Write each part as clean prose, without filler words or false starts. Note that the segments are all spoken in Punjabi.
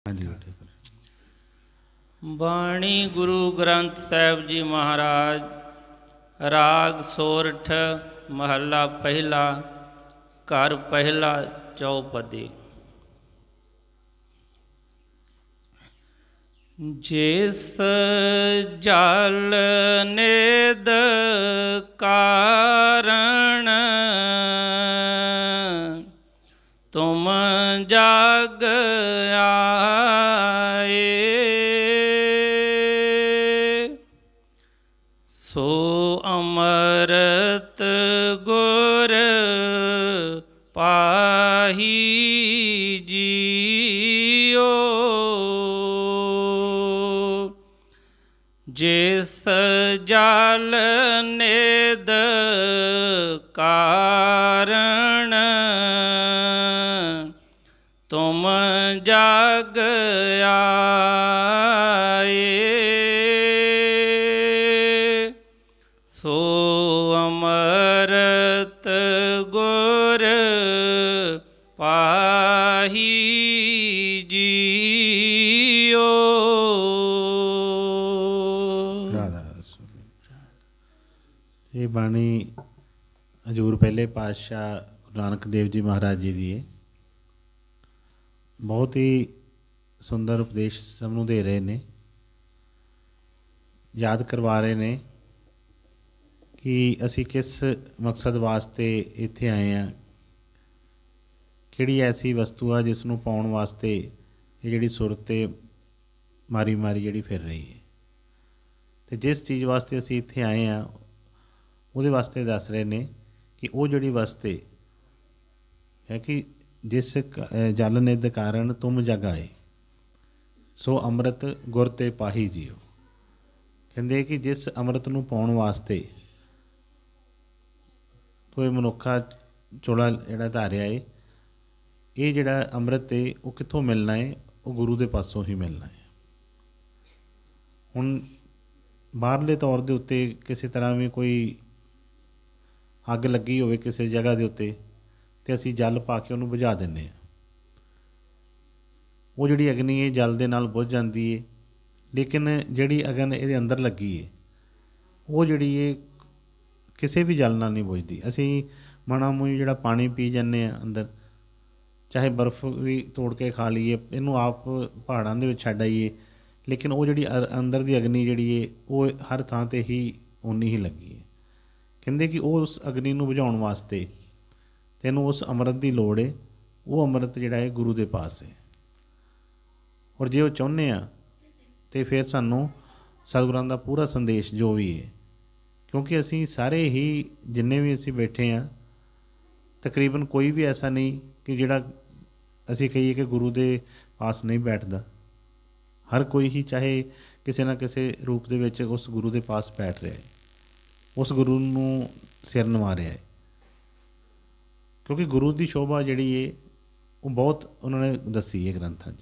हाँ जी। बाणी गुरु ग्रंथ साहिब जी महाराज। राग सोरठ महला पहला। घर पहला चौपदी। जिस जल नेद कारण तुम जाग आए, सो अमृत गुर पाही जियो। जिस जल नेद कारण तुम जाग आए, सो अमृत गुर पाही जियो। ये बाणी हजूर पहले पातशाह गुरु नानक देव जी महाराज जी की है। बहुत ही सुंदर उपदेश सबनों दे रहे ने, याद करवा रहे ने कि असी किस मकसद वास्ते इत्थे आए हैं, किहड़ी ऐसी वस्तु आ जिसनों पाउण वास्ते ये जिहड़ी सुरत मारी मारी जिहड़ी फिर रही है। तो जिस चीज़ वास्ते असी इत्थे आए हैं उहदे वास्ते दस रहे ने कि वो जिहड़ी वस्ते है कि जिस जल निध कारण तुम जग आए, सो अमृत गुर ते पाही जियो। कहते कि जिस अमृत नूं पाउण वास्ते तो ये मनुखा चोला जिहड़ा धारिया है, ये जिहड़ा अमृत है वो कित्थों मिलना है? वो गुरु दे पासों ही मिलना है। हुण बाहरले तौर दे उत्ते किसी तरह भी कोई अग लगी होवे किसी जगह के उत्ते ते असी जल पा के उन्होंने बुझा देने, वो जिहड़ी अग्नि है जल दे नाल बुझ जाती है। लेकिन जिहड़ी अगन ये अंदर लगी है वो जिहड़ी है किसी भी जल नाल नहीं बुझदी। असी मना मूँह जिहड़ा पानी पी जाने अंदर, चाहे बर्फ भी तोड़ के खा लीए, इनू आप पहाड़ों के छड्ड आईए, लेकिन वो जिहड़ी अंदर की अग्नि जिहड़ी है वो हर थां ते ही उन्नी ही लगी है। कहते कि उस अग्नि नूं बुझाउण वास्ते तैनूं उस अमृत की लोड़ है। वो अमृत जिहड़ा है गुरु के पास है। और जे वो चाहुंदे आ तो फिर सानूं सतगुरां दा पूरा संदेश जो भी है, क्योंकि असी सारे ही जिन्ने भी असी बैठे हैं तकरीबन कोई भी ऐसा नहीं कि जिहड़ा असी कहिए कि गुरु के पास नहीं बैठता। हर कोई ही चाहे किसी ना किसी रूप दे विच उस गुरु के पास बैठ रहा है, उस गुरु नूं सिर नवा रहा है। क्योंकि गुरु की शोभा जिहड़ी है वो बहुत उन्होंने दसी है ग्रंथां च,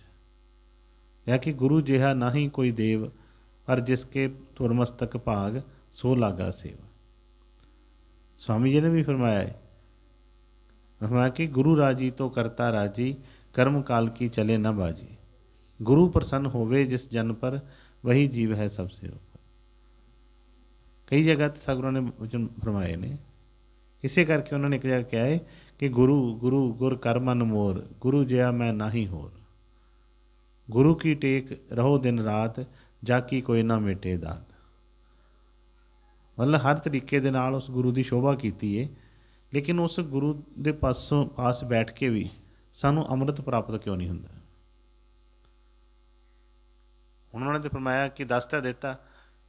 या कि गुरु जिहा ना ही कोई देव, पर जिसके तुरमस्तक भाग सो लागा सेवा। स्वामी जी ने भी फरमाया है, फरमाया कि गुरु राजी तो करता राजी, कर्म काल की चले न बाजी। गुरु प्रसन्न होवे जिस जन पर, वही जीव है सबसे ऊपर। कई जगह सतगुरु ने वचन फरमाए ने, इसे करके उन्होंने एक जगह कहा है कि गुरु गुरु गुर कर मन मोर, गुरु जया मैं नाही होर। गुरु की टेक रहो दिन रात, जाकी कोई ना मेटे दात। मतलब हर तरीके दे नाल उस गुरु की शोभा की है, लेकिन उस गुरु के पासों पास बैठ के भी सानू अमृत प्राप्त क्यों नहीं होंदा? उन्होंने तो फरमाया कि दसता देता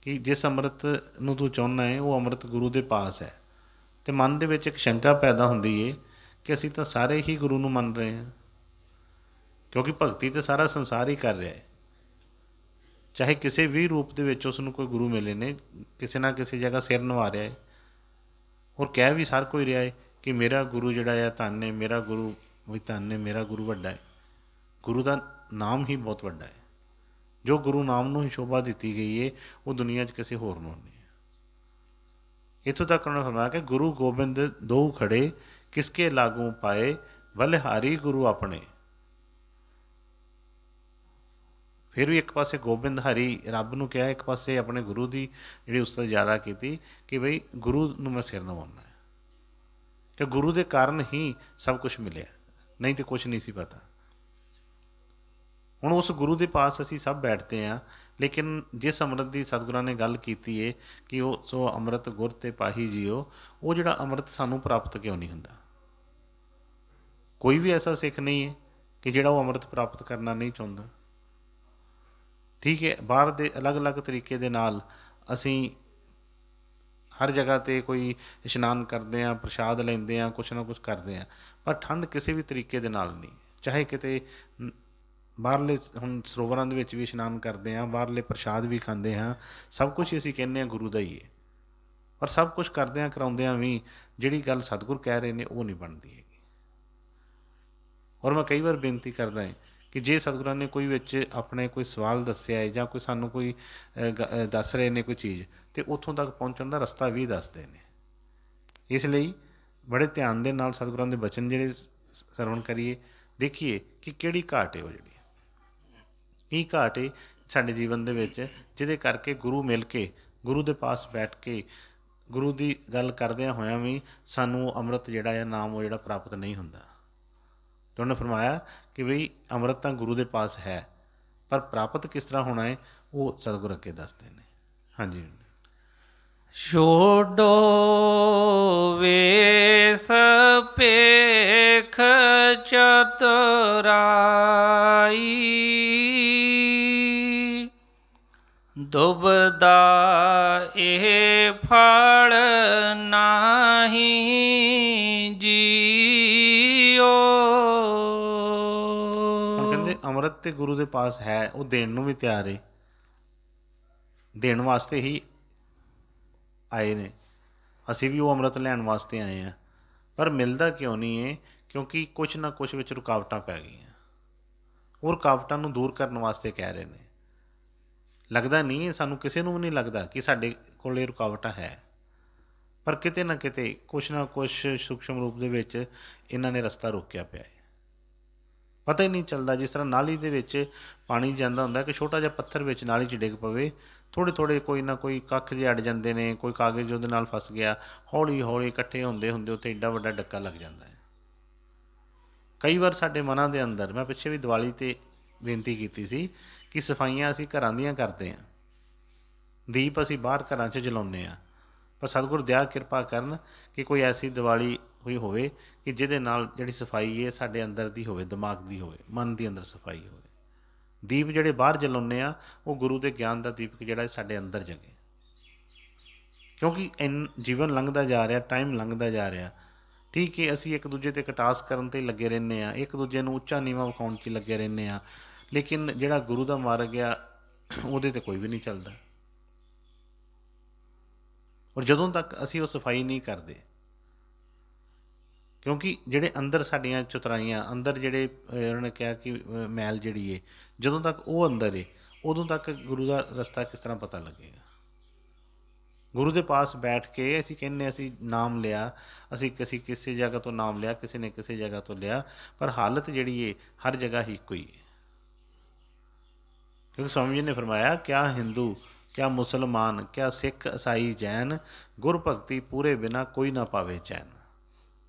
कि जिस अमृत नूं तू चाहुंदा है वो अमृत गुरु के पास है। तो मन दे विच एक शंका पैदा होंदी है कि असीं तां सारे ही गुरु नूं मन रहे हैं, क्योंकि भगती तो सारा संसार ही कर रहा है। चाहे किसी भी रूप दे विच उसनूं कोई गुरु मिले ने, किसी ना किसी जगह सिर नवा रहा है और कह भी हर कोई रहा है कि मेरा गुरु जिहड़ा है धन है, मेरा गुरु भी धन है, मेरा गुरु वड्डा है। गुरु का नाम ही बहुत वड्डा है। जो गुरु नाम नूं ही शोभा दी गई है वो दुनिया च किसी होर नूं नहीं है। इतों तक उन्होंने फरमाया कि गुरु गोबिंद दो खड़े, किसके लागू पाए, बलिहारी गुरु अपने। ਫਿਰ ਵੀ ਇੱਕ ਪਾਸੇ ਗੋਬਿੰਦ ਹਰੀ ਰੱਬ ਨੂੰ ਕਿਹਾ, ਇੱਕ ਪਾਸੇ ਆਪਣੇ ਗੁਰੂ ਦੀ ਜਿਹੜੀ ਉਸਤਤ ਜ਼ਿਆਦਾ ਕੀਤੀ ਕਿ ਬਈ ਗੁਰੂ ਨੂੰ ਮੈਂ ਸਿਰ ਨਵਾਉਣਾ ਹੈ, ਕਿ ਗੁਰੂ ਦੇ ਕਾਰਨ ਹੀ ਸਭ ਕੁਛ ਮਿਲਿਆ, ਨਹੀਂ ਤਾਂ ਕੁਛ ਨਹੀਂ ਸੀ ਪਤਾ। ਹੁਣ ਉਸ ਗੁਰੂ ਦੇ ਪਾਸ ਅਸੀਂ ਸਭ ਬੈਠਦੇ ਹਾਂ, ਲੇਕਿਨ ਜਿਸ ਅੰਮ੍ਰਿਤ ਦੀ ਸਤਿਗੁਰਾਂ ਨੇ ਗੱਲ ਕੀਤੀ ਹੈ ਕਿ ਉਹ ਸੋ ਅੰਮ੍ਰਿਤ ਗੁਰ ਤੇ ਪਾਹੀ ਜੀਓ, ਉਹ ਜਿਹੜਾ ਅੰਮ੍ਰਿਤ ਸਾਨੂੰ ਪ੍ਰਾਪਤ ਕਿਉਂ ਨਹੀਂ ਹੁੰਦਾ? ਕੋਈ ਵੀ ਐਸਾ ਸਿੱਖ ਨਹੀਂ ਹੈ ਕਿ ਜਿਹੜਾ ਉਹ ਅੰਮ੍ਰਿਤ ਪ੍ਰਾਪਤ ਕਰਨਾ ਨਹੀਂ ਚਾਹੁੰਦਾ। ਠੀਕ ਹੈ, ਬਾਹਰ ਦੇ ਅਲੱਗ-ਅਲੱਗ ਤਰੀਕੇ ਦੇ ਨਾਲ ਅਸੀਂ ਹਰ ਜਗ੍ਹਾ 'ਤੇ ਕੋਈ ਇਸ਼ਨਾਨ ਕਰਦੇ ਹਾਂ, ਪ੍ਰਸ਼ਾਦ ਲੈਂਦੇ ਹਾਂ, ਕੁਛ ਨਾ ਕੁਛ ਕਰਦੇ ਹਾਂ, ਪਰ ਠੰਡ ਕਿਸੇ ਵੀ ਤਰੀਕੇ ਦੇ ਨਾਲ ਨਹੀਂ। ਚਾਹੇ ਕਿਤੇ ਬਾਹਰਲੇ ਹੁਣ ਸਰੋਵਰਾਂ ਦੇ ਵਿੱਚ ਵੀ ਇਸ਼ਨਾਨ ਕਰਦੇ ਹਾਂ, ਬਾਹਰਲੇ ਪ੍ਰਸ਼ਾਦ ਵੀ ਖਾਂਦੇ ਹਾਂ, ਸਭ ਕੁਛ ਅਸੀਂ ਕਹਿੰਦੇ ਹਾਂ ਗੁਰੂ ਦਾ ਹੀ ਹੈ, ਪਰ ਸਭ ਕੁਛ ਕਰਦਿਆਂ ਕਰਾਉਂਦਿਆਂ ਵੀ ਜਿਹੜੀ ਗੱਲ ਸਤਿਗੁਰ ਕਹਿ ਰਹੇ ਨੇ ਉਹ ਨਹੀਂ ਬਣਦੀ ਹੈਗੀ। ਔਰ ਮੈਂ ਕਈ ਵਾਰ ਬੇਨਤੀ ਕਰਦਾ ਹਾਂ ਕਿ ਜੇ ਸਤਿਗੁਰਾਂ ਨੇ ਕੋਈ ਵਿੱਚ ਆਪਣੇ ਕੋਈ ਸਵਾਲ ਦੱਸਿਆ ਹੈ ਜਾਂ ਕੋਈ ਸਾਨੂੰ ਕੋਈ ਦੱਸ ਰਹੇ ਨੇ ਕੋਈ ਚੀਜ਼, ਅਤੇ ਉੱਥੋਂ ਤੱਕ ਪਹੁੰਚਣ ਦਾ ਰਸਤਾ ਵੀ ਦੱਸਦੇ ਨੇ। ਇਸ ਲਈ ਬੜੇ ਧਿਆਨ ਦੇ ਨਾਲ ਸਤਿਗੁਰਾਂ ਦੇ ਬਚਨ ਜਿਹੜੇ ਸਰਵਣ ਕਰੀਏ, ਦੇਖੀਏ ਕਿ ਕਿਹੜੀ ਘਾਟ ਹੈ, ਉਹ ਜਿਹੜੀ ਕੀ ਘਾਟ ਹੈ ਸਾਡੇ ਜੀਵਨ ਦੇ ਵਿੱਚ, ਜਿਹਦੇ ਕਰਕੇ ਗੁਰੂ ਮਿਲ ਕੇ ਗੁਰੂ ਦੇ ਪਾਸ ਬੈਠ ਕੇ ਗੁਰੂ ਦੀ ਗੱਲ ਕਰਦਿਆਂ ਹੋਇਆਂ ਵੀ ਸਾਨੂੰ ਅੰਮ੍ਰਿਤ ਜਿਹੜਾ ਹੈ ਨਾਮ ਉਹ ਜਿਹੜਾ ਪ੍ਰਾਪਤ ਨਹੀਂ ਹੁੰਦਾ। ਅਤੇ ਉਹਨੇ ਫਰਮਾਇਆ ਕਿ ਬਈ ਅੰਮ੍ਰਿਤ ਤਾਂ ਗੁਰੂ ਦੇ ਪਾਸ ਹੈ, ਪਰ ਪ੍ਰਾਪਤ ਕਿਸ ਤਰ੍ਹਾਂ ਹੋਣਾ ਹੈ ਉਹ ਸਤਿਗੁਰ ਅੱਗੇ ਦੱਸਦੇ ਨੇ। ਹਾਂਜੀ। ਛੋਡੋ ਵੇਸ ਭੇਖ ਚਤੁਰਾਈ, ਦੁਬਦਾ ਇਹ ਫਲ ਨਾਹੀ ਜੀਓ। ਹੁਣ ਕਹਿੰਦੇ ਅੰਮ੍ਰਿਤ ਤੇ ਗੁਰੂ ਦੇ ਪਾਸ ਹੈ, ਉਹ ਦੇਣ ਨੂੰ ਵੀ ਤਿਆਰ ਹੈ, ਦੇਣ ਵਾਸਤੇ ਹੀ ਆਏ ਨੇ, ਅਸੀਂ ਵੀ ਉਹ ਅੰਮ੍ਰਿਤ ਲੈਣ ਵਾਸਤੇ ਆਏ ਹਾਂ, ਪਰ ਮਿਲਦਾ ਕਿਉਂ ਨਹੀਂ ਹੈ? ਕਿਉਂਕਿ ਕੁਛ ਨਾ ਕੁਛ ਵਿੱਚ ਰੁਕਾਵਟਾਂ ਪੈ ਗਈਆਂ। ਉਹ ਰੁਕਾਵਟਾਂ ਨੂੰ ਦੂਰ ਕਰਨ ਵਾਸਤੇ ਕਹਿ ਰਹੇ ਨੇ। ਲੱਗਦਾ ਨਹੀਂ ਹੈ, ਸਾਨੂੰ ਕਿਸੇ ਨੂੰ ਵੀ ਨਹੀਂ ਲੱਗਦਾ ਕਿ ਸਾਡੇ ਕੋਲ ਇਹ ਰੁਕਾਵਟਾਂ ਹੈ, ਪਰ ਕਿਤੇ ਨਾ ਕਿਤੇ ਕੁਛ ਨਾ ਕੁਛ ਸੂਖਸ਼ਮ ਰੂਪ ਦੇ ਵਿੱਚ ਇਹਨਾਂ ਨੇ ਰਸਤਾ ਰੋਕਿਆ ਪਿਆ ਹੈ। ਪਤਾ ਹੀ ਨਹੀਂ ਚੱਲਦਾ, ਜਿਸ ਤਰ੍ਹਾਂ ਨਾਲੀ ਦੇ ਵਿੱਚ ਪਾਣੀ ਜਾਂਦਾ ਹੁੰਦਾ ਕਿ ਛੋਟਾ ਜਿਹਾ ਪੱਥਰ ਵਿੱਚ ਨਾਲੀ 'ਚ ਡਿੱਗ ਪਵੇ, ਥੋੜ੍ਹੇ ਥੋੜ੍ਹੇ ਕੋਈ ਨਾ ਕੋਈ ਕੱਖ ਜਿਹੇ ਅੜ ਜਾਂਦੇ ਨੇ, ਕੋਈ ਕਾਗਜ਼ ਉਹਦੇ ਨਾਲ ਫਸ ਗਿਆ, ਹੌਲੀ ਹੌਲੀ ਇਕੱਠੇ ਹੁੰਦੇ ਹੁੰਦੇ ਉੱਥੇ ਏਡਾ ਵੱਡਾ ਡੱਕਾ ਲੱਗ ਜਾਂਦਾ ਹੈ। ਕਈ ਵਾਰ ਸਾਡੇ ਮਨਾਂ ਦੇ ਅੰਦਰ, ਮੈਂ ਪਿੱਛੇ ਵੀ ਦੀਵਾਲੀ 'ਤੇ ਬੇਨਤੀ ਕੀਤੀ ਸੀ ਕਿ ਸਫਾਈਆਂ ਅਸੀਂ ਘਰਾਂ ਦੀਆਂ ਕਰਦੇ ਹਾਂ, ਦੀਪ ਅਸੀਂ ਬਾਹਰ ਘਰਾਂ 'ਚ ਜਲਾਉਂਦੇ ਹਾਂ, ਪਰ ਸਤਿਗੁਰ ਦਇਆ ਕਿਰਪਾ ਕਰਨ ਕਿ ਕੋਈ ਐਸੀ ਦੀਵਾਲੀ ਹੋਈ ਹੋਵੇ ਕਿ ਜਿਹਦੇ ਨਾਲ ਜਿਹੜੀ ਸਫਾਈ ਹੈ ਸਾਡੇ ਅੰਦਰ ਦੀ ਹੋਵੇ, ਦਿਮਾਗ ਦੀ ਹੋਵੇ, ਮਨ ਦੀ ਅੰਦਰ ਸਫਾਈ ਹੋਵੇ। ਦੀਪ ਜਿਹੜੇ ਬਾਹਰ ਜਲਾਉਂਦੇ ਆ ਉਹ ਗੁਰੂ ਦੇ ਗਿਆਨ ਦਾ ਦੀਪਕ ਜਿਹੜਾ ਸਾਡੇ ਅੰਦਰ ਜਗੇ, ਕਿਉਂਕਿ ਜੀਵਨ ਲੰਘਦਾ ਜਾ ਰਿਹਾ, ਟਾਈਮ ਲੰਘਦਾ ਜਾ ਰਿਹਾ। ਠੀਕ ਹੈ, ਅਸੀਂ ਇੱਕ ਦੂਜੇ 'ਤੇ ਕਟਾਸ ਕਰਨ 'ਤੇ ਲੱਗੇ ਰਹਿੰਦੇ ਹਾਂ, ਇੱਕ ਦੂਜੇ ਨੂੰ ਉੱਚਾ ਨੀਵਾਂ ਵਿਖਾਉਣ 'ਚ ਲੱਗੇ ਰਹਿੰਦੇ ਹਾਂ, ਲੇਕਿਨ ਜਿਹੜਾ ਗੁਰੂ ਦਾ ਮਾਰਗ ਆ ਉਹਦੇ 'ਤੇ ਕੋਈ ਵੀ ਨਹੀਂ ਚੱਲਦਾ। ਔਰ ਜਦੋਂ ਤੱਕ ਅਸੀਂ ਉਹ ਸਫਾਈ ਨਹੀਂ ਕਰਦੇ, ਕਿਉਂਕਿ ਜਿਹੜੇ ਅੰਦਰ ਸਾਡੀਆਂ ਚੁਤਰਾਈਆਂ, ਅੰਦਰ ਜਿਹੜੇ ਉਹਨਾਂ ਨੇ ਕਿਹਾ ਕਿ ਮੈਲ ਜਿਹੜੀ ਹੈ, ਜਦੋਂ ਤੱਕ ਉਹ ਅੰਦਰ ਹੈ ਉਦੋਂ ਤੱਕ ਗੁਰੂ ਦਾ ਰਸਤਾ ਕਿਸ ਤਰ੍ਹਾਂ ਪਤਾ ਲੱਗੇਗਾ? ਗੁਰੂ ਦੇ ਪਾਸ ਬੈਠ ਕੇ ਅਸੀਂ ਕਹਿੰਦੇ ਅਸੀਂ ਨਾਮ ਲਿਆ, ਅਸੀਂ ਕਿਸੇ ਜਗ੍ਹਾ ਤੋਂ ਨਾਮ ਲਿਆ, ਕਿਸੇ ਨੇ ਕਿਸੇ ਜਗ੍ਹਾ ਤੋਂ ਲਿਆ, ਪਰ ਹਾਲਤ ਜਿਹੜੀ ਹੈ ਹਰ ਜਗ੍ਹਾ ਹੀ ਇੱਕੋ ਹੀ ਹੈ। ਕਿਉਂਕਿ ਸਵਾਮੀ ਜੀ ਨੇ ਫਰਮਾਇਆ, ਕਿਆ ਹਿੰਦੂ ਕਿਆ ਮੁਸਲਮਾਨ ਕਿਆ ਸਿੱਖ ਈਸਾਈ ਜੈਨ, ਗੁਰ ਭਗਤੀ ਪੂਰੇ ਬਿਨਾ ਕੋਈ ਨਾ ਪਾਵੇ ਚੈਨ।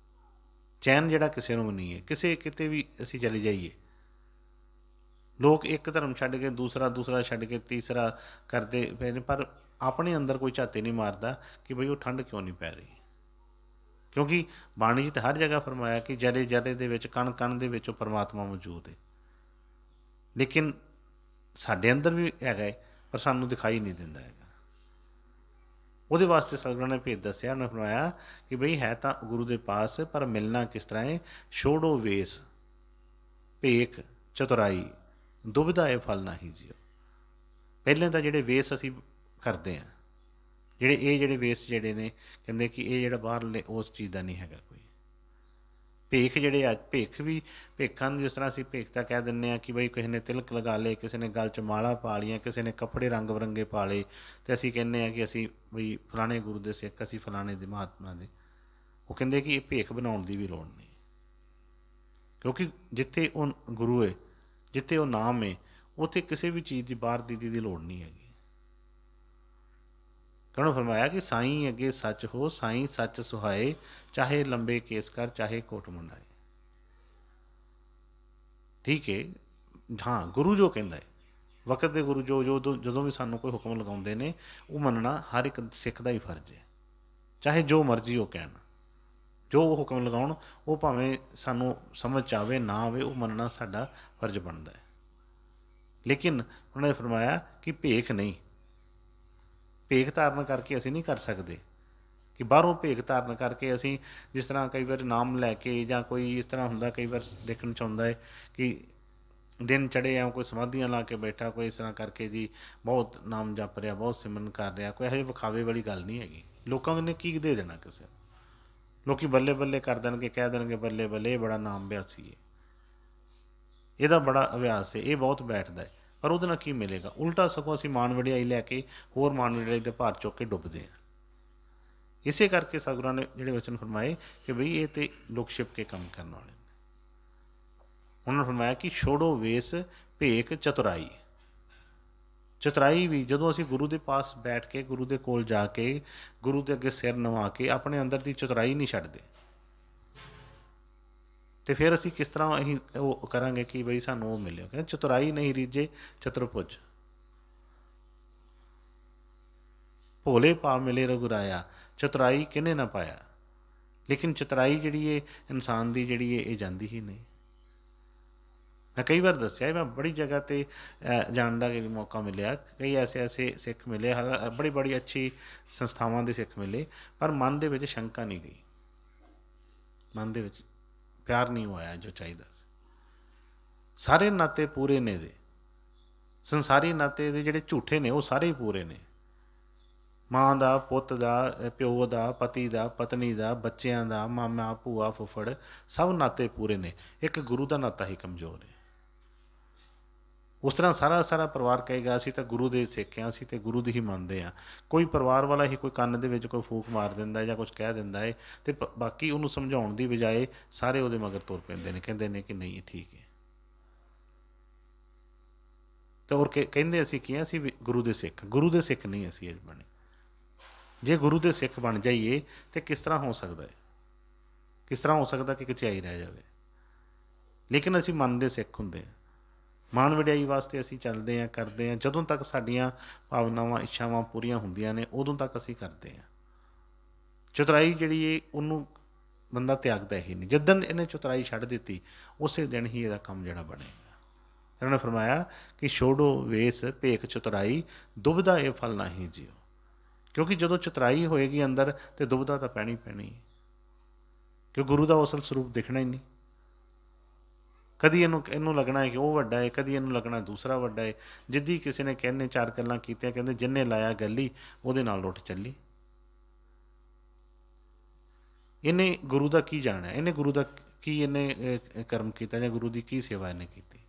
ਚੈਨ ਜਿਹੜਾ ਕਿਸੇ ਨੂੰ ਨਹੀਂ ਹੈ, ਕਿਸੇ ਕਿਤੇ ਵੀ ਅਸੀਂ ਚਲੇ ਜਾਈਏ, ਲੋਕ ਇੱਕ ਧਰਮ ਛੱਡ ਕੇ ਦੂਸਰਾ ਛੱਡ ਕੇ ਤੀਸਰਾ ਕਰਦੇ ਪਏ ਨੇ, ਪਰ ਆਪਣੇ ਅੰਦਰ ਕੋਈ ਝਾਤੀ ਨਹੀਂ ਮਾਰਦਾ ਕਿ ਬਈ ਉਹ ਠੰਡ ਕਿਉਂ ਨਹੀਂ ਪੈ ਰਹੀ। ਕਿਉਂਕਿ ਬਾਣੀ 'ਚ ਤਾਂ ਹਰ ਜਗ੍ਹਾ ਫਰਮਾਇਆ ਕਿ ਜਰੇ ਜਰੇ ਦੇ ਵਿੱਚ, ਕਣ ਕਣ ਦੇ ਵਿੱਚ ਉਹ ਪਰਮਾਤਮਾ ਮੌਜੂਦ ਹੈ, ਲੇਕਿਨ ਸਾਡੇ ਅੰਦਰ ਵੀ ਹੈਗਾ ਹੈ, ਪਰ ਸਾਨੂੰ ਦਿਖਾਈ ਨਹੀਂ ਦਿੰਦਾ ਹੈਗਾ। ਉਹਦੇ ਵਾਸਤੇ ਸਤਿਗੁਰਾਂ ਨੇ ਭੇਦ ਦੱਸਿਆ, ਉਹਨੇ ਫਰਮਾਇਆ ਕਿ ਬਈ ਹੈ ਤਾਂ ਗੁਰੂ ਦੇ ਪਾਸ, ਪਰ ਮਿਲਣਾ ਕਿਸ ਤਰ੍ਹਾਂ ਹੈ? ਛੋੜੋ ਵੇਸ ਭੇਖ ਚਤੁਰਾਈ, ਦੁਬਿਧਾ ਇਹ ਫਲ ਨਾਹੀ ਜੀਓ। ਪਹਿਲੇ ਤਾਂ ਜਿਹੜੇ ਵੇਸ ਅਸੀਂ ਕਰਦੇ ਹਾਂ, ਜਿਹੜੇ ਵੇਸ ਜਿਹੜੇ ਨੇ, ਕਹਿੰਦੇ ਕਿ ਇਹ ਜਿਹੜਾ ਬਾਹਰਲੇ ਉਸ ਚੀਜ਼ ਦਾ ਨਹੀਂ ਹੈਗਾ ਕੋਈ। ਭੇਖ ਜਿਹੜੇ ਆ, ਭੇਖਾਂ ਨੂੰ ਜਿਸ ਤਰ੍ਹਾਂ ਅਸੀਂ ਭੇਖ ਤਾਂ ਕਹਿ ਦਿੰਦੇ ਹਾਂ ਕਿ ਬਈ ਕਿਸੇ ਨੇ ਤਿਲਕ ਲਗਾ ਲਏ, ਕਿਸੇ ਨੇ ਗਲ 'ਚ ਮਾਲਾ ਪਾ ਲਈਆਂ, ਕਿਸੇ ਨੇ ਕੱਪੜੇ ਰੰਗ ਬਿਰੰਗੇ ਪਾ ਲਏ, ਅਤੇ ਅਸੀਂ ਕਹਿੰਦੇ ਹਾਂ ਕਿ ਅਸੀਂ ਬਈ ਫਲਾਣੇ ਗੁਰੂ ਦੇ ਸਿੱਖ, ਅਸੀਂ ਫਲਾਣੇ ਦੇ ਮਹਾਤਮਾ ਦੇ। ਉਹ ਕਹਿੰਦੇ ਕਿ ਇਹ ਭੇਖ ਬਣਾਉਣ ਦੀ ਵੀ ਲੋੜ ਨਹੀਂ, ਕਿਉਂਕਿ ਜਿੱਥੇ ਉਹ ਗੁਰੂ ਹੈ, ਜਿੱਥੇ ਉਹ ਨਾਮ ਹੈ, ਉੱਥੇ ਕਿਸੇ ਵੀ ਚੀਜ਼ ਦੀ ਬਾਹਰ ਦੀ ਲੋੜ ਨਹੀਂ ਹੈਗੀ। कहना फरमाया कि साईं अगे सच हो, साईं सच सुहाए, चाहे लंबे केस कर, चाहे कोट मुंडाए। ठीक है, हाँ गुरु जो कहता है वक्त के गुरु जो जो भी सानू कोई हुक्म लगाते हैं वो मनना हर एक सिख का ही फर्ज है, चाहे जो मर्जी वो कहन, जो वो हुक्म लगाउण वो भावें सानू समझ आवे ना आवे, वो मनना साडा फर्ज बनता है। लेकिन उन्होंने फरमाया कि भेख नहीं, भेख धारण करके असीं नहीं कर सकते कि बाहरों भेख धारण करके असीं जिस तरह कई बार नाम लैके जां कोई इस तरह हुंदा, कई बार देखण च आउंदा है कि दिन चढ़े आ कोई समाधियां ला के बैठा, कोई इस तरह करके जी बहुत नाम जप रहा, बहुत सिमरन कर रहा, कोई ਇਹੋ ਵਿਖਾਵੇ वाली गल नहीं हैगी। लोगों ने की दे देना किसी, लोग बल्ले बल्ले कर देंगे, कह देंगे बल्ले बल्ले बड़ा नाम अभ्यासी है, ਇਹਦਾ बड़ा अभ्यास है, ये बहुत बैठता है, पर ਉਹਦੇ ਨਾਲ ਕੀ ਮਿਲੇਗਾ? ਉਲਟਾ ਸਗੋਂ ਅਸੀਂ ਮਾਣ ਵਡਿਆਈ ਲੈ ਕੇ ਹੋਰ ਮਾਣ ਵਡਿਆਈ ਦੇ ਭਾਰ ਚੁੱਕ ਕੇ ਡੁੱਬਦੇ ਹਾਂ। ਇਸੇ ਕਰਕੇ ਸਤਿਗੁਰਾਂ ਨੇ ਜਿਹੜੇ ਵਚਨ ਫਰਮਾਏ ਕਿ ਬਈ ਇਹ ਤੇ ਲੁਕ ਛਿਪ ਕੇ ਕੰਮ ਕਰਨ ਵਾਲੇ ਨੇ। ਉਹਨਾਂ ਨੇ ਫਰਮਾਇਆ ਕਿ ਛੋੜੋ ਵੇਸ ਭੇਖ ਚਤੁਰਾਈ। ਚਤੁਰਾਈ ਵੀ ਜਦੋਂ ਅਸੀਂ ਗੁਰੂ ਦੇ ਪਾਸ ਬੈਠ ਕੇ, ਗੁਰੂ ਦੇ ਕੋਲ ਜਾ ਕੇ, ਗੁਰੂ ਦੇ ਅੱਗੇ ਸਿਰ ਨਵਾ ਕੇ ਆਪਣੇ ਅੰਦਰ ਦੀ ਚਤੁਰਾਈ ਨਹੀਂ ਛੱਡਦੇ, तो फिर असी किस तरह अं वो करांगे कि बई सानू वो मिले? कहते चतुराई नहीं रीजे चतुर्भुज, भोले पा मिले रघुराया, चतुराई किने ना पाया। लेकिन चतुराई जिहड़ी है इंसान की जिहड़ी है ये जाती ही नहीं। मैं कई बार दसिया, मैं बड़ी जगह पर जान का मौका मिले, कई ऐसे ऐसे सिख मिले, बड़ी बड़ी अच्छी संस्थावां दे सिख मिले, पर मन दे विच शंका नहीं गई, मन दे विच प्यार नहीं होया जो चाहिए। सारे नाते पूरे ने दे, संसारी नाते दे जिहड़े झूठे ने वो सारे ही पूरे ने। माँ का, पुत का, प्यो का, पति का, पत्नी का, बच्चों का, मामा भूआ फुफड़, सब नाते पूरे ने, एक गुरु का नाता ही कमज़ोर है। उस तरह सारा सारा परिवार कहेगा असीं तां गुरु दे सिख हां, असीं तां गुरु दी ही मनदे हां। कोई परिवार वाला ही कोई कन्न दे विच कोई फूक मार दिंदा है जां कुछ कह दिंदा है ते बाकी उहनूं समझाउण दी बजाए सारे उहदे मगर तुर पैंदे ने, कहंदे ने कि नहीं ये ठीक है। तो और कहंदे असीं की हां? असीं गुरु दे सिख, गुरु दे सिख नहीं असीं अज बने। जे गुरु दे सिख बन जाइए तो किस तरह हो सकता है, किस तरह हो सकता कि कचाई रह जाए। लेकिन असीं मन दे सिख हुंदे हां, माण वडियाई वास्ते असीं चलते हैं, करते हैं, जदों तक साडियां भावनावां इच्छावां पूरीआं हुंदियां ने उदों तक असीं करते हैं। चतुराई जिहड़ी है उहनूं बंदा त्यागदा ही नहीं। जिद्दन इहने चतुराई छड्ड दित्ती उस दिन ही इहदा काम जिहड़ा बनेगा। उन्होंने फरमाया कि छोड़ो वेस भेख चतुराई, दुविधा ये फल नहीं जियो। क्योंकि जदों चतुराई होएगी अंदर तो दुविधा तो पैनी पैनी है, क्योंकि गुरु का असल स्वरूप दिखना ही नहीं। कदी इनू लगना है कि वह वड्डा है, कदी इनू लगना दूसरा वड्डा है। जिद्दी किसी ने कहने चार गल्लां कीतियां, कहंदे जिन्ने लाया गली उहदे नाल उठ चली। इन्हें गुरु का की जाना है, इन्हें गुरु का की इन्हें कर्म किया जां गुरु की सेवा इन्हें की।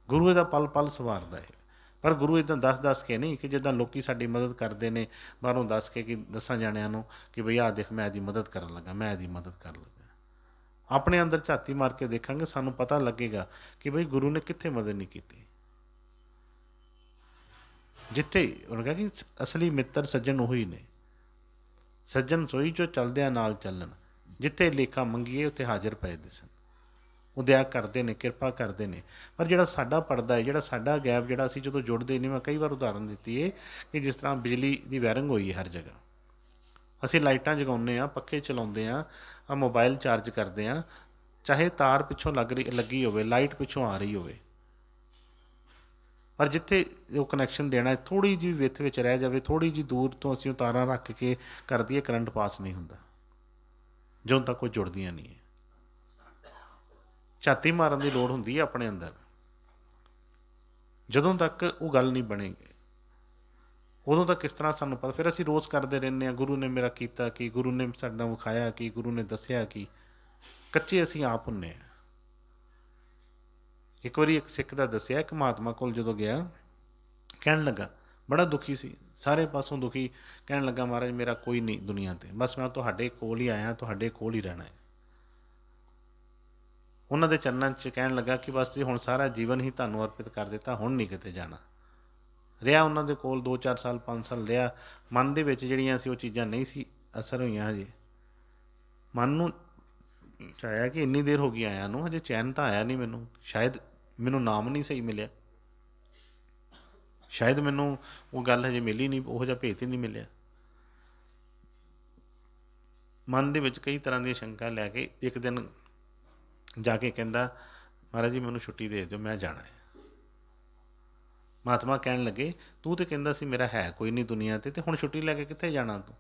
गुरु इहदा पल पल सवारदा है, पर गुरु इदां दस के नहीं कि जिद्दां लोकी साडी मदद करते हैं बाहरों दस के कि 10 जणियां नूं कि बई आ देख मैं इहदी मदद करन लगा, मैं इहदी मदद कर लगा। अपने अंदर झाती मार के देखांगे, सानू पता लगेगा कि बई गुरु ने कित्थे मदद नहीं की। जिथे उन्होंने कहा कि असली मित्र सज्जन उही ने, सज्जन सोई चो चलदियां नाल चलन, जिथे लेखा मंगीए उत्थे हाजिर पए दिसन। वो दया करते हैं, किरपा करते हैं। पर जिहड़ा साडा पड़दा है, जिहड़ा साडा गैप जिहड़ा असीं जदों जुड़दे नहीं, मैं कई बार उदाहरण दित्ती है कि जिस तरह बिजली की वायरिंग हुई है हर जगह, असीं लाइटां जगाउने आ, पक्खे चलाउंदे आ, मोबाइल चार्ज करते हैं, चाहे तार पिछों लगी होवे, लाइट पिछों आ रही होवे, पर जिथे वो कनैक्शन देना है थोड़ी जी विथ विच रह जाए, थोड़ी जी दूर तो असीं तारां रख के कर दईए, करंट पास नहीं हुंदा ਜਦੋਂ तक कोई जुड़दियां नहीं है। छाती मारन की लोड़ हुंदी है अपने अंदर, जदों तक वो गल नहीं बनेगी उदों तक किस तरह सानू पता। फिर असीं रोज़ करते रहने हैं, गुरु ने मेरा कीता कि, गुरु ने साडा विखाया कि, गुरु ने दसिया कि, कच्चे असीं आप हुंने आ। एक बारी एक सिख दा दसिया, एक महात्मा कोल जदों गया, कहण लगा, बड़ा दुखी सी, सारे पासों दुखी, कहण लगा महाराज मेरा कोई नहीं दुनिया ते, बस मैं तुहाडे कोल ही आया, तुहाडे कोल ही रहना है। ਉਹਨਾਂ ਦੇ ਚਰਨਾਂ 'ਚ ਕਹਿਣ ਲੱਗਾ ਕਿ ਬਸ ਜੀ ਹੁਣ ਸਾਰਾ ਜੀਵਨ ਹੀ ਤੁਹਾਨੂੰ ਅਰਪਿਤ ਕਰ ਦਿੱਤਾ, ਹੁਣ ਨਹੀਂ ਕਿਤੇ ਜਾਣਾ। ਰਿਹਾ ਉਹਨਾਂ ਦੇ ਕੋਲ 2-4 ਸਾਲ 5 ਸਾਲ ਰਿਹਾ। ਮਨ ਦੇ ਵਿੱਚ ਜਿਹੜੀਆਂ ਸੀ ਉਹ ਚੀਜ਼ਾਂ ਨਹੀਂ ਸੀ ਅਸਰ ਹੋਈਆਂ ਹਜੇ। ਮਨ ਨੂੰ ਚਾਹਿਆ ਕਿ ਇੰਨੀ ਦੇਰ ਹੋ ਗਈ ਆਇਆ ਨੂੰ, ਹਜੇ ਚੈਨ ਤਾਂ ਆਇਆ ਨਹੀਂ ਮੈਨੂੰ, ਸ਼ਾਇਦ ਮੈਨੂੰ ਨਾਮ ਨਹੀਂ ਸਹੀ ਮਿਲਿਆ, ਸ਼ਾਇਦ ਮੈਨੂੰ ਉਹ ਗੱਲ ਹਜੇ ਮਿਲੀ ਨਹੀਂ, ਉਹੋ ਜਿਹਾ ਭੇਤ ਹੀ ਨਹੀਂ ਮਿਲਿਆ। ਮਨ ਦੇ ਵਿੱਚ ਕਈ ਤਰ੍ਹਾਂ ਦੀਆਂ ਸ਼ੰਕਾ ਲੈ ਕੇ ਇੱਕ ਦਿਨ ਜਾ ਕੇ ਕਹਿੰਦਾ, ਮਹਾਰਾਜ ਜੀ ਮੈਨੂੰ ਛੁੱਟੀ ਦੇ ਦਿਓ, ਮੈਂ ਜਾਣਾ ਹੈ। ਮਹਾਤਮਾ ਕਹਿਣ ਲੱਗੇ, ਤੂੰ ਤਾਂ ਕਹਿੰਦਾ ਸੀ ਮੇਰਾ ਹੈ ਕੋਈ ਨਹੀਂ ਦੁਨੀਆ 'ਤੇ ਹੁਣ ਛੁੱਟੀ ਲੈ ਕੇ ਕਿੱਥੇ ਜਾਣਾ ਤੂੰ?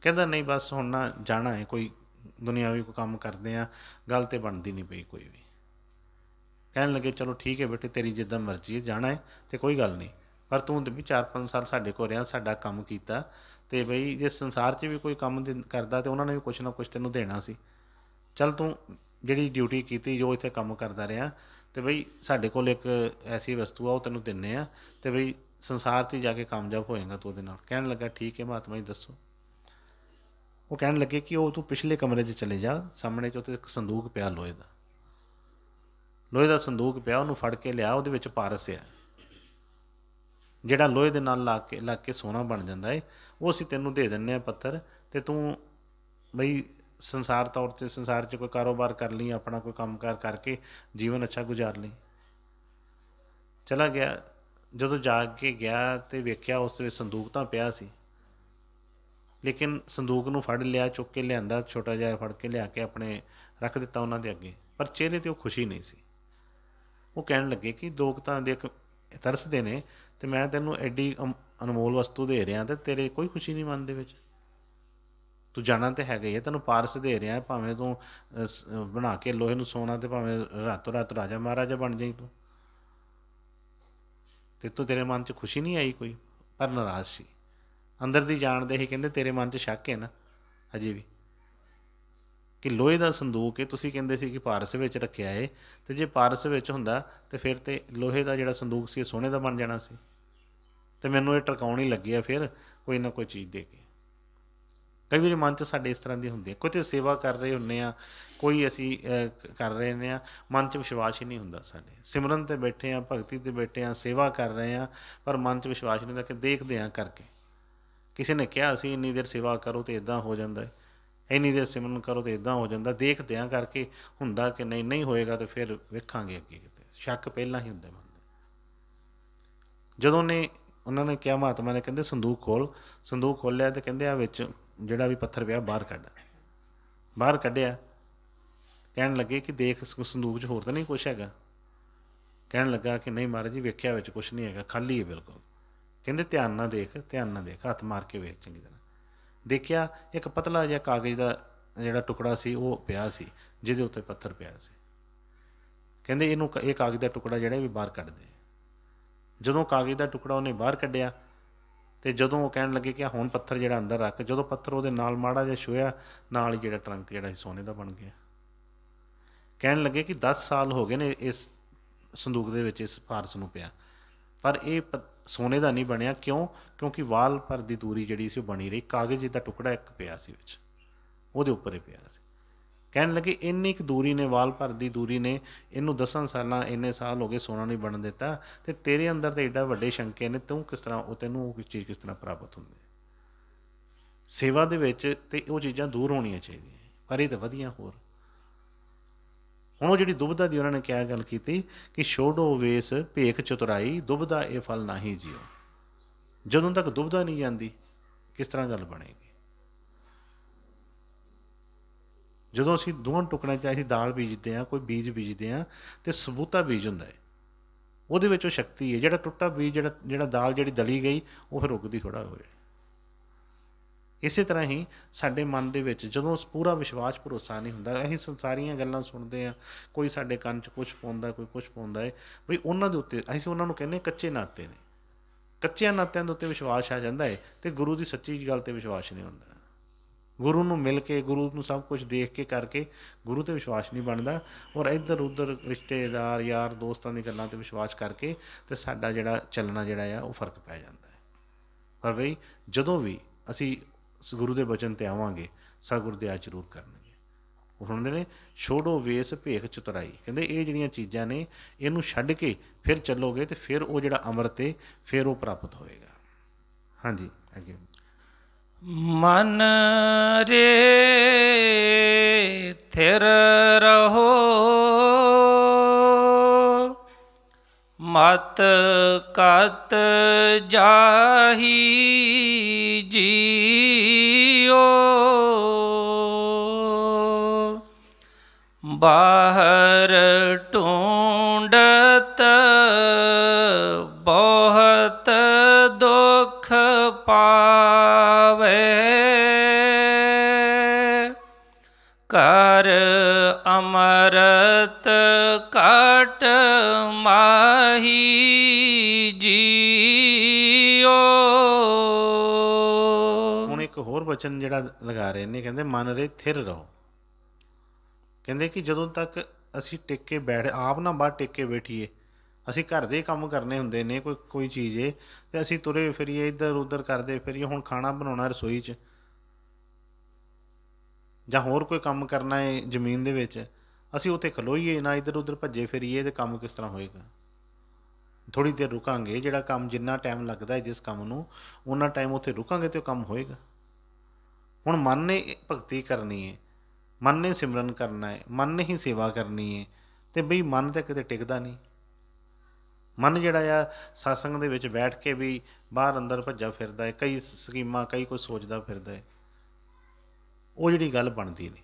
ਕਹਿੰਦਾ ਨਹੀਂ ਬਸ ਹੁਣ ਨਾ ਜਾਣਾ ਹੈ, ਕੋਈ ਦੁਨੀਆਵੀ ਕੋਈ ਕੰਮ ਕਰਦੇ ਆ, ਗੱਲ ਤਾਂ ਬਣਦੀ ਨਹੀਂ ਪਈ ਕੋਈ ਵੀ। ਕਹਿਣ ਲੱਗੇ ਚਲੋ ਠੀਕ ਹੈ ਬੇਟੇ, ਤੇਰੀ ਜਿੱਦਾਂ ਮਰਜ਼ੀ ਹੈ, ਜਾਣਾ ਹੈ ਅਤੇ ਕੋਈ ਗੱਲ ਨਹੀਂ, ਪਰ ਤੂੰ ਵੀ 4-5 ਸਾਲ ਸਾਡੇ ਕੋਲ ਰਿਹਾ, ਸਾਡਾ ਕੰਮ ਕੀਤਾ, ਅਤੇ ਬਈ ਜੇ ਸੰਸਾਰ 'ਚ ਵੀ ਕੋਈ ਕੰਮ ਕਰਦਾ ਤਾਂ ਉਹਨਾਂ ਨੇ ਵੀ ਕੁਛ ਨਾ ਕੁਛ ਤੈਨੂੰ ਦੇਣਾ ਸੀ। ਚੱਲ ਤੂੰ ਜਿਹੜੀ ਡਿਊਟੀ ਕੀਤੀ, ਜੋ ਇੱਥੇ ਕੰਮ ਕਰਦਾ ਰਿਹਾ, ਅਤੇ ਬਈ ਸਾਡੇ ਕੋਲ ਇੱਕ ਐਸੀ ਵਸਤੂ ਆ ਉਹ ਤੈਨੂੰ ਦਿੰਦੇ ਆ, ਅਤੇ ਬਈ ਸੰਸਾਰ 'ਚ ਹੀ ਜਾ ਕੇ ਕਾਮਯਾਬ ਹੋਏਗਾ ਤੂੰ ਉਹਦੇ ਨਾਲ। ਕਹਿਣ ਲੱਗਾ ਠੀਕ ਹੈ ਮਹਾਤਮਾ ਜੀ ਦੱਸੋ। ਉਹ ਕਹਿਣ ਲੱਗੇ ਕਿ ਉਹ ਤੂੰ ਪਿਛਲੇ ਕਮਰੇ 'ਚ ਚਲੇ ਜਾ, ਸਾਹਮਣੇ 'ਚ ਉੱਥੇ ਇੱਕ ਸੰਦੂਕ ਪਿਆ ਲੋਹੇ ਦਾ, ਲੋਹੇ ਦਾ ਸੰਦੂਕ ਪਿਆ, ਉਹਨੂੰ ਫੜ ਕੇ ਲਿਆ, ਉਹਦੇ ਵਿੱਚ ਪਾਰਸ ਆ ਜਿਹੜਾ ਲੋਹੇ ਦੇ ਨਾਲ ਲੱਗ ਕੇ ਸੋਨਾ ਬਣ ਜਾਂਦਾ ਹੈ, ਉਹ ਅਸੀਂ ਤੈਨੂੰ ਦੇ ਦਿੰਦੇ ਹਾਂ ਪੱਥਰ, ਅਤੇ ਤੂੰ ਬਈ ਸੰਸਾਰ ਤੌਰ 'ਤੇ ਸੰਸਾਰ 'ਚ ਕੋਈ ਕਾਰੋਬਾਰ ਕਰ ਲਈ, ਆਪਣਾ ਕੋਈ ਕੰਮਕਾਰ ਕਰਕੇ ਜੀਵਨ ਅੱਛਾ ਗੁਜ਼ਾਰ ਲਈ। ਚਲਾ ਗਿਆ। ਜਦੋਂ ਜਾ ਕੇ ਗਿਆ ਅਤੇ ਵੇਖਿਆ ਉਸ ਵਿੱਚ ਸੰਦੂਕ ਤਾਂ ਪਿਆ ਸੀ, ਲੇਕਿਨ ਸੰਦੂਕ ਨੂੰ ਫੜ ਲਿਆ, ਚੁੱਕ ਕੇ ਲਿਆਂਦਾ, ਛੋਟਾ ਜਿਹਾ ਫੜ ਕੇ ਲਿਆ ਕੇ ਆਪਣੇ ਰੱਖ ਦਿੱਤਾ ਉਹਨਾਂ ਦੇ ਅੱਗੇ, ਪਰ ਚਿਹਰੇ 'ਤੇ ਉਹ ਖੁਸ਼ੀ ਨਹੀਂ ਸੀ। ਉਹ ਕਹਿਣ ਲੱਗੇ ਕਿ ਲੋਕ ਤਾਂ ਦੇਖ ਤਰਸਦੇ ਨੇ, ਅਤੇ ਮੈਂ ਤੈਨੂੰ ਐਡੀ ਅਨਮੋਲ ਵਸਤੂ ਦੇ ਰਿਹਾ ਅਤੇ ਤੇਰੇ ਕੋਈ ਖੁਸ਼ੀ ਨਹੀਂ ਮਨ ਦੇ ਵਿੱਚ। ਤੂੰ ਜਾਣਾ ਤਾਂ ਹੈਗਾ ਹੀ ਹੈ, ਤੈਨੂੰ ਪਾਰਸ ਦੇ ਰਿਹਾ, ਭਾਵੇਂ ਤੂੰ ਬਣਾ ਕੇ ਲੋਹੇ ਨੂੰ ਸੋਨਾ, ਅਤੇ ਭਾਵੇਂ ਰਾਤੋਂ ਰਾਤ ਰਾਜਾ ਮਹਾਰਾਜਾ ਬਣ ਜਾਈ ਤੂੰ, ਅਤੇ ਤੂੰ ਤੇਰੇ ਮਨ 'ਚ ਖੁਸ਼ੀ ਨਹੀਂ ਆਈ ਕੋਈ? ਪਰ ਨਾਰਾਜ਼ ਸੀ ਅੰਦਰ ਦੀ ਜਾਣਦੇ ਹੀ। ਕਹਿੰਦੇ ਤੇਰੇ ਮਨ 'ਚ ਸ਼ੱਕ ਹੈ ਨਾ ਅਜੇ ਵੀ ਕਿ ਲੋਹੇ ਦਾ ਸੰਦੂਕ ਹੈ, ਤੁਸੀਂ ਕਹਿੰਦੇ ਸੀ ਕਿ ਪਾਰਸ ਵਿੱਚ ਰੱਖਿਆ ਹੈ, ਅਤੇ ਜੇ ਪਾਰਸ ਵਿੱਚ ਹੁੰਦਾ ਤਾਂ ਫਿਰ ਤਾਂ ਲੋਹੇ ਦਾ ਜਿਹੜਾ ਸੰਦੂਕ ਸੀ ਸੋਨੇ ਦਾ ਬਣ ਜਾਣਾ ਸੀ, ਅਤੇ ਮੈਨੂੰ ਇਹ ਟਰਕਾਉਣ ਹੀ ਲੱਗੀ ਆ ਫਿਰ ਕੋਈ ਨਾ ਕੋਈ ਚੀਜ਼ ਦੇ ਕੇ। ਕਈ ਵਾਰੀ ਮਨ 'ਚ ਸਾਡੇ ਇਸ ਤਰ੍ਹਾਂ ਦੀ ਹੁੰਦੀ ਹੈ, ਕੋਈ ਤਾਂ ਸੇਵਾ ਕਰ ਰਹੇ ਹੁੰਦੇ ਹਾਂ, ਕੋਈ ਅਸੀਂ ਕਰ ਰਹੇ ਹੁੰਦੇ ਹਾਂ, ਮਨ 'ਚ ਵਿਸ਼ਵਾਸ ਹੀ ਨਹੀਂ ਹੁੰਦਾ ਸਾਡੇ। ਸਿਮਰਨ 'ਤੇ ਬੈਠੇ ਹਾਂ, ਭਗਤੀ 'ਤੇ ਬੈਠੇ ਹਾਂ, ਸੇਵਾ ਕਰ ਰਹੇ ਹਾਂ, ਪਰ ਮਨ 'ਚ ਵਿਸ਼ਵਾਸ ਨਹੀਂ ਹੁੰਦਾ ਕਿ ਦੇਖਦੇ ਹਾਂ ਕਰਕੇ। ਕਿਸੇ ਨੇ ਕਿਹਾ ਅਸੀਂ ਇੰਨੀ ਦੇਰ ਸੇਵਾ ਕਰੋ ਤਾਂ ਇੱਦਾਂ ਹੋ ਜਾਂਦਾ ਹੈ, ਇੰਨੀ ਦੇਰ ਸਿਮਰਨ ਕਰੋ ਤਾਂ ਇੱਦਾਂ ਹੋ ਜਾਂਦਾ, ਦੇਖਦੇ ਹਾਂ ਕਰਕੇ ਹੁੰਦਾ ਕਿ ਨਹੀਂ, ਨਹੀਂ ਹੋਏਗਾ ਤਾਂ ਫਿਰ ਵੇਖਾਂਗੇ ਅੱਗੇ ਕਿਤੇ। ਸ਼ੱਕ ਪਹਿਲਾਂ ਹੀ ਹੁੰਦਾ ਮਨ ਦੇ। ਜਦੋਂ ਉਹਨਾਂ ਨੇ ਕਿਹਾ, ਮਹਾਤਮਾ ਨੇ ਕਹਿੰਦੇ ਸੰਦੂਕ ਖੋਲ੍ਹ। ਸੰਦੂਕ ਖੋਲ੍ਹਿਆ ਅਤੇ ਕਹਿੰਦੇ ਆ ਵਿੱਚ ਜਿਹੜਾ ਵੀ ਪੱਥਰ ਪਿਆ ਬਾਹਰ ਕੱਢ। ਬਾਹਰ ਕੱਢਿਆ। ਕਹਿਣ ਲੱਗੇ ਕਿ ਦੇਖ ਸੰਦੂਕ 'ਚ ਹੋਰ ਤਾਂ ਨਹੀਂ ਕੁਛ ਹੈਗਾ? ਕਹਿਣ ਲੱਗਾ ਕਿ ਨਹੀਂ ਮਹਾਰਾਜ ਜੀ, ਵੇਖਿਆ ਵਿੱਚ ਕੁਛ ਨਹੀਂ ਹੈਗਾ, ਖਾਲੀ ਹੈ ਬਿਲਕੁਲ। ਕਹਿੰਦੇ ਧਿਆਨ ਨਾਲ ਦੇਖ, ਧਿਆਨ ਨਾਲ ਦੇਖ, ਹੱਥ ਮਾਰ ਕੇ ਵੇਖ ਚੰਗੀ ਤਰ੍ਹਾਂ। ਦੇਖਿਆ ਇੱਕ ਪਤਲਾ ਜਿਹਾ ਕਾਗਜ਼ ਦਾ ਜਿਹੜਾ ਟੁਕੜਾ ਸੀ ਉਹ ਪਿਆ ਸੀ, ਜਿਹਦੇ ਉੱਤੇ ਪੱਥਰ ਪਿਆ ਸੀ। ਕਹਿੰਦੇ ਇਹ ਕਾਗਜ਼ ਦਾ ਟੁਕੜਾ ਜਿਹੜਾ ਵੀ ਬਾਹਰ ਕੱਢ ਦੇ। ਜਦੋਂ ਕਾਗਜ਼ ਦਾ ਟੁਕੜਾ ਉਹਨੇ ਬਾਹਰ ਕੱਢਿਆ, ਅਤੇ ਜਦੋਂ ਉਹ ਕਹਿਣ ਲੱਗੇ ਕਿ ਹੁਣ ਪੱਥਰ ਜਿਹੜਾ ਅੰਦਰ ਰੱਖ, ਜਦੋਂ ਪੱਥਰ ਉਹਦੇ ਨਾਲ ਮਾੜਾ ਜਿਹਾ ਛੂਹਿਆ, ਨਾਲ ਹੀ ਜਿਹੜਾ ਟਰੰਕ ਜਿਹੜਾ ਸੀ ਸੋਨੇ ਦਾ ਬਣ ਗਿਆ। ਕਹਿਣ ਲੱਗੇ ਕਿ 10 ਸਾਲ ਹੋ ਗਏ ਨੇ ਇਸ ਸੰਦੂਕ ਦੇ ਵਿੱਚ ਇਸ ਪਾਰਸ ਨੂੰ ਪਿਆ, ਪਰ ਇਹ ਸੋਨੇ ਦਾ ਨਹੀਂ ਬਣਿਆ। ਕਿਉਂ? ਕਿਉਂਕਿ ਵਾਲ ਭਰ ਦੀ ਦੂਰੀ ਜਿਹੜੀ ਸੀ ਉਹ ਬਣੀ ਰਹੀ। ਕਾਗਜ਼ ਦਾ ਟੁਕੜਾ ਇੱਕ ਪਿਆ ਸੀ ਵਿੱਚ, ਉਹਦੇ ਉੱਪਰ ਹੀ ਪਿਆ ਸੀ। ਕਹਿਣ ਲੱਗੇ ਇੰਨੀ ਕੁ ਦੂਰੀ ਨੇ, ਵਾਲ ਭਰ ਦੀ ਦੂਰੀ ਨੇ ਇਹਨੂੰ 10 ਸਾਲਾਂ, ਇੰਨੇ ਸਾਲ ਹੋ ਗਏ ਸੋਨਾ ਨਹੀਂ ਬਣਨ ਦਿੱਤਾ, ਅਤੇ ਤੇਰੇ ਅੰਦਰ ਤਾਂ ਐਡਾ ਵੱਡੇ ਸ਼ੰਕੇ ਨੇ, ਤੂੰ ਕਿਸ ਤਰ੍ਹਾਂ ਤੈਨੂੰ ਉਹ ਚੀਜ਼ ਕਿਸ ਤਰ੍ਹਾਂ ਪ੍ਰਾਪਤ ਹੁੰਦੀ? ਸੇਵਾ ਦੇ ਵਿੱਚ ਤਾਂ ਉਹ ਚੀਜ਼ਾਂ ਦੂਰ ਹੋਣੀਆਂ ਚਾਹੀਦੀਆਂ, ਪਰ ਇਹ ਤਾਂ ਵਧੀਆ ਹੋਰ। ਹੁਣ ਉਹ ਜਿਹੜੀ ਦੁਬਿਧਾ ਦੀ ਉਹਨਾਂ ਨੇ ਕਿਆ ਗੱਲ ਕੀਤੀ ਕਿ ਛੋੜੋ ਵੇਸ ਭੇਖ ਚਤੁਰਾਈ, ਦੁਬਿਧਾ ਇਹ ਫਲ ਨਾਹੀ ਜੀਓ। ਜਦੋਂ ਤੱਕ ਦੁਬਿਧਾ ਨਹੀਂ ਜਾਂਦੀ, ਕਿਸ ਤਰ੍ਹਾਂ ਗੱਲ ਬਣੇਗੀ? ਜਦੋਂ ਅਸੀਂ ਦੋਹਾਂ ਟੁਕੜਿਆਂ 'ਚ ਅਸੀਂ ਦਾਲ ਬੀਜਦੇ ਹਾਂ, ਕੋਈ ਬੀਜ ਬੀਜਦੇ ਹਾਂ, ਅਤੇ ਸਬੂਤਾ ਬੀਜ ਹੁੰਦਾ ਹੈ, ਉਹਦੇ ਵਿੱਚ ਉਹ ਸ਼ਕਤੀ ਹੈ। ਜਿਹੜਾ ਟੁੱਟਾ ਬੀਜ, ਜਿਹੜਾ ਦਾਲ ਜਿਹੜੀ ਦਲੀ ਗਈ, ਉਹ ਫਿਰ ਉੱਗਦੀ ਥੋੜ੍ਹਾ ਹੋ ਜਾਏ। ਇਸੇ ਤਰ੍ਹਾਂ ਹੀ ਸਾਡੇ ਮਨ ਦੇ ਵਿੱਚ ਜਦੋਂ ਪੂਰਾ ਵਿਸ਼ਵਾਸ ਭਰੋਸਾ ਨਹੀਂ ਹੁੰਦਾ, ਅਸੀਂ ਸੰਸਾਰੀਆਂ ਗੱਲਾਂ ਸੁਣਦੇ ਹਾਂ, ਕੋਈ ਸਾਡੇ ਕੰਨ 'ਚ ਕੁਛ ਪਾਉਂਦਾ, ਕੋਈ ਕੁਛ ਪਾਉਂਦਾ ਹੈ, ਬਈ ਉਹਨਾਂ ਦੇ ਉੱਤੇ ਅਸੀਂ ਉਹਨਾਂ ਨੂੰ ਕਹਿੰਦੇ ਕੱਚੇ ਨਾਤੇ ਨੇ। ਕੱਚਿਆਂ ਨਾਤਿਆਂ ਦੇ ਉੱਤੇ ਵਿਸ਼ਵਾਸ ਆ ਜਾਂਦਾ ਹੈ, ਅਤੇ ਗੁਰੂ ਦੀ ਸੱਚੀ ਗੱਲ 'ਤੇ ਵਿਸ਼ਵਾਸ ਨਹੀਂ ਹੁੰਦਾ। ਗੁਰੂ ਨੂੰ ਮਿਲ ਕੇ, ਗੁਰੂ ਨੂੰ ਸਭ ਕੁਝ ਦੇਖ ਕੇ ਕਰਕੇ ਗੁਰੂ 'ਤੇ ਵਿਸ਼ਵਾਸ ਨਹੀਂ ਬਣਦਾ, ਔਰ ਇੱਧਰ ਉੱਧਰ ਰਿਸ਼ਤੇਦਾਰ, ਯਾਰ ਦੋਸਤਾਂ ਦੀ ਗੱਲਾਂ 'ਤੇ ਵਿਸ਼ਵਾਸ ਕਰਕੇ ਅਤੇ ਸਾਡਾ ਜਿਹੜਾ ਚੱਲਣਾ ਜਿਹੜਾ ਆ ਉਹ ਫਰਕ ਪੈ ਜਾਂਦਾ ਹੈ। ਪਰ ਬਈ ਜਦੋਂ ਵੀ ਅਸੀਂ ਗੁਰੂ ਦੇ ਬਚਨ 'ਤੇ ਆਵਾਂਗੇ, ਸਤਿਗੁਰੂ ਦਇਆ ਜ਼ਰੂਰ ਕਰਨਗੇ। ਹੁੰਦੇ ਨੇ ਛੋੜੋ ਵੇਸ ਭੇਖ ਚਤੁਰਾਈ। ਕਹਿੰਦੇ ਇਹ ਜਿਹੜੀਆਂ ਚੀਜ਼ਾਂ ਨੇ ਇਹਨੂੰ ਛੱਡ ਕੇ ਫਿਰ ਚੱਲੋਗੇ ਤੇ ਫਿਰ ਉਹ ਜਿਹੜਾ ਅੰਮ੍ਰਿਤ ਹੈ ਫਿਰ ਉਹ ਪ੍ਰਾਪਤ ਹੋਏਗਾ। ਹਾਂਜੀ ਅੱਗੇ। ਮਨ ਰੇ ਥਿਰ ਰਹੋ, ਮਤ ਕਤ ਜਾਹੀ ਜੀਓ, ਬਾਹਰ ਢੂੰਡਤ ਬਹੁਤ ਦੁਖ ਪਾਵੇ, ਕਰ ਅਮਰਤ ਕਟ ਮਾਹੀ ਜੀਓ। ਹੁਣ ਇੱਕ ਹੋਰ ਵਚਨ ਜਿਹੜਾ ਲਗਾ ਰਹੇ ਨੇ, ਕਹਿੰਦੇ ਮਨ ਰੇ ਥਿਰ ਰਹੋ। ਕਹਿੰਦੇ ਕਿ ਜਦੋਂ ਤੱਕ ਅਸੀਂ ਟਿਕ ਕੇ ਬੈਠ ਆਪ ਨਾ ਬਾਹਰ ਟਿਕ ਕੇ ਬੈਠੀਏ, ਅਸੀਂ ਘਰ ਦੇ ਕੰਮ ਕਰਨੇ ਹੁੰਦੇ ਨੇ, ਕੋਈ ਚੀਜ਼ ਹੈ ਅਤੇ ਅਸੀਂ ਤੁਰੇ ਫਿਰੀਏ ਇੱਧਰ ਉੱਧਰ ਕਰਦੇ ਫਿਰੀਏ। ਹੁਣ ਖਾਣਾ ਬਣਾਉਣਾ ਰਸੋਈ 'ਚ ਜਾਂ ਹੋਰ ਕੋਈ ਕੰਮ ਕਰਨਾ ਹੈ ਜ਼ਮੀਨ ਦੇ ਵਿੱਚ, ਅਸੀਂ ਉੱਥੇ ਖਲੋਈਏ ਨਾ, ਇੱਧਰ ਉੱਧਰ ਭੱਜੇ ਫਿਰੀਏ ਤਾਂ ਕੰਮ ਕਿਸ ਤਰ੍ਹਾਂ ਹੋਏਗਾ? ਥੋੜ੍ਹੀ ਦੇਰ ਰੁਕਾਂਗੇ, ਜਿਹੜਾ ਕੰਮ ਜਿੰਨਾ ਟਾਈਮ ਲੱਗਦਾ ਹੈ ਜਿਸ ਕੰਮ ਨੂੰ, ਉਨਾ ਟਾਈਮ ਉੱਥੇ ਰੁਕਾਂਗੇ ਤਾਂ ਉਹ ਕੰਮ ਹੋਏਗਾ। ਹੁਣ ਮਨ ਨੇ ਭਗਤੀ ਕਰਨੀ ਹੈ, ਮਨ ਨੇ ਸਿਮਰਨ ਕਰਨਾ ਹੈ, ਮਨ ਨੇ ਹੀ ਸੇਵਾ ਕਰਨੀ ਹੈ, ਅਤੇ ਬਈ ਮਨ ਤਾਂ ਕਿਤੇ ਟਿਕਦਾ ਨਹੀਂ। ਮਨ ਜਿਹੜਾ ਆ ਸਤਸੰਗ ਦੇ ਵਿੱਚ ਬੈਠ ਕੇ ਵੀ ਬਾਹਰ ਅੰਦਰ ਭੱਜਾ ਫਿਰਦਾ ਹੈ, ਕਈ ਸਕੀਮਾਂ, ਕਈ ਕੁਝ ਸੋਚਦਾ ਫਿਰਦਾ ਹੈ, ਉਹ ਜਿਹੜੀ ਗੱਲ ਬਣਦੀ ਨਹੀਂ।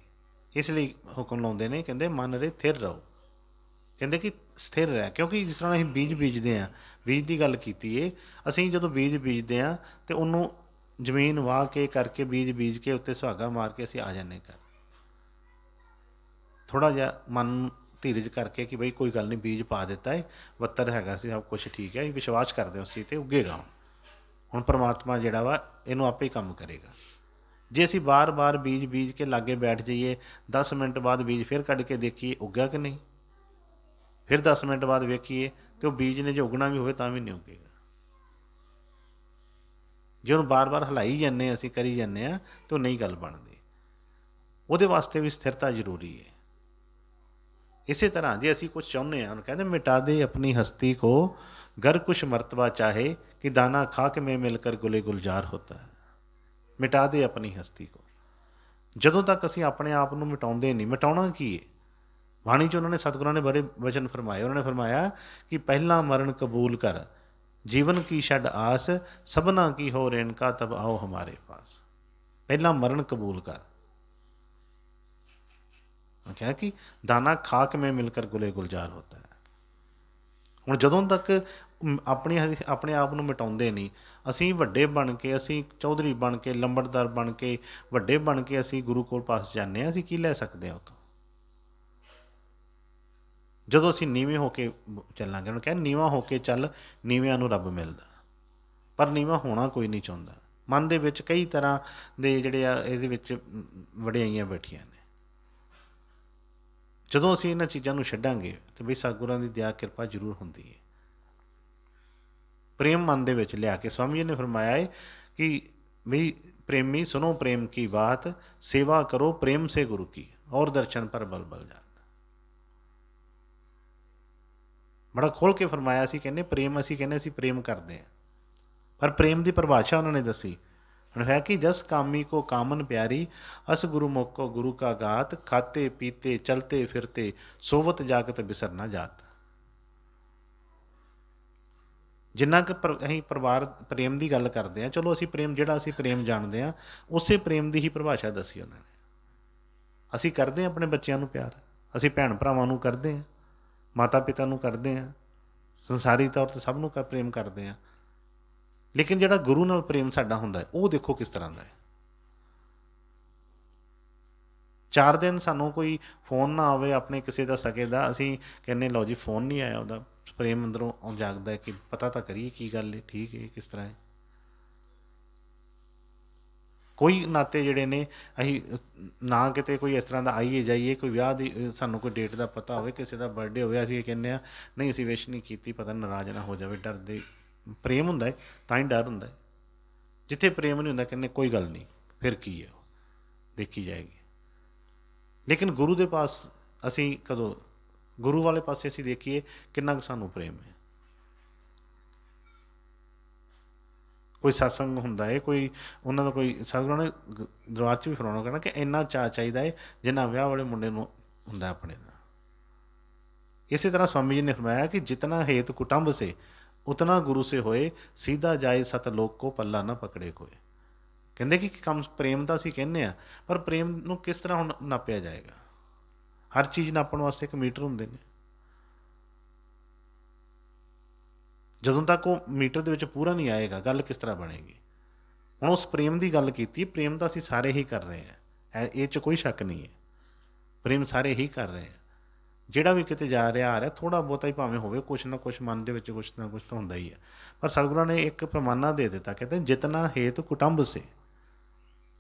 ਇਸ ਲਈ ਹੁਕਮ ਲਾਉਂਦੇ ਨੇ, ਕਹਿੰਦੇ ਮਨ ਰੇ ਥਿਰ ਰਹੋ। ਕਹਿੰਦੇ ਕਿ ਸਥਿਰ ਰਹਿ, ਕਿਉਂਕਿ ਜਿਸ ਤਰ੍ਹਾਂ ਅਸੀਂ ਬੀਜ ਬੀਜਦੇ ਹਾਂ, ਬੀਜ ਦੀ ਗੱਲ ਕੀਤੀ ਹੈ, ਅਸੀਂ ਜਦੋਂ ਬੀਜ ਬੀਜਦੇ ਹਾਂ ਅਤੇ ਉਹਨੂੰ ਜ਼ਮੀਨ ਵਾਹ ਕੇ ਕਰਕੇ ਬੀਜ ਕੇ ਉੱਤੇ ਸੁਹਾਗਾ ਮਾਰ ਕੇ ਅਸੀਂ ਆ ਜਾਂਦੇ ਘਰ। ਥੋੜ੍ਹਾ ਜਿਹਾ ਮਨ ਧੀਰਜ ਕਰਕੇ ਕਿ ਬਈ ਕੋਈ ਗੱਲ ਨਹੀਂ, ਬੀਜ ਪਾ ਦਿੱਤਾ ਹੈ, ਵੱਤਰ ਹੈਗਾ ਸੀ, ਸਭ ਕੁਛ ਠੀਕ ਹੈ, ਵਿਸ਼ਵਾਸ ਕਰਦੇ ਉਸ ਚੀਜ਼ 'ਤੇ, ਉੱਗੇਗਾ। ਹੁਣ ਪਰਮਾਤਮਾ ਜਿਹੜਾ ਵਾ ਇਹਨੂੰ ਆਪੇ ਹੀ ਕੰਮ ਕਰੇਗਾ। ਜੇ ਅਸੀਂ ਬਾਰ ਬੀਜ ਕੇ ਲਾਗੇ ਬੈਠ ਜਾਈਏ, 10 ਮਿੰਟ ਬਾਅਦ ਬੀਜ ਫਿਰ ਕੱਢ ਕੇ ਦੇਖੀਏ ਉੱਗਿਆ ਕਿ ਨਹੀਂ, ਫਿਰ 10 ਮਿੰਟ ਬਾਅਦ ਵੇਖੀਏ ਅਤੇ ਉਹ ਬੀਜ ਨੇ ਜੇ ਉੱਗਣਾ ਵੀ ਹੋਵੇ ਤਾਂ ਵੀ ਨਹੀਂ ਉੱਗੇਗਾ। ਜੇ ਉਹਨੂੰ ਬਾਰ ਹਿਲਾਈ ਜਾਂਦੇ, ਅਸੀਂ ਕਰੀ ਜਾਂਦੇ ਹਾਂ, ਤਾਂ ਉਹ ਨਹੀਂ ਗੱਲ ਬਣਦੀ। ਉਹਦੇ ਵਾਸਤੇ ਵੀ ਸਥਿਰਤਾ ਜ਼ਰੂਰੀ ਹੈ। ਇਸੇ ਤਰ੍ਹਾਂ ਜੇ ਅਸੀਂ ਕੁਛ ਚਾਹੁੰਦੇ ਹਾਂ, ਉਹਨੂੰ ਕਹਿੰਦੇ ਮਿਟਾ ਦੇ ਆਪਣੀ ਹਸਤੀ ਕੋ, ਗਰ ਕੁਛ ਮਰਤਬਾ ਚਾਹੇ ਕਿ ਦਾਣਾ ਖਾਕ ਮੇਂ ਮਿਲ ਕਰ ਗੁਲੇ ਗੁਲਜ਼ਾਰ ਹੋਤਾ ਹੈ। ਮਿਟਾ ਦੇ ਆਪਣੀ ਹਸਤੀ ਕੋ। ਜਦੋਂ ਤੱਕ ਅਸੀਂ ਆਪਣੇ ਆਪ ਨੂੰ ਮਿਟਾਉਂਦੇ ਨਹੀਂ, ਮਿਟਾਉਣਾ ਕੀ ਹੈ? ਬਾਣੀ 'ਚ ਉਹਨਾਂ ਨੇ, ਸਤਿਗੁਰਾਂ ਨੇ ਬੜੇ ਵਚਨ ਫਰਮਾਏ। ਉਹਨਾਂ ਨੇ ਫਰਮਾਇਆ ਕਿ ਪਹਿਲਾਂ ਮਰਨ ਕਬੂਲ ਕਰ, ਜੀਵਨ ਕੀ ਛੱਡ ਆਸ, ਸਭਨਾ ਕੀ ਹੋ ਰੇਣਕਾ ਤਬ ਆਓ ਹਮਾਰੇ ਪਾਸ। ਪਹਿਲਾਂ ਮਰਨ ਕਬੂਲ ਕਰ। ਕਿਹਾ ਕਿ ਦਾਣਾ ਖਾਕ ਮੇਂ ਮਿਲ ਕਰ ਗੁਲੇ ਗੁਲਜ਼ਾਰ ਹੋਤਾ ਹੈ। ਹੁਣ ਜਦੋਂ ਤੱਕ ਆਪਣੇ ਆਪ ਨੂੰ ਮਿਟਾਉਂਦੇ ਨਹੀਂ, ਅਸੀਂ ਵੱਡੇ ਬਣ ਕੇ, ਅਸੀਂ ਚੌਧਰੀ ਬਣ ਕੇ, ਲੰਬੜਦਾਰ ਬਣ ਕੇ, ਵੱਡੇ ਬਣ ਕੇ ਅਸੀਂ ਗੁਰੂ ਕੋਲ ਪਾਸ ਜਾਂਦੇ ਹਾਂ, ਅਸੀਂ ਕੀ ਲੈ ਸਕਦੇ ਹਾਂ ਉੱਥੋਂ? ਜਦੋਂ ਅਸੀਂ ਨੀਵੇਂ ਹੋ ਕੇ ਚੱਲਾਂਗੇ। ਉਹਨੂੰ ਕਹਿੰਦੇ ਨੀਵਾਂ ਹੋ ਕੇ ਚੱਲ, ਨੀਵਿਆਂ ਨੂੰ ਰੱਬ ਮਿਲਦਾ। ਪਰ ਨੀਵਾਂ ਹੋਣਾ ਕੋਈ ਨਹੀਂ ਚਾਹੁੰਦਾ। ਮਨ ਦੇ ਵਿੱਚ ਕਈ ਤਰ੍ਹਾਂ ਦੇ ਜਿਹੜੇ ਆ ਇਹਦੇ ਵਿੱਚ ਵਡਿਆਈਆਂ ਬੈਠੀਆਂ ਨੇ। ਜਦੋਂ ਅਸੀਂ ਇਹਨਾਂ ਚੀਜ਼ਾਂ ਨੂੰ ਛੱਡਾਂਗੇ ਤਾਂ ਬਈ ਸਤਿਗੁਰਾਂ ਦੀ ਦਇਆ ਕਿਰਪਾ ਜ਼ਰੂਰ ਹੁੰਦੀ ਹੈ। ਪ੍ਰੇਮ ਮਨ ਦੇ ਵਿੱਚ ਲਿਆ ਕੇ ਸਵਾਮੀ ਜੀ ਨੇ ਫਰਮਾਇਆ ਹੈ ਕਿ ਬਈ ਪ੍ਰੇਮੀ ਸੁਣੋ ਪ੍ਰੇਮ ਕੀ ਬਾਤ, ਸੇਵਾ ਕਰੋ ਪ੍ਰੇਮ ਸੇ ਗੁਰੂ ਕੀ, ਔਰ ਦਰਸ਼ਨ ਪਰ ਬਲ ਬਲ ਜਾਤ। ਬੜਾ ਖੋਲ੍ਹ ਕੇ ਫਰਮਾਇਆ ਸੀ। ਕਹਿੰਦੇ ਪ੍ਰੇਮ, ਅਸੀਂ ਕਹਿੰਦੇ ਅਸੀਂ ਪ੍ਰੇਮ ਕਰਦੇ ਹਾਂ, ਪਰ ਪ੍ਰੇਮ ਦੀ ਪਰਿਭਾਸ਼ਾ ਉਹਨਾਂ ਨੇ ਦੱਸੀ। ਹੁਣ ਹੈ ਕਿ ਜਸ ਕਾਮੀ ਕੋ ਕਾਮਨ ਪਿਆਰੀ, ਅਸ ਗੁਰੂ ਮੁਖੋ ਗੁਰੂ ਕਾ ਗਾਤ, ਖਾਤੇ ਪੀਤੇ ਚਲਤੇ ਫਿਰਤੇ ਸੋਵਤ ਜਾਗਤ ਬਿਸਰ ਨਾ ਜਾਤ। ਜਿੰਨਾ ਕੁ ਅਸੀਂ ਪਰਿਵਾਰ ਪ੍ਰੇਮ ਦੀ ਗੱਲ ਕਰਦੇ ਹਾਂ, ਚਲੋ ਅਸੀਂ ਪ੍ਰੇਮ, ਜਿਹੜਾ ਅਸੀਂ ਪ੍ਰੇਮ ਜਾਣਦੇ ਹਾਂ, ਉਸੇ ਪ੍ਰੇਮ ਦੀ ਹੀ ਪਰਿਭਾਸ਼ਾ ਦੱਸੀ ਉਹਨਾਂ ਨੇ। ਅਸੀਂ ਕਰਦੇ ਹਾਂ ਆਪਣੇ ਬੱਚਿਆਂ ਨੂੰ ਪਿਆਰ, ਅਸੀਂ ਭੈਣ ਭਰਾਵਾਂ ਨੂੰ ਕਰਦੇ ਹਾਂ, ਮਾਤਾ ਪਿਤਾ ਨੂੰ ਕਰਦੇ ਹਾਂ, ਸੰਸਾਰੀ ਤੌਰ 'ਤੇ ਸਭ ਨੂੰ ਪ੍ਰੇਮ ਕਰਦੇ ਹਾਂ। ਲੇਕਿਨ ਜਿਹੜਾ ਗੁਰੂ ਨਾਲ ਪ੍ਰੇਮ ਸਾਡਾ ਹੁੰਦਾ ਹੈ, ਉਹ ਦੇਖੋ ਕਿਸ ਤਰ੍ਹਾਂ ਦਾ ਹੈ। 4 ਦਿਨ ਸਾਨੂੰ ਕੋਈ ਫੋਨ ਨਾ ਆਵੇ ਆਪਣੇ ਕਿਸੇ ਦਾ ਸਕੇ ਦਾ, ਅਸੀਂ ਕਹਿੰਦੇ ਲਓ ਜੀ ਫੋਨ ਨਹੀਂ ਆਇਆ ਉਹਦਾ, ਪ੍ਰੇਮ ਅੰਦਰੋਂ ਜਾਗਦਾ ਹੈ ਕਿ ਪਤਾ ਤਾਂ ਕਰੀਏ ਕੀ ਗੱਲ ਹੈ, ਠੀਕ ਹੈ, ਕਿਸ ਤਰ੍ਹਾਂ ਹੈ। ਕੋਈ ਨਾਤੇ ਜਿਹੜੇ ਨੇ ਅਸੀਂ ਨਾ ਕਿਤੇ ਕੋਈ ਇਸ ਤਰ੍ਹਾਂ ਦਾ ਆਈਏ ਜਾਈਏ, ਕੋਈ ਵਿਆਹ ਦੀ ਸਾਨੂੰ ਕੋਈ ਡੇਟ ਦਾ ਪਤਾ ਹੋਵੇ, ਕਿਸੇ ਦਾ ਬਰਥਡੇ ਹੋਵੇ, ਅਸੀਂ ਕਹਿੰਦੇ ਹਾਂ ਨਹੀਂ ਅਸੀਂ ਵਿਸ਼ ਨਹੀਂ ਕੀਤੀ, ਪਤਾ ਨਾਰਾਜ਼ ਨਾ ਹੋ ਜਾਵੇ, ਡਰਦੇ। ਪ੍ਰੇਮ ਹੁੰਦਾ ਹੈ ਤਾਂ ਹੀ ਡਰ ਹੁੰਦਾ ਹੈ। ਜਿੱਥੇ ਪ੍ਰੇਮ ਨਹੀਂ ਹੁੰਦਾ ਕਹਿੰਦੇ ਕੋਈ ਗੱਲ ਨਹੀਂ, ਫਿਰ ਕੀ ਹੈ, ਉਹ ਦੇਖੀ ਜਾਏਗੀ। ਲੇਕਿਨ ਗੁਰੂ ਦੇ ਪਾਸ ਅਸੀਂ ਕਦੋਂ ਗੁਰੂ ਵਾਲੇ ਪਾਸੇ ਅਸੀਂ ਦੇਖੀਏ ਕਿੰਨਾ ਕੁ ਸਾਨੂੰ ਪ੍ਰੇਮ ਹੈ। ਕੋਈ ਸਤਸੰਗ ਹੁੰਦਾ ਹੈ, ਕੋਈ ਉਹਨਾਂ ਦਾ ਕੋਈ ਸਤਿਗੁਰਾਂ ਨੇ ਦਰਬਾਰ 'ਚ ਵੀ ਫਰਾਉਣਾ ਕਹਿਣਾ ਕਿ ਇੰਨਾ ਚਾਅ ਚਾਹੀਦਾ ਹੈ ਜਿੰਨਾ ਵਿਆਹ ਵਾਲੇ ਮੁੰਡੇ ਨੂੰ ਹੁੰਦਾ ਆਪਣੇ ਦਾ। ਇਸੇ ਤਰ੍ਹਾਂ ਸਵਾਮੀ ਜੀ ਨੇ ਫਰਮਾਇਆ ਕਿ ਜਿਤਨਾ ਹੇਤ ਕੁਟੰਬ ਸੇ ਉਤਨਾ ਗੁਰੂ ਸੇ ਹੋਏ, ਸਿੱਧਾ ਜਾਏ ਸਤ ਲੋਕ ਕੋ ਪੱਲਾ ਨਾ ਪਕੜੇ ਕੋਏ। ਕਹਿੰਦੇ ਕਿ ਕੰਮ ਪ੍ਰੇਮ ਦਾ ਅਸੀਂ ਕਹਿੰਦੇ ਹਾਂ, ਪਰ ਪ੍ਰੇਮ ਨੂੰ ਕਿਸ ਤਰ੍ਹਾਂ ਹੁਣ ਨਾਪਿਆ ਜਾਏਗਾ? ਹਰ ਚੀਜ਼ ਨਾਪਣ ਵਾਸਤੇ ਇੱਕ ਮੀਟਰ ਹੁੰਦੇ ਨੇ। ਜਦੋਂ ਤੱਕ ਉਹ ਮੀਟਰ ਦੇ ਵਿੱਚ ਪੂਰਾ ਨਹੀਂ ਆਏਗਾ, ਗੱਲ ਕਿਸ ਤਰ੍ਹਾਂ ਬਣੇਗੀ? ਹੁਣ ਉਸ ਪ੍ਰੇਮ ਦੀ ਗੱਲ ਕੀਤੀ, ਪ੍ਰੇਮ ਤਾਂ ਅਸੀਂ ਸਾਰੇ ਹੀ ਕਰ ਰਹੇ ਹਾਂ, ਇਹ 'ਚ ਕੋਈ ਸ਼ੱਕ ਨਹੀਂ ਹੈ। ਪ੍ਰੇਮ ਸਾਰੇ ਹੀ ਕਰ ਰਹੇ ਹਾਂ। ਜਿਹੜਾ ਵੀ ਕਿਤੇ ਜਾ ਰਿਹਾ ਆ ਰਿਹਾ, ਥੋੜ੍ਹਾ ਬਹੁਤਾ ਹੀ ਭਾਵੇਂ ਹੋਵੇ, ਕੁਛ ਨਾ ਕੁਛ ਮਨ ਦੇ ਵਿੱਚ ਕੁਛ ਨਾ ਕੁਛ ਤਾਂ ਹੁੰਦਾ ਹੀ ਹੈ। ਪਰ ਸਤਿਗੁਰਾਂ ਨੇ ਇੱਕ ਪੈਮਾਨਾ ਦੇ ਦਿੱਤਾ, ਕਹਿੰਦੇ ਜਿਤਨਾ ਹੇਤ ਕੁਟੰਬ ਸੇ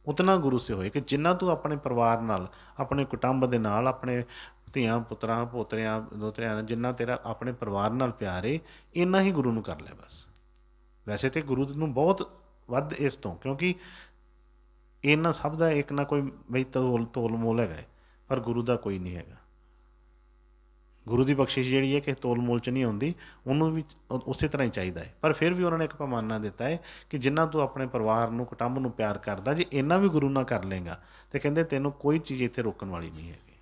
ਉਤਨਾ ਗੁਰੂ ਸੇ ਹੋਏ, ਕਿ ਜਿੰਨਾ ਤੂੰ ਆਪਣੇ ਪਰਿਵਾਰ ਨਾਲ, ਆਪਣੇ ਕੁਟੰਬ ਦੇ ਨਾਲ, ਆਪਣੇ ਧੀਆਂ ਪੁੱਤਰਾਂ ਪੋਤਰਿਆਂ ਦੋਤਰਿਆਂ ਨਾਲ, ਜਿੰਨਾ ਤੇਰਾ ਆਪਣੇ ਪਰਿਵਾਰ ਨਾਲ ਪਿਆਰ ਏ, ਇੰਨਾ ਹੀ ਗੁਰੂ ਨੂੰ ਕਰ ਲੈ ਬਸ। ਵੈਸੇ ਤਾਂ ਗੁਰੂ ਨੂੰ ਬਹੁਤ ਵੱਧ ਇਸ ਤੋਂ, ਕਿਉਂਕਿ ਇਹਨਾਂ ਸਭ ਦਾ ਇੱਕ ਨਾ ਕੋਈ ਬਈ ਤੋਲ ਮੋਲ ਹੈਗਾ, ਪਰ ਗੁਰੂ ਦਾ ਕੋਈ ਨਹੀਂ ਹੈਗਾ। ਗੁਰੂ ਦੀ ਬਖਸ਼ਿਸ਼ ਜਿਹੜੀ ਹੈ ਕਿਸੇ ਤੋਲ ਮੋਲ 'ਚ ਨਹੀਂ ਆਉਂਦੀ, ਉਹਨੂੰ ਵੀ ਉਸੇ ਤਰ੍ਹਾਂ ਹੀ ਚਾਹੀਦਾ ਹੈ। ਪਰ ਫਿਰ ਵੀ ਉਹਨਾਂ ਨੇ ਇੱਕ ਪੈਮਾਨਾ ਦਿੱਤਾ ਹੈ ਕਿ ਜਿੰਨਾ ਤੂੰ ਆਪਣੇ ਪਰਿਵਾਰ ਨੂੰ ਕੁਟੰਬ ਨੂੰ ਪਿਆਰ ਕਰਦਾ, ਜੇ ਇੰਨਾ ਵੀ ਗੁਰੂ ਨਾਲ ਕਰ ਲਏਗਾ ਤਾਂ ਕਹਿੰਦੇ ਤੈਨੂੰ ਕੋਈ ਚੀਜ਼ ਇੱਥੇ ਰੋਕਣ ਵਾਲੀ ਨਹੀਂ ਹੈਗੀ।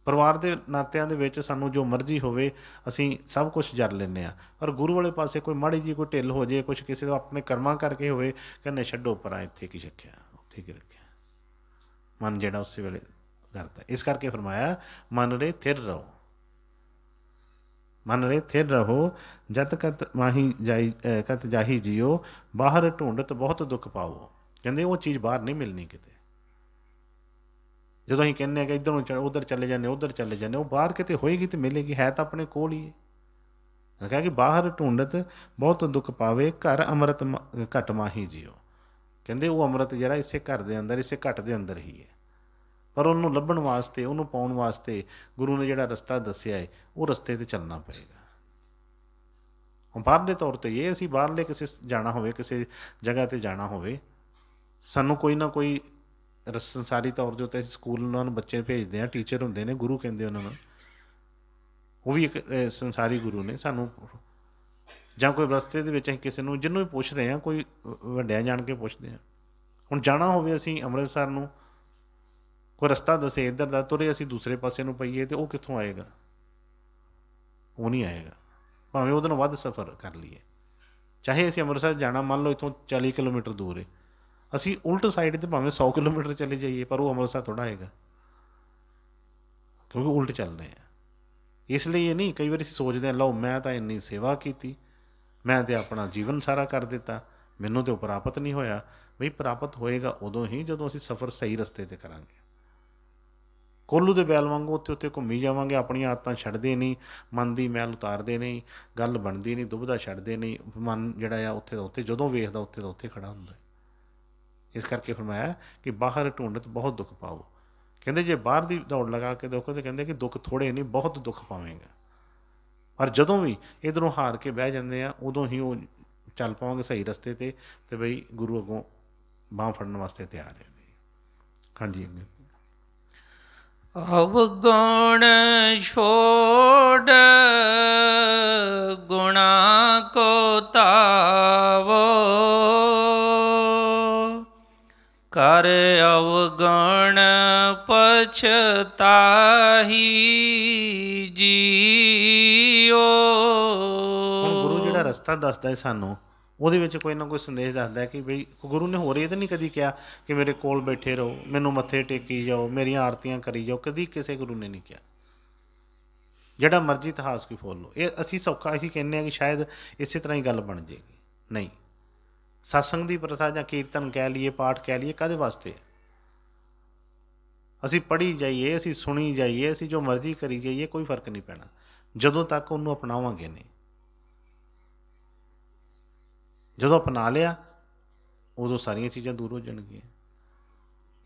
ਪਰਿਵਾਰ ਦੇ ਨਾਤਿਆਂ ਦੇ ਵਿੱਚ ਸਾਨੂੰ ਜੋ ਮਰਜ਼ੀ ਹੋਵੇ ਅਸੀਂ ਸਭ ਕੁਛ ਜਰ ਲੈਂਦੇ ਹਾਂ, ਪਰ ਗੁਰੂ ਵਾਲੇ ਪਾਸੇ ਕੋਈ ਮਾੜੀ ਜਿਹੀ ਕੋਈ ਢਿੱਲ ਹੋ ਜਾਏ, ਕੁਛ ਕਿਸੇ ਦਾ ਆਪਣੇ ਕਰਮਾਂ ਕਰਕੇ ਹੋਵੇ, ਕਹਿੰਦੇ ਛੱਡੋ ਪਰਾਂ, ਇੱਥੇ ਕੀ ਰੱਖਿਆ ਉੱਥੇ ਕੀ ਰੱਖਿਆ। ਮਨ ਜਿਹੜਾ ਉਸੇ ਵੇਲੇ ਕਰਦਾ। ਇਸ ਕਰਕੇ ਫਰਮਾਇਆ ਮਨ ਰੇ ਥਿਰ ਰਹੋ, ਮਨ ਰੇ ਥਿਰ ਰਹੋ, ਜਤ ਕਤ ਮਾਹੀ ਜਾਈ ਕਤ ਜਾਹੀ ਜੀਓ, ਬਾਹਰ ਢੂੰਡਤ ਬਹੁਤ ਦੁੱਖ ਪਾਓ। ਕਹਿੰਦੇ ਉਹ ਚੀਜ਼ ਬਾਹਰ ਨਹੀਂ ਮਿਲਣੀ ਕਿਤੇ। ਜਦੋਂ ਅਸੀਂ ਕਹਿੰਦੇ ਹਾਂ ਕਿ ਇੱਧਰ ਨੂੰ ਉੱਧਰ ਚਲੇ ਜਾਂਦੇ, ਉੱਧਰ ਚਲੇ ਜਾਂਦੇ, ਉਹ ਬਾਹਰ ਕਿਤੇ ਹੋਏਗੀ ਤੇ ਮਿਲੇਗੀ, ਹੈ ਤਾਂ ਆਪਣੇ ਕੋਲ ਹੀ ਹੈ। ਕਿਹਾ ਕਿ ਬਾਹਰ ਢੂੰਡਤ ਬਹੁਤ ਦੁੱਖ ਪਾਵੇ, ਘਰ ਅੰਮ੍ਰਿਤ ਘਟ ਮਾਹੀ ਜੀਓ। ਕਹਿੰਦੇ ਉਹ ਅੰਮ੍ਰਿਤ ਜਿਹੜਾ ਇਸੇ ਘਰ ਦੇ ਅੰਦਰ, ਇਸੇ ਘਟ ਦੇ ਅੰਦਰ ਹੀ ਹੈ। ਪਰ ਉਹਨੂੰ ਲੱਭਣ ਵਾਸਤੇ, ਉਹਨੂੰ ਪਾਉਣ ਵਾਸਤੇ ਗੁਰੂ ਨੇ ਜਿਹੜਾ ਰਸਤਾ ਦੱਸਿਆ ਹੈ, ਉਹ ਰਸਤੇ 'ਤੇ ਚੱਲਣਾ ਪਏਗਾ। ਹੁਣ ਬਾਹਰਲੇ ਤੌਰ 'ਤੇ ਇਹ ਅਸੀਂ ਬਾਹਰਲੇ ਕਿਸੇ ਜਾਣਾ ਹੋਵੇ, ਕਿਸੇ ਜਗ੍ਹਾ 'ਤੇ ਜਾਣਾ ਹੋਵੇ, ਸਾਨੂੰ ਕੋਈ ਨਾ ਕੋਈ ਸੰਸਾਰੀ ਤੌਰ ਦੇ ਉੱਤੇ ਅਸੀਂ ਸਕੂਲ ਉਹਨਾਂ ਨੂੰ ਬੱਚੇ ਭੇਜਦੇ ਹਾਂ, ਟੀਚਰ ਹੁੰਦੇ ਨੇ, ਗੁਰੂ ਕਹਿੰਦੇ ਉਹਨਾਂ ਨੂੰ, ਉਹ ਵੀ ਇੱਕ ਸੰਸਾਰੀ ਗੁਰੂ ਨੇ ਸਾਨੂੰ। ਜਾਂ ਕੋਈ ਰਸਤੇ ਦੇ ਵਿੱਚ ਅਸੀਂ ਕਿਸੇ ਨੂੰ ਜਿਹਨੂੰ ਵੀ ਪੁੱਛ ਰਹੇ ਹਾਂ, ਕੋਈ ਵੱਡਿਆਂ ਜਾਣ ਕੇ ਪੁੱਛਦੇ ਹਾਂ। ਹੁਣ ਜਾਣਾ ਹੋਵੇ ਅਸੀਂ ਅੰਮ੍ਰਿਤਸਰ ਨੂੰ, ਕੋਈ ਰਸਤਾ ਦੱਸੇ ਇੱਧਰ ਦਾ, ਤੁਰੇ ਅਸੀਂ ਦੂਸਰੇ ਪਾਸੇ ਨੂੰ ਪਈਏ, ਅਤੇ ਉਹ ਕਿੱਥੋਂ ਆਏਗਾ? ਉਹ ਨਹੀਂ ਆਏਗਾ, ਭਾਵੇਂ ਉਹਦੇ ਨਾਲ ਵੱਧ ਸਫ਼ਰ ਕਰ ਲਈਏ। ਚਾਹੇ ਅਸੀਂ ਅੰਮ੍ਰਿਤਸਰ ਜਾਣਾ, ਮੰਨ ਲਓ ਇੱਥੋਂ 40 ਕਿਲੋਮੀਟਰ ਦੂਰ ਹੈ, ਅਸੀਂ ਉਲਟ ਸਾਈਡ 'ਤੇ ਭਾਵੇਂ 100 ਕਿਲੋਮੀਟਰ ਚਲੇ ਜਾਈਏ, ਪਰ ਉਹ ਅੰਮ੍ਰਿਤਸਰ ਥੋੜ੍ਹਾ ਆਏਗਾ, ਕਿਉਂਕਿ ਉਲਟ ਚੱਲ ਰਹੇ ਆ। ਇਸ ਲਈ ਇਹ ਨਹੀਂ, ਕਈ ਵਾਰੀ ਅਸੀਂ ਸੋਚਦੇ ਹਾਂ ਲਓ ਮੈਂ ਤਾਂ ਇੰਨੀ ਸੇਵਾ ਕੀਤੀ, ਮੈਂ ਤਾਂ ਆਪਣਾ ਜੀਵਨ ਸਾਰਾ ਕਰ ਦਿੱਤਾ, ਮੈਨੂੰ ਤਾਂ ਉਹ ਪ੍ਰਾਪਤ ਨਹੀਂ ਹੋਇਆ। ਬਈ ਪ੍ਰਾਪਤ ਹੋਏਗਾ ਉਦੋਂ ਹੀ ਜਦੋਂ ਅਸੀਂ ਸਫ਼ਰ ਸਹੀ ਰਸਤੇ 'ਤੇ ਕਰਾਂਗੇ। ਕੋਲੂ ਦੇ ਬੈਲ ਵਾਂਗੂ ਉੱਥੇ ਉੱਥੇ ਘੁੰਮੀ ਜਾਵਾਂਗੇ, ਆਪਣੀਆਂ ਆਦਤਾਂ ਛੱਡਦੇ ਨਹੀਂ, ਮਨ ਦੀ ਮੈਲ ਉਤਾਰਦੇ ਨਹੀਂ, ਗੱਲ ਬਣਦੀ ਨਹੀਂ, ਦੁਬਦਾ ਛੱਡਦੇ ਨਹੀਂ, ਮਨ ਜਿਹੜਾ ਆ ਉੱਥੇ ਦਾ ਉੱਥੇ, ਜਦੋਂ ਵੇਖਦਾ ਉੱਥੇ ਦਾ ਉੱਥੇ ਖੜ੍ਹਾ ਹੁੰਦਾ। ਇਸ ਕਰਕੇ ਫਰਮਾਇਆ ਕਿ ਬਾਹਰ ਢੂੰਡਤ ਬਹੁਤ ਦੁੱਖ ਪਾਓ। ਕਹਿੰਦੇ ਜੇ ਬਾਹਰ ਦੀ ਦੌੜ ਲਗਾ ਕੇ ਦੇਖੋ ਤਾਂ ਕਹਿੰਦੇ ਕਿ ਦੁੱਖ ਥੋੜ੍ਹੇ ਨਹੀਂ, ਬਹੁਤ ਦੁੱਖ ਪਾਵੇਂਗਾ। ਪਰ ਜਦੋਂ ਵੀ ਇੱਧਰੋਂ ਹਾਰ ਕੇ ਬਹਿ ਜਾਂਦੇ ਆ, ਉਦੋਂ ਹੀ ਉਹ ਚੱਲ ਪਾਵਾਂਗੇ ਸਹੀ ਰਸਤੇ 'ਤੇ, ਅਤੇ ਬਈ ਗੁਰੂ ਅੱਗੋਂ ਬਾਂਹ ਫੜਨ ਵਾਸਤੇ ਤਿਆਰ ਹੈ। ਹਾਂਜੀ। ਅਵਗੁਣ ਛੋੜ ਗੁਣਾ ਕੋ ਤਾਵੋ, ਕਰ ਅਵਗੁਣ ਪਛਤਾਹੀ ਜੀਓ। ਹੁਣ ਗੁਰੂ ਜਿਹੜਾ ਰਸਤਾ ਦੱਸਦਾ ਹੈ ਸਾਨੂੰ, ਉਹਦੇ ਵਿੱਚ ਕੋਈ ਨਾ ਕੋਈ ਸੰਦੇਸ਼ ਦੱਸਦਾ ਕਿ ਬਈ ਗੁਰੂ ਨੇ ਹੋਰ ਇਹ ਤਾਂ ਨਹੀਂ ਕਦੀ ਕਿਹਾ ਕਿ ਮੇਰੇ ਕੋਲ ਬੈਠੇ ਰਹੋ, ਮੈਨੂੰ ਮੱਥੇ ਟੇਕੀ ਜਾਓ, ਮੇਰੀਆਂ ਆਰਤੀਆਂ ਕਰੀ ਜਾਓ, ਕਦੀ ਕਿਸੇ ਗੁਰੂ ਨੇ ਨਹੀਂ ਕਿਹਾ। ਜਿਹੜਾ ਮਰਜ਼ੀ ਇਤਿਹਾਸ ਕੋਈ ਫੋਲ ਲਓ, ਇਹ ਅਸੀਂ ਸੌਖਾ ਅਸੀਂ ਕਹਿੰਦੇ ਹਾਂ ਕਿ ਸ਼ਾਇਦ ਇਸੇ ਤਰ੍ਹਾਂ ਹੀ ਗੱਲ ਬਣ ਜਾਏਗੀ। ਨਹੀਂ, ਸਤਸੰਗ ਦੀ ਪ੍ਰਥਾ ਜਾਂ ਕੀਰਤਨ ਕਹਿ ਲਈਏ, ਪਾਠ ਕਹਿ ਲਈਏ, ਕਾਹਦੇ ਵਾਸਤੇ? ਅਸੀਂ ਪੜ੍ਹੀ ਜਾਈਏ, ਅਸੀਂ ਸੁਣੀ ਜਾਈਏ, ਅਸੀਂ ਜੋ ਮਰਜ਼ੀ ਕਰੀ ਜਾਈਏ, ਕੋਈ ਫਰਕ ਨਹੀਂ ਪੈਣਾ ਜਦੋਂ ਤੱਕ ਉਹਨੂੰ ਅਪਣਾਵਾਂਗੇ ਨਹੀਂ। ਜਦੋਂ ਅਪਣਾ ਲਿਆ ਉਦੋਂ ਸਾਰੀਆਂ ਚੀਜ਼ਾਂ ਦੂਰ ਹੋ ਜਾਣਗੀਆਂ।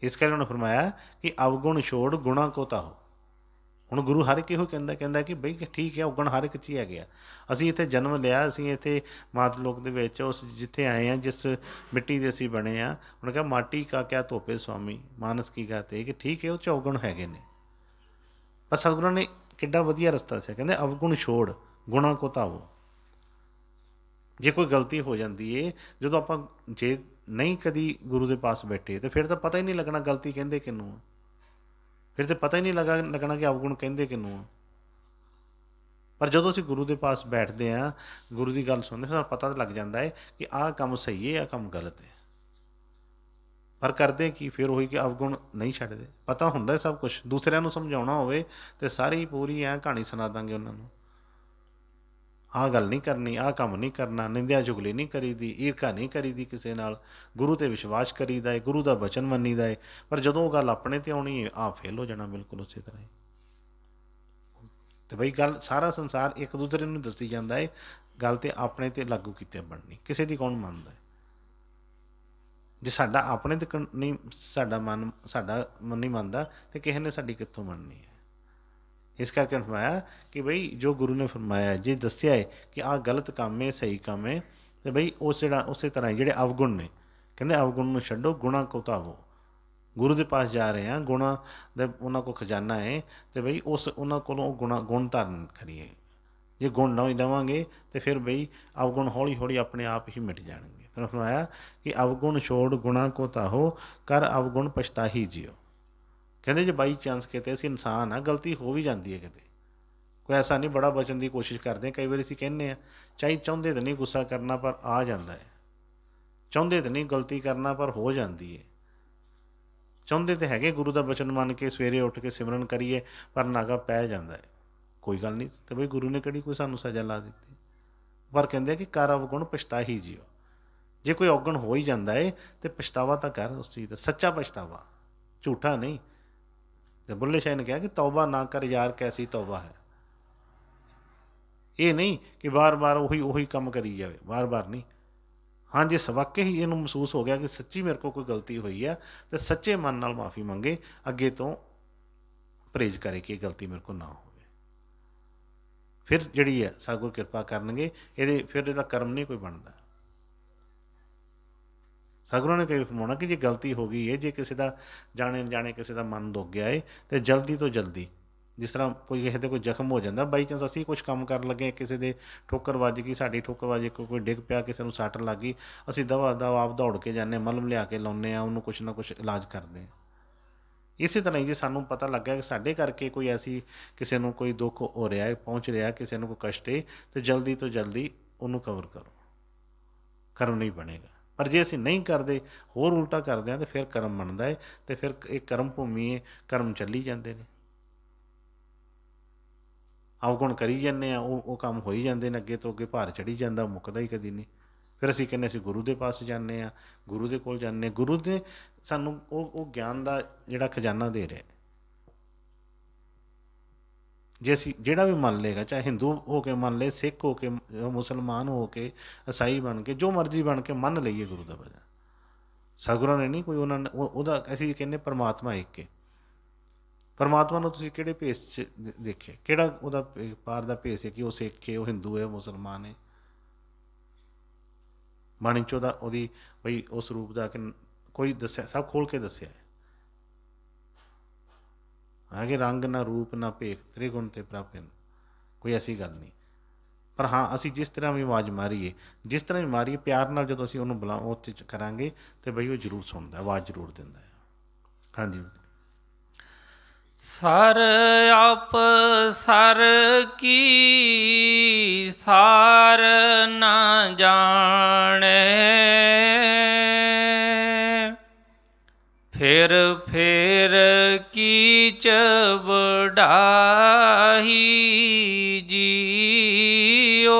ਇਸ ਕਰਕੇ ਉਹਨੇ ਫਰਮਾਇਆ ਕਿ ਅਵਗੁਣ ਛੋੜ ਗੁਣਾ ਕੋ ਤਾਹੋ। ਹੁਣ ਗੁਰੂ ਹਰ ਇੱਕ ਇਹੋ ਕਹਿੰਦਾ ਕਿ ਬਈ ਠੀਕ ਹੈ, ਔਗਣ ਹਰ ਇੱਕ 'ਚ ਹੀ ਹੈਗੇ ਆ। ਅਸੀਂ ਇੱਥੇ ਜਨਮ ਲਿਆ, ਅਸੀਂ ਇੱਥੇ ਮਾਤ ਲੋਕ ਦੇ ਵਿੱਚ ਉਸ ਜਿੱਥੇ ਆਏ ਹਾਂ, ਜਿਸ ਮਿੱਟੀ ਦੇ ਅਸੀਂ ਬਣੇ ਆ, ਉਹਨੇ ਕਿਹਾ ਮਾਟੀ ਕਾ ਕਿਆ ਧੋਪੇ ਸੁਆਮੀ ਮਾਨਸ ਕੀ ਗਾਤੇ, ਕਿ ਠੀਕ ਹੈ ਉਹ 'ਚ ਔਗਣ ਹੈਗੇ ਨੇ। ਪਰ ਸਤਿਗੁਰਾਂ ਨੇ ਕਿੱਡਾ ਵਧੀਆ ਰਸਤਾ ਸੀ, ਕਹਿੰਦੇ ਅਵਗੁਣ ਛੋੜ ਗੁਣਾ ਕੋ ਧਾਵੋ। ਜੇ ਕੋਈ ਗਲਤੀ ਹੋ ਜਾਂਦੀ ਏ, ਜਦੋਂ ਆਪਾਂ ਜੇ ਨਹੀਂ ਕਦੀ ਗੁਰੂ ਦੇ ਪਾਸ ਬੈਠੇ ਤਾਂ ਫਿਰ ਤਾਂ ਪਤਾ ਹੀ ਨਹੀਂ ਲੱਗਣਾ ਗਲਤੀ ਕਹਿੰਦੇ ਕਿਹਨੂੰ ਆ, ਫਿਰ ਤਾਂ ਪਤਾ ਹੀ ਨਹੀਂ ਲੱਗਣਾ ਕਿ ਅਵਗੁਣ ਕਹਿੰਦੇ ਕਿਹਨੂੰ ਆ। ਪਰ ਜਦੋਂ ਅਸੀਂ ਗੁਰੂ ਦੇ ਪਾਸ ਬੈਠਦੇ ਹਾਂ, ਗੁਰੂ ਦੀ ਗੱਲ ਸੁਣਦੇ, ਸਾਨੂੰ ਪਤਾ ਤਾਂ ਲੱਗ ਜਾਂਦਾ ਹੈ ਕਿ ਆਹ ਕੰਮ ਸਹੀ ਹੈ, ਆਹ ਕੰਮ ਗਲਤ ਹੈ। ਪਰ ਕਰਦੇ ਕੀ ਫਿਰ ਉਹੀ ਕਿ ਅਵਗੁਣ ਨਹੀਂ ਛੱਡਦੇ। ਪਤਾ ਹੁੰਦਾ ਸਭ ਕੁਛ, ਦੂਸਰਿਆਂ ਨੂੰ ਸਮਝਾਉਣਾ ਹੋਵੇ ਤਾਂ ਸਾਰੀ ਪੂਰੀ ਐਂ ਕਹਾਣੀ ਸੁਣਾ ਦਾਂਗੇ ਉਹਨਾਂ ਨੂੰ। ਆਹ ਗੱਲ ਨਹੀਂ ਕਰਨੀ, ਆਹ ਕੰਮ ਨਹੀਂ ਕਰਨਾ, ਨਿੰਦਿਆ ਚੁਗਲੀ ਨਹੀਂ ਕਰੀਦੀ, ਈਰਖਾ ਨਹੀਂ ਕਰੀਦੀ ਕਿਸੇ ਨਾਲ, ਗੁਰੂ 'ਤੇ ਵਿਸ਼ਵਾਸ ਕਰੀਦਾ ਹੈ, ਗੁਰੂ ਦਾ ਬਚਨ ਮੰਨੀਦਾ ਹੈ। ਪਰ ਜਦੋਂ ਉਹ ਗੱਲ ਆਪਣੇ 'ਤੇ ਆਉਣੀ ਹੈ, ਆਹ ਫੇਲ ਹੋ ਜਾਣਾ ਬਿਲਕੁਲ ਉਸੇ ਤਰ੍ਹਾਂ ਹੀ। ਅਤੇ ਬਈ ਗੱਲ ਸਾਰਾ ਸੰਸਾਰ ਇੱਕ ਦੂਸਰੇ ਨੂੰ ਦੱਸੀ ਜਾਂਦਾ ਹੈ, ਗੱਲ 'ਤੇ ਆਪਣੇ 'ਤੇ ਲਾਗੂ ਕੀਤੇ ਬਣਨੀ, ਕਿਸੇ ਦੀ ਕੌਣ ਮੰਨਦਾ। ਜੇ ਸਾਡਾ ਆਪਣੇ 'ਤੇ ਨਹੀਂ, ਸਾਡਾ ਮਨ ਨਹੀਂ ਮੰਨਦਾ ਤਾਂ ਕਿਸੇ ਨੇ ਸਾਡੀ ਕਿੱਥੋਂ ਮੰਨਣੀ ਹੈ। ਇਸ ਕਰਕੇ ਫਰਮਾਇਆ ਕਿ ਬਈ ਜੋ ਗੁਰੂ ਨੇ ਫਰਮਾਇਆ, ਜੇ ਦੱਸਿਆ ਹੈ ਕਿ ਆਹ ਗਲਤ ਕੰਮ ਹੈ, ਸਹੀ ਕੰਮ ਹੈ, ਅਤੇ ਬਈ ਉਸੇ ਤਰ੍ਹਾਂ ਜਿਹੜੇ ਅਵਗੁਣ ਨੇ, ਕਹਿੰਦੇ ਅਵਗੁਣ ਨੂੰ ਛੱਡੋ, ਗੁਣਾ ਕੋ ਧਾਵੋ। ਗੁਰੂ ਦੇ ਪਾਸ ਜਾ ਰਹੇ ਹਾਂ, ਗੁਣਾ ਦਾ ਉਹਨਾਂ ਕੋਲ ਖਜ਼ਾਨਾ ਹੈ, ਅਤੇ ਬਈ ਉਹਨਾਂ ਕੋਲੋਂ ਗੁਣ ਧਾਰਨ ਕਰੀਏ। ਜੇ ਗੁਣ ਨਾ ਹੀ ਦੇਵਾਂਗੇ ਤਾਂ ਫਿਰ ਬਈ ਅਵਗੁਣ ਹੌਲੀ ਹੌਲੀ ਆਪਣੇ ਆਪ ਹੀ ਮਿਟ ਜਾਣਗੇ। ਤੁਹਾਨੂੰ ਫਰਮਾਇਆ ਕਿ ਅਵਗੁਣ ਛੋੜ ਗੁਣਾ ਕੋ ਧਾਹੋ, ਕਰ ਅਵਗੁਣ ਪਛਤਾਹੀ ਜਿਓ। ਕਹਿੰਦੇ ਜੇ ਬਾਈ ਚਾਂਸ ਕਿਤੇ ਅਸੀਂ ਇਨਸਾਨ ਆ, ਗਲਤੀ ਹੋ ਵੀ ਜਾਂਦੀ ਹੈ ਕਿਤੇ, ਕੋਈ ਐਸਾ ਨਹੀਂ ਬੜਾ ਬਚਣ ਦੀ ਕੋਸ਼ਿਸ਼ ਕਰਦੇ। ਕਈ ਵਾਰੀ ਅਸੀਂ ਕਹਿੰਦੇ ਹਾਂ ਚਾਹੁੰਦੇ ਤਾਂ ਨਹੀਂ ਗੁੱਸਾ ਕਰਨਾ, ਪਰ ਆ ਜਾਂਦਾ ਹੈ। ਚਾਹੁੰਦੇ ਤਾਂ ਨਹੀਂ ਗਲਤੀ ਕਰਨਾ, ਪਰ ਹੋ ਜਾਂਦੀ ਹੈ। ਚਾਹੁੰਦੇ ਤਾਂ ਹੈਗੇ ਗੁਰੂ ਦਾ ਬਚਨ ਮੰਨ ਕੇ ਸਵੇਰੇ ਉੱਠ ਕੇ ਸਿਮਰਨ ਕਰੀਏ, ਪਰ ਨਾਗਾ ਪੈ ਜਾਂਦਾ ਹੈ। ਕੋਈ ਗੱਲ ਨਹੀਂ, ਅਤੇ ਬਈ ਗੁਰੂ ਨੇ ਕਿਹੜੀ ਕੋਈ ਸਾਨੂੰ ਸਜ਼ਾ ਲਾ ਦਿੱਤੀ। ਪਰ ਕਹਿੰਦੇ ਕਿ ਕਰ ਅਵਗੁਣ ਪਛਤਾਹੀ ਜਿਓ। ਜੇ ਕੋਈ ਔਗਣ ਹੋ ਹੀ ਜਾਂਦਾ ਹੈ ਤਾਂ ਪਛਤਾਵਾ ਤਾਂ ਕਰ ਉਸ ਚੀਜ਼ ਦਾ, ਸੱਚਾ ਪਛਤਾਵਾ, ਝੂਠਾ ਨਹੀਂ। ਤੇ ਬੁੱਲੇ ਸ਼ਾਹ ਨੇ ਕਿਹਾ ਕਿ ਤੌਬਾ ਨਾ ਕਰ ਯਾਰ ਕੈਸੀ ਤੌਬਾ ਹੈ। ਇਹ ਨਹੀਂ ਕਿ ਵਾਰ ਵਾਰ ਉਹੀ ਕੰਮ ਕਰੀ ਜਾਵੇ, ਵਾਰ ਵਾਰ ਨਹੀਂ। ਹਾਂ, ਜੇ ਵਾਕਈ ਹੀ ਇਹਨੂੰ ਮਹਿਸੂਸ ਹੋ ਗਿਆ ਕਿ ਸੱਚੀ ਮੇਰੇ ਕੋਲ ਕੋਈ ਗਲਤੀ ਹੋਈ ਆ, ਤਾਂ ਸੱਚੇ ਮਨ ਨਾਲ ਮਾਫੀ ਮੰਗੇ, ਅੱਗੇ ਤੋਂ ਪਰਹੇਜ਼ ਕਰੇ ਕਿ ਇਹ ਗਲਤੀ ਮੇਰੇ ਕੋਲ ਨਾ ਹੋਵੇ। ਫਿਰ ਜਿਹੜੀ ਹੈ ਸਤਿਗੁਰ ਕਿਰਪਾ ਕਰਨਗੇ, ਫਿਰ ਇਹਦਾ ਕਰਮ ਨਹੀਂ ਕੋਈ ਬਣਦਾ। ਸਤਿਗੁਰਾਂ ਨੇ ਕਈ ਫਰਮਾਉਣਾ ਕਿ ਜੇ ਗਲਤੀ ਹੋ ਗਈ ਹੈ, ਜੇ ਕਿਸੇ ਦਾ ਜਾਣੇ ਕਿਸੇ ਦਾ ਮਨ ਦੁੱਖ ਗਿਆ ਹੈ, ਅਤੇ ਜਲਦੀ ਤੋਂ ਜਲਦੀ, ਜਿਸ ਤਰ੍ਹਾਂ ਕਿਸੇ ਦੇ ਕੋਈ ਜ਼ਖਮ ਹੋ ਜਾਂਦਾ, ਬਾਈ ਚਾਂਸ ਅਸੀਂ ਕੁਛ ਕੰਮ ਕਰਨ ਲੱਗੇ, ਕਿਸੇ ਦੇ ਠੋਕਰ ਵੱਜ ਗਈ, ਸਾਡੀ ਠੋਕਰ ਵੱਜ ਕੇ ਕੋਈ ਡਿੱਗ ਪਿਆ, ਕਿਸੇ ਨੂੰ ਸੱਟ ਲੱਗ ਗਈ, ਅਸੀਂ ਦਵਾ ਆਪ ਦੌੜ ਕੇ ਜਾਂਦੇ, ਮਲਮ ਲਿਆ ਕੇ ਲਾਉਂਦੇ ਹਾਂ, ਉਹਨੂੰ ਕੁਛ ਨਾ ਕੁਛ ਇਲਾਜ ਕਰਦੇ ਹਾਂ। ਇਸੇ ਤਰ੍ਹਾਂ ਹੀ ਜੇ ਸਾਨੂੰ ਪਤਾ ਲੱਗਾ ਕਿ ਸਾਡੇ ਕਰਕੇ ਕੋਈ ਐਸੀ ਕਿਸੇ ਨੂੰ ਕੋਈ ਦੁੱਖ ਹੋ ਰਿਹਾ ਹੈ, ਪਹੁੰਚ ਰਿਹਾ, ਕਿਸੇ ਨੂੰ ਕੋਈ ਕਸ਼ਟ ਹੈ, ਤਾਂ ਜਲਦੀ ਤੋਂ ਜਲਦੀ ਉਹਨੂੰ ਕਵਰ ਕਰੋ, ਕਰਮ ਨਹੀਂ ਬਣੇਗਾ। ਪਰ ਜੇ ਅਸੀਂ ਨਹੀਂ ਕਰਦੇ, ਹੋਰ ਉਲਟਾ ਕਰਦੇ ਹਾਂ, ਤਾਂ ਫਿਰ ਕਰਮ ਬਣਦਾ ਹੈ, ਅਤੇ ਫਿਰ ਇਹ ਕਰਮ ਭੂਮੀ ਹੈ, ਕਰਮ ਚੱਲੀ ਜਾਂਦੇ ਨੇ, ਅਵਗੁਣ ਕਰੀ ਜਾਂਦੇ ਹਾਂ, ਉਹ ਕੰਮ ਹੋਈ ਜਾਂਦੇ ਨੇ, ਅੱਗੇ ਤੋਂ ਅੱਗੇ ਭਾਰ ਚੜ੍ਹੀ ਜਾਂਦਾ, ਮੁੱਕਦਾ ਹੀ ਕਦੀ ਨਹੀਂ। ਫਿਰ ਅਸੀਂ ਕਹਿੰਦੇ ਅਸੀਂ ਗੁਰੂ ਦੇ ਪਾਸ ਜਾਂਦੇ ਹਾਂ, ਗੁਰੂ ਦੇ ਕੋਲ ਜਾਂਦੇ ਹਾਂ। ਗੁਰੂ ਨੇ ਸਾਨੂੰ ਉਹ ਗਿਆਨ ਦਾ ਜਿਹੜਾ ਖਜ਼ਾਨਾ ਦੇ ਰਿਹਾ। ਜੇ ਅਸੀਂ ਜਿਹੜਾ ਵੀ ਮੰਨ ਲਏਗਾ, ਚਾਹੇ ਹਿੰਦੂ ਹੋ ਕੇ ਮੰਨ ਲਏ, ਸਿੱਖ ਹੋ ਕੇ, ਮੁਸਲਮਾਨ ਹੋ ਕੇ, ਈਸਾਈ ਬਣ ਕੇ, ਜੋ ਮਰਜ਼ੀ ਬਣ ਕੇ ਮੰਨ ਲਈਏ ਗੁਰੂ ਦਾ ਭਜਨ, ਸਤਿਗੁਰਾਂ ਨੇ ਨਹੀਂ ਕੋਈ ਉਹਨਾਂ ਨੇ ਉਹਦਾ ਅਸੀਂ ਕਹਿੰਦੇ ਪਰਮਾਤਮਾ ਇੱਕ ਹੈ। ਪਰਮਾਤਮਾ ਨੂੰ ਤੁਸੀਂ ਕਿਹੜੇ ਭੇਸ 'ਚ ਦੇਖਿਆ, ਕਿਹੜਾ ਉਹਦਾ ਪਾਰ ਦਾ ਭੇਸ ਹੈ ਕਿ ਉਹ ਸਿੱਖ ਹੈ, ਉਹ ਹਿੰਦੂ ਹੈ, ਮੁਸਲਮਾਨ ਹੈ। ਬਾਣੀ 'ਚ ਉਹਦੀ ਬਈ ਉਸ ਰੂਪ ਦਾ ਕਿ ਕੋਈ ਦੱਸਿਆ, ਸਭ ਖੋਲ੍ਹ ਕੇ ਦੱਸਿਆ ਹੈ ਕਿ ਰੰਗ ਨਾ ਰੂਪ ਨਾ ਭੇਖ ਤ੍ਰਿਗੁਣ ਤੇ ਪ੍ਰਾਪਨ, ਕੋਈ ਐਸੀ ਗੱਲ ਨਹੀਂ। ਪਰ ਹਾਂ, ਅਸੀਂ ਜਿਸ ਤਰ੍ਹਾਂ ਵੀ ਆਵਾਜ਼ ਮਾਰੀਏ, ਜਿਸ ਤਰ੍ਹਾਂ ਵੀ ਮਾਰੀਏ, ਪਿਆਰ ਨਾਲ ਜਦੋਂ ਅਸੀਂ ਉਹਨੂੰ ਉੱਥੇ ਕਰਾਂਗੇ ਤਾਂ ਬਈ ਉਹ ਜ਼ਰੂਰ ਸੁਣਦਾ, ਆਵਾਜ਼ ਜ਼ਰੂਰ ਦਿੰਦਾ ਹੈ। ਹਾਂਜੀ। ਸਰ ਆਪ ਸਰ ਕੀ ਸਾਰ ਨਾ ਜਾਣੇ, ਫਿਰ ਕੀਚ ਵਡਾਈ ਜੀਓ।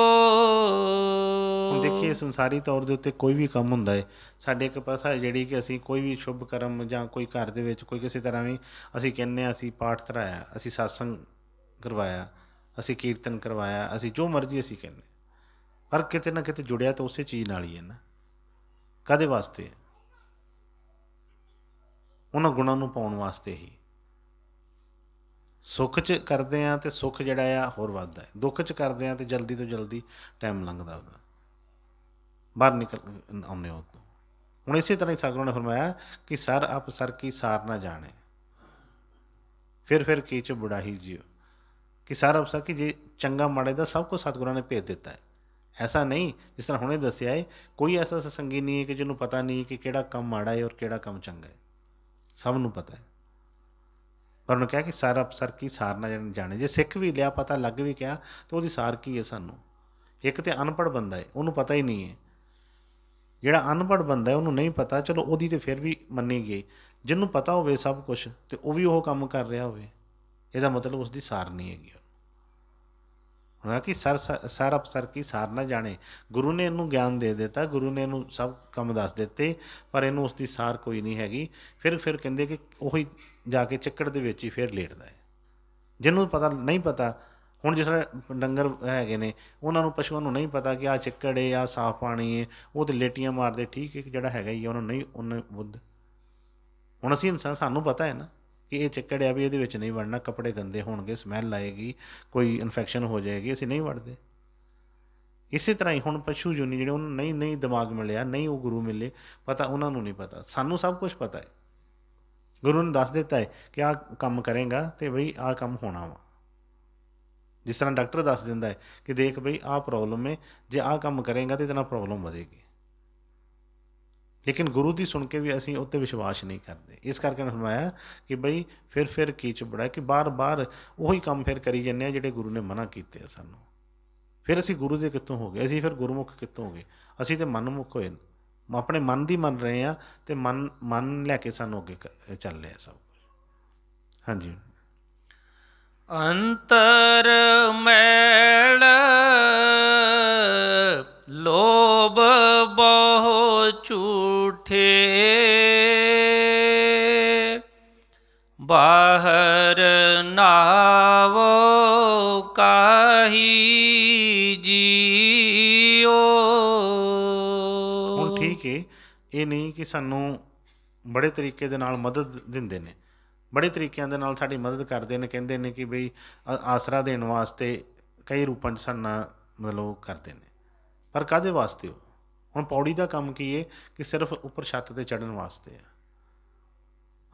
ਹੁਣ ਦੇਖੀਏ, ਸੰਸਾਰੀ ਤੌਰ ਦੇ ਉੱਤੇ ਕੋਈ ਵੀ ਕੰਮ ਹੁੰਦਾ ਹੈ, ਸਾਡੇ ਇੱਕ ਪਾਸਾ ਜਿਹੜੀ ਕਿ ਅਸੀਂ ਕੋਈ ਵੀ ਸ਼ੁਭ ਕਰਮ ਜਾਂ ਕੋਈ ਘਰ ਦੇ ਵਿੱਚ ਕੋਈ ਕਿਸੇ ਤਰ੍ਹਾਂ ਵੀ ਅਸੀਂ ਕਹਿੰਦੇ ਹਾਂ, ਅਸੀਂ ਪਾਠ ਧਰਾਇਆ, ਅਸੀਂ ਸਤਸੰਗ ਕਰਵਾਇਆ, ਅਸੀਂ ਕੀਰਤਨ ਕਰਵਾਇਆ, ਅਸੀਂ ਜੋ ਮਰਜ਼ੀ ਅਸੀਂ ਕਹਿੰਦੇ, ਪਰ ਕਿਤੇ ਨਾ ਕਿਤੇ ਜੁੜਿਆ ਤਾਂ ਉਸੇ ਚੀਜ਼ ਨਾਲ ਹੀ ਹੈ ਨਾ। ਕਾਹਦੇ ਵਾਸਤੇ? ਉਹਨਾਂ ਗੁਣਾਂ ਨੂੰ ਪਾਉਣ ਵਾਸਤੇ ਹੀ। ਸੁੱਖ 'ਚ ਕਰਦੇ ਹਾਂ ਤੇ ਸੁੱਖ ਜਿਹੜਾ ਆ ਹੋਰ ਵੱਧਦਾ ਹੈ, ਦੁੱਖ 'ਚ ਕਰਦੇ ਹਾਂ ਤੇ ਜਲਦੀ ਤੋਂ ਜਲਦੀ ਟਾਈਮ ਲੰਘਦਾ ਉਹਦਾ, ਬਾਹਰ ਨਿਕਲ ਆਉਂਦੇ ਉਹ ਤੋਂ। ਹੁਣ ਇਸੇ ਤਰ੍ਹਾਂ ਹੀ ਸਤਿਗੁਰਾਂ ਨੇ ਫਰਮਾਇਆ ਕਿ ਸਰ ਅਪ ਸਰ ਕੀ ਸਾਰ ਨਾ ਜਾਣੇ, ਫਿਰ ਕੀ 'ਚ ਬੁੜਾਹੀ ਜਿਓ, ਕਿ ਸਰ ਅਪ ਸਰ ਕਿ ਜੇ ਚੰਗਾ ਮਾੜੇ ਦਾ ਸਭ ਕੁਝ ਸਤਿਗੁਰਾਂ ਨੇ ਭੇਜ ਦਿੱਤਾ ਹੈ। ਐਸਾ ਨਹੀਂ, ਜਿਸ ਤਰ੍ਹਾਂ ਹੁਣੇ ਦੱਸਿਆ ਹੈ, ਕੋਈ ਐਸਾ ਸਤਸੰਗੀ ਨਹੀਂ ਹੈ ਕਿ ਜਿਹਨੂੰ ਪਤਾ ਨਹੀਂ ਕਿ ਕਿਹੜਾ ਕੰਮ ਮਾੜਾ ਹੈ ਔਰ ਕਿਹੜਾ ਕੰਮ ਚੰਗਾ ਹੈ, ਸਭ ਨੂੰ ਪਤਾ ਹੈ। ਪਰ ਉਹਨੇ ਕਿਹਾ ਕਿ ਸਾਰ ਅਪਸਰ ਕੀ ਸਾਰ ਨਾ ਜਾਣੇ, ਜੇ ਸਿੱਖ ਵੀ ਲਿਆ, ਪਤਾ ਲੱਗ ਵੀ ਗਿਆ, ਤਾਂ ਉਹਦੀ ਸਾਰ ਕੀ ਹੈ ਸਾਨੂੰ। ਇੱਕ ਤਾਂ ਅਨਪੜ੍ਹ ਬੰਦਾ ਹੈ, ਉਹਨੂੰ ਪਤਾ ਹੀ ਨਹੀਂ ਹੈ। ਜਿਹੜਾ ਅਨਪੜ੍ਹ ਬੰਦਾ ਹੈ ਉਹਨੂੰ ਨਹੀਂ ਪਤਾ, ਚਲੋ ਉਹਦੀ ਤਾਂ ਫਿਰ ਵੀ ਮੰਨੀ ਗਈ। ਜਿਹਨੂੰ ਪਤਾ ਹੋਵੇ ਸਭ ਕੁਛ ਅਤੇ ਉਹ ਵੀ ਉਹ ਕੰਮ ਕਰ ਰਿਹਾ ਹੋਵੇ, ਇਹਦਾ ਮਤਲਬ ਉਸਦੀ ਸਾਰ ਨਹੀਂ ਹੈਗੀ। ਉਹਨਾਂ ਕਿ ਸਰ ਅਪਸਰ ਕੀ ਸਾਰ ਨਾ ਜਾਣੇ, ਗੁਰੂ ਨੇ ਇਹਨੂੰ ਗਿਆਨ ਦੇ ਦਿੱਤਾ, ਗੁਰੂ ਨੇ ਇਹਨੂੰ ਸਭ ਕੰਮ ਦੱਸ ਦਿੱਤੇ, ਪਰ ਇਹਨੂੰ ਉਸਦੀ ਸਾਰ ਕੋਈ ਨਹੀਂ ਹੈਗੀ। ਫਿਰ ਕਹਿੰਦੇ ਕਿ ਉਹੀ ਜਾ ਕੇ ਚਿੱਕੜ ਦੇ ਵਿੱਚ ਹੀ ਫਿਰ ਲੇਟਦਾ ਹੈ। ਜਿਹਨੂੰ ਪਤਾ ਨਹੀਂ ਪਤਾ, ਹੁਣ ਜਿਸ ਤਰ੍ਹਾਂ ਡੰਗਰ ਹੈਗੇ ਨੇ, ਉਹਨਾਂ ਨੂੰ ਪਸ਼ੂਆਂ ਨੂੰ ਨਹੀਂ ਪਤਾ ਕਿ ਆਹ ਚਿੱਕੜ ਹੈ, ਆਹ ਸਾਫ਼ ਪਾਣੀ ਹੈ, ਉਹ ਤਾਂ ਲੇਟੀਆਂ ਮਾਰਦੇ, ਠੀਕ ਹੈ, ਜਿਹੜਾ ਹੈਗਾ ਹੀ ਉਹਨਾਂ ਨੂੰ ਨਹੀਂ, ਉਹਨੇ ਬੁੱਧ। ਹੁਣ ਅਸੀਂ ਇਨਸਾਨ, ਸਾਨੂੰ ਪਤਾ ਹੈ ਨਾ ਕਿ ਇਹ ਚਿੱਕੜ ਆ ਵੀ ਇਹਦੇ ਵਿੱਚ ਨਹੀਂ ਵੜਨਾ, ਕੱਪੜੇ ਗੰਦੇ ਹੋਣਗੇ, ਸਮੈਲ ਆਏਗੀ, ਕੋਈ ਇਨਫੈਕਸ਼ਨ ਹੋ ਜਾਏਗੀ, ਅਸੀਂ ਨਹੀਂ ਵੜਦੇ। ਇਸੇ ਤਰ੍ਹਾਂ ਹੀ ਹੁਣ ਪਸ਼ੂ ਜੁਨੀ ਜਿਹੜੇ, ਉਹਨੂੰ ਨਹੀਂ ਦਿਮਾਗ ਮਿਲਿਆ, ਨਹੀਂ ਉਹ ਗੁਰੂ ਮਿਲੇ, ਪਤਾ ਉਹਨਾਂ ਨੂੰ ਨਹੀਂ ਪਤਾ। ਸਾਨੂੰ ਸਭ ਕੁਛ ਪਤਾ ਹੈ, ਗੁਰੂ ਨੇ ਦੱਸ ਦਿੱਤਾ ਹੈ ਕਿ ਆਹ ਕੰਮ ਕਰੇਗਾ ਅਤੇ ਬਈ ਆਹ ਕੰਮ ਹੋਣਾ ਵਾ। ਜਿਸ ਤਰ੍ਹਾਂ ਡਾਕਟਰ ਦੱਸ ਦਿੰਦਾ ਹੈ ਕਿ ਦੇਖ ਬਈ ਆਹ ਪ੍ਰੋਬਲਮ ਹੈ, ਜੇ ਆਹ ਕੰਮ ਕਰੇਗਾ ਤਾਂ ਇਹਦੇ ਨਾਲ ਪ੍ਰੋਬਲਮ ਵਧੇਗੀ। ਲੇਕਿਨ ਗੁਰੂ ਦੀ ਸੁਣ ਕੇ ਵੀ ਅਸੀਂ ਉੱਤੇ ਵਿਸ਼ਵਾਸ ਨਹੀਂ ਕਰਦੇ। ਇਸ ਕਰਕੇ ਫਰਮਾਇਆ ਕਿ ਬਈ ਫਿਰ ਕੀ ਚ ਬੜਾ, ਕਿ ਬਾਰ ਉਹੀ ਕੰਮ ਫਿਰ ਕਰੀ ਜਾਂਦੇ ਹਾਂ ਜਿਹੜੇ ਗੁਰੂ ਨੇ ਮਨਾ ਕੀਤੇ ਆ ਸਾਨੂੰ। ਫਿਰ ਅਸੀਂ ਗੁਰੂ ਦੇ ਕਿੱਥੋਂ ਹੋ ਗਏ, ਅਸੀਂ ਫਿਰ ਗੁਰਮੁਖ ਕਿੱਥੋਂ ਹੋ ਗਏ? ਅਸੀਂ ਤਾਂ ਮਨਮੁਖ ਹੋਏ, ਆਪਣੇ ਮਨ ਦੀ ਮੰਨ ਰਹੇ ਹਾਂ, ਅਤੇ ਮਨ ਲੈ ਕੇ ਸਾਨੂੰ ਅੱਗੇ ਚੱਲ ਰਿਹਾ ਸਭ ਕੁਛ। ਹਾਂਜੀ। ਅੰਤਰ ਮੈਲ ਲੋਭ ਬਹੁ ਝੂਠੇ, ਬਾਹਰ ਨਾਵੋ ਕਾਹੀ ਜੀਓ। ਹੁਣ ਠੀਕ ਹੈ, ਇਹ ਨਹੀਂ ਕਿ ਸਾਨੂੰ ਬੜੇ ਤਰੀਕੇ ਦੇ ਨਾਲ ਮਦਦ ਦਿੰਦੇ ਨੇ, ਬੜੇ ਤਰੀਕਿਆਂ ਦੇ ਨਾਲ ਸਾਡੀ ਮਦਦ ਕਰਦੇ ਨੇ, ਕਹਿੰਦੇ ਨੇ ਕਿ ਬਈ ਆਸਰਾ ਦੇਣ ਵਾਸਤੇ ਕਈ ਰੂਪਾਂ 'ਚ ਸਾਡੇ ਨਾਲ ਮਤਲਬ ਕਰਦੇ ਨੇ, ਪਰ ਕਾਹਦੇ ਵਾਸਤੇ? ਉਹ ਹੁਣ ਪੌੜੀ ਦਾ ਕੰਮ ਕੀ ਹੈ ਕਿ ਸਿਰਫ ਉੱਪਰ ਛੱਤ 'ਤੇ ਚੜ੍ਹਨ ਵਾਸਤੇ ਆ।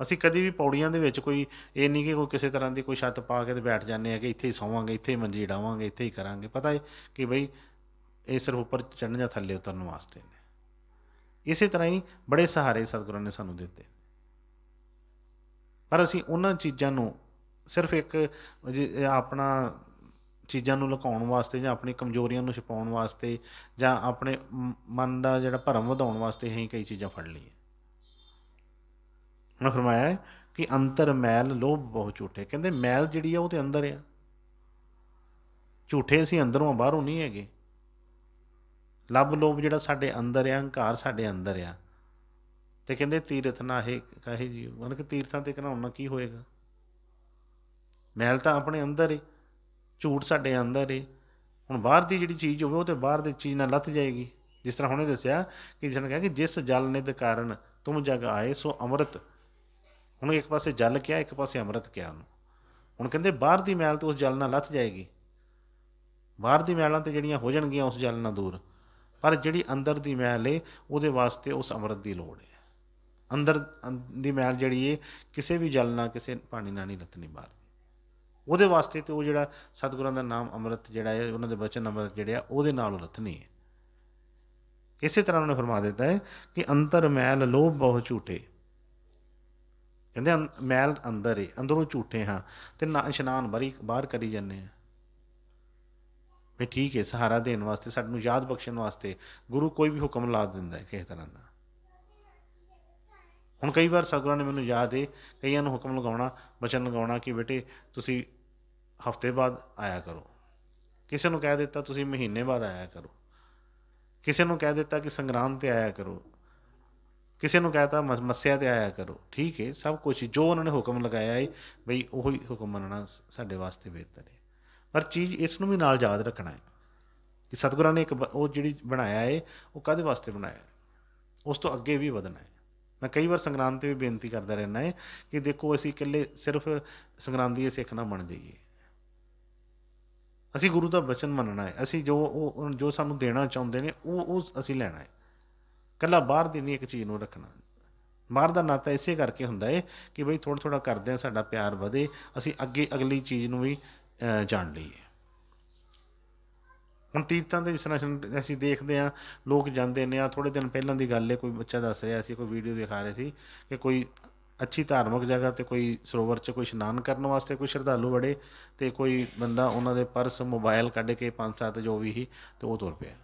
ਅਸੀਂ ਕਦੀ ਵੀ ਪੌੜੀਆਂ ਦੇ ਵਿੱਚ ਕੋਈ ਇਹ ਨਹੀਂ ਕਿ ਕੋਈ ਕਿਸੇ ਤਰ੍ਹਾਂ ਦੀ ਕੋਈ ਛੱਤ ਪਾ ਕੇ ਤੇ ਬੈਠ ਜਾਂਦੇ ਹਾਂ ਕਿ ਇੱਥੇ ਹੀ ਸੌਵਾਂਗੇ, ਇੱਥੇ ਹੀ ਮੰਜੀ ਡਾਵਾਂਗੇ, ਇੱਥੇ ਹੀ ਕਰਾਂਗੇ। ਪਤਾ ਹੈ ਕਿ ਬਈ ਇਹ ਸਿਰਫ ਉੱਪਰ ਚੜ੍ਹਨ ਜਾਂ ਥੱਲੇ ਉਤਰਨ ਵਾਸਤੇ ਨੇ। ਇਸੇ ਤਰ੍ਹਾਂ ਹੀ ਬੜੇ ਸਹਾਰੇ ਸਤਿਗੁਰਾਂ ਨੇ ਸਾਨੂੰ ਦਿੱਤੇ, ਪਰ ਅਸੀਂ ਉਹਨਾਂ ਚੀਜ਼ਾਂ ਨੂੰ ਸਿਰਫ ਇੱਕ ਆਪਣਾ ਚੀਜ਼ਾਂ ਨੂੰ ਲੁਕਾਉਣ ਵਾਸਤੇ, ਜਾਂ ਆਪਣੀ ਕਮਜ਼ੋਰੀਆਂ ਨੂੰ ਛੁਪਾਉਣ ਵਾਸਤੇ, ਜਾਂ ਆਪਣੇ ਮਨ ਦਾ ਜਿਹੜਾ ਭਰਮ ਵਧਾਉਣ ਵਾਸਤੇ ਅਸੀਂ ਕਈ ਚੀਜ਼ਾਂ ਫੜ ਲਈਏ। ਹੁਣ ਫਰਮਾਇਆ ਕਿ ਅੰਤਰ ਮੈਲ ਲੋਭ ਬਹੁ ਝੂਠੇ, ਕਹਿੰਦੇ ਮੈਲ ਜਿਹੜੀ ਆ ਉਹ ਤਾਂ ਅੰਦਰ ਆ, ਝੂਠੇ ਅਸੀਂ ਅੰਦਰੋਂ, ਬਾਹਰੋਂ ਨਹੀਂ ਹੈਗੇ। ਲੱਭ ਲੋਭ ਜਿਹੜਾ ਸਾਡੇ ਅੰਦਰ ਆ, ਹੰਕਾਰ ਸਾਡੇ ਅੰਦਰ ਆ। ਅਤੇ ਕਹਿੰਦੇ ਤੀਰਥ ਨਾ ਇਹ ਕਾਹੇ ਜੀ, ਮਤਲਬ ਕਿ ਤੀਰਥਾਂ 'ਤੇ ਘਨਾਉਣ ਨਾਲ ਕੀ ਹੋਏਗਾ? ਮੈਲ ਤਾਂ ਆਪਣੇ ਅੰਦਰ ਏ, ਝੂਠ ਸਾਡੇ ਅੰਦਰ ਏ। ਹੁਣ ਬਾਹਰ ਦੀ ਜਿਹੜੀ ਚੀਜ਼ ਹੋਵੇ ਉਹ ਤਾਂ ਬਾਹਰ ਦੀ ਚੀਜ਼ ਨਾਲ ਲੱਥ ਜਾਏਗੀ। ਜਿਸ ਤਰ੍ਹਾਂ ਹੁਣੇ ਦੱਸਿਆ ਕਿ ਜਿਸ ਨੇ ਕਿਹਾ ਕਿ ਜਿਸ ਜਲ ਨਿਧ ਕਾਰਨ ਤੁਮ ਜਗ ਆਏ ਸੋ ਅੰਮ੍ਰਿਤ। ਹੁਣ ਇੱਕ ਪਾਸੇ ਜਲ ਕਿਹਾ, ਇੱਕ ਪਾਸੇ ਅੰਮ੍ਰਿਤ ਕਿਹਾ ਉਹਨੂੰ। ਹੁਣ ਕਹਿੰਦੇ ਬਾਹਰ ਦੀ ਮੈਲ ਤਾਂ ਉਸ ਜਲ ਨਾਲ ਲੱਥ ਜਾਏਗੀ, ਬਾਹਰ ਦੀ ਮੈਲਾਂ ਤਾਂ ਜਿਹੜੀਆਂ ਹੋ ਜਾਣਗੀਆਂ ਉਸ ਜਲ ਨਾਲ ਦੂਰ, ਪਰ ਜਿਹੜੀ ਅੰਦਰ ਦੀ ਮੈਲ ਏ ਉਹਦੇ ਵਾਸਤੇ ਉਸ ਅੰਮ੍ਰਿਤ ਦੀ ਲੋੜ ਹੈ। ਅੰਦਰ ਦੀ ਮੈਲ ਜਿਹੜੀ ਹੈ ਕਿਸੇ ਵੀ ਜਲ ਨਾਲ, ਕਿਸੇ ਪਾਣੀ ਨਾਲ ਨਹੀਂ ਲੱਥਣੀ ਬਾਹਰ ਦੀ। ਉਹਦੇ ਵਾਸਤੇ ਤਾਂ ਉਹ ਜਿਹੜਾ ਸਤਿਗੁਰਾਂ ਦਾ ਨਾਮ ਅੰਮ੍ਰਿਤ ਜਿਹੜਾ ਹੈ, ਉਹਨਾਂ ਦੇ ਬਚਨ ਅੰਮ੍ਰਿਤ ਜਿਹੜੇ ਆ, ਉਹਦੇ ਨਾਲ ਉਹ ਲੱਥਣੀ ਹੈ। ਇਸੇ ਤਰ੍ਹਾਂ ਉਹਨੇ ਫਰਮਾ ਦਿੱਤਾ ਹੈ ਕਿ ਅੰਤਰ ਮੈਲ ਲੋਭ ਬਹੁ ਝੂਠੇ, ਕਹਿੰਦੇ ਮੈਲ ਅੰਦਰ ਏ, ਅੰਦਰੋਂ ਝੂਠੇ ਹਾਂ, ਅਤੇ ਨਾ ਇਸ਼ਨਾਨ ਬਾਹਰ ਕਰੀ ਜਾਂਦੇ ਹਾਂ। ਵੀ ਠੀਕ ਹੈ, ਸਹਾਰਾ ਦੇਣ ਵਾਸਤੇ, ਸਾਨੂੰ ਯਾਦ ਬਖਸ਼ਣ ਵਾਸਤੇ ਗੁਰੂ ਕੋਈ ਵੀ ਹੁਕਮ ਲਾ ਦਿੰਦਾ ਹੈ ਕਿਸੇ ਤਰ੍ਹਾਂ ਦਾ। ਹੁਣ ਕਈ ਵਾਰ ਸਤਿਗੁਰਾਂ ਨੇ ਮੈਨੂੰ ਯਾਦ ਹੈ, ਕਈਆਂ ਨੂੰ ਹੁਕਮ ਲਗਾਉਣਾ, ਬਚਨ ਲਗਾਉਣਾ ਕਿ ਬੇਟੇ ਤੁਸੀਂ ਹਫ਼ਤੇ ਬਾਅਦ ਆਇਆ ਕਰੋ। ਕਿਸੇ ਨੂੰ ਕਹਿ ਦਿੱਤਾ ਤੁਸੀਂ ਮਹੀਨੇ ਬਾਅਦ ਆਇਆ ਕਰੋ। ਕਿਸੇ ਨੂੰ ਕਹਿ ਦਿੱਤਾ ਕਿ ਸੰਗਰਾਂਦ 'ਤੇ ਆਇਆ ਕਰੋ। ਕਿਸੇ ਨੂੰ ਕਹਿ ਤਾ ਮੱਸਿਆ 'ਤੇ ਆਇਆ ਕਰੋ। ਠੀਕ ਹੈ, ਸਭ ਕੁਛ ਜੋ ਉਹਨਾਂ ਨੇ ਹੁਕਮ ਲਗਾਇਆ ਹੈ ਬਈ ਉਹੀ ਹੁਕਮ ਮੰਨਣਾ ਸਾਡੇ ਵਾਸਤੇ ਬਿਹਤਰ ਹੈ। ਪਰ ਚੀਜ਼ ਇਸ ਨੂੰ ਵੀ ਨਾਲ ਯਾਦ ਰੱਖਣਾ ਹੈ ਕਿ ਸਤਿਗੁਰਾਂ ਨੇ ਇੱਕ ਉਹ ਜਿਹੜੀ ਬਣਾਇਆ ਹੈ ਉਹ ਕਾਹਦੇ ਵਾਸਤੇ ਬਣਾਇਆ, ਉਸ ਤੋਂ ਅੱਗੇ ਵੀ ਵਧਣਾ ਹੈ। मैं कई बार संगरांद 'ਤੇ ਵੀ ਬੇਨਤੀ ਕਰਦਾ ਰਹਿੰਦਾ ਹੈ ਕਿ ਦੇਖੋ ਅਸੀਂ ਇਕੱਲੇ ਸਿਰਫ ਸੰਗਰਾਂਦੀ ਸਿੱਖ ਨਾ ਬਣ ਜਾਈਏ। ਅਸੀਂ ਗੁਰੂ ਦਾ ਬਚਨ ਮੰਨਣਾ ਹੈ। ਅਸੀਂ ਜੋ ਸਾਨੂੰ ਦੇਣਾ ਚਾਹੁੰਦੇ ਨੇ ਉਹ ਅਸੀਂ ਲੈਣਾ ਹੈ। ਇਕੱਲਾ ਬਾਹਰ ਦੀ ਨਹੀਂ ਇੱਕ ਚੀਜ਼ ਨੂੰ ਰੱਖਣਾ। ਬਾਹਰ ਦਾ ਨਾਤਾ ਇਸੇ ਕਰਕੇ ਹੁੰਦਾ ਹੈ ਕਿ ਬਈ ਥੋੜ੍ਹਾ ਥੋੜ੍ਹਾ ਕਰਦੇ ਹਾਂ, ਸਾਡਾ ਪਿਆਰ ਵਧੇ, ਅਸੀਂ ਅੱਗੇ ਅਗਲੀ ਚੀਜ਼ ਨੂੰ ਵੀ ਜਾਣ ਲਈਏ। ਹੁਣ ਤੀਰਥਾਂ ਦੇ ਜਿਸ ਤਰ੍ਹਾਂ ਅਸੀਂ ਦੇਖਦੇ ਹਾਂ ਲੋਕ ਜਾਂਦੇ ਨੇ। ਆ ਥੋੜ੍ਹੇ ਦਿਨ ਪਹਿਲਾਂ ਦੀ ਗੱਲ ਹੈ, ਕੋਈ ਬੱਚਾ ਦੱਸ ਰਿਹਾ ਸੀ, ਕੋਈ ਵੀਡੀਓ ਦਿਖਾ ਰਹੇ ਸੀ ਕਿ ਕੋਈ ਅੱਛੀ ਧਾਰਮਿਕ ਜਗ੍ਹਾ 'ਤੇ ਕੋਈ ਸਰੋਵਰ 'ਚ ਕੋਈ ਇਸ਼ਨਾਨ ਕਰਨ ਵਾਸਤੇ ਕੋਈ ਸ਼ਰਧਾਲੂ ਵੜੇ ਅਤੇ ਕੋਈ ਬੰਦਾ ਉਹਨਾਂ ਦੇ ਪਰਸ ਮੋਬਾਇਲ ਕੱਢ ਕੇ 5-7 ਜੋ ਵੀ ਸੀ ਅਤੇ ਉਹ ਤੁਰ ਪਿਆ।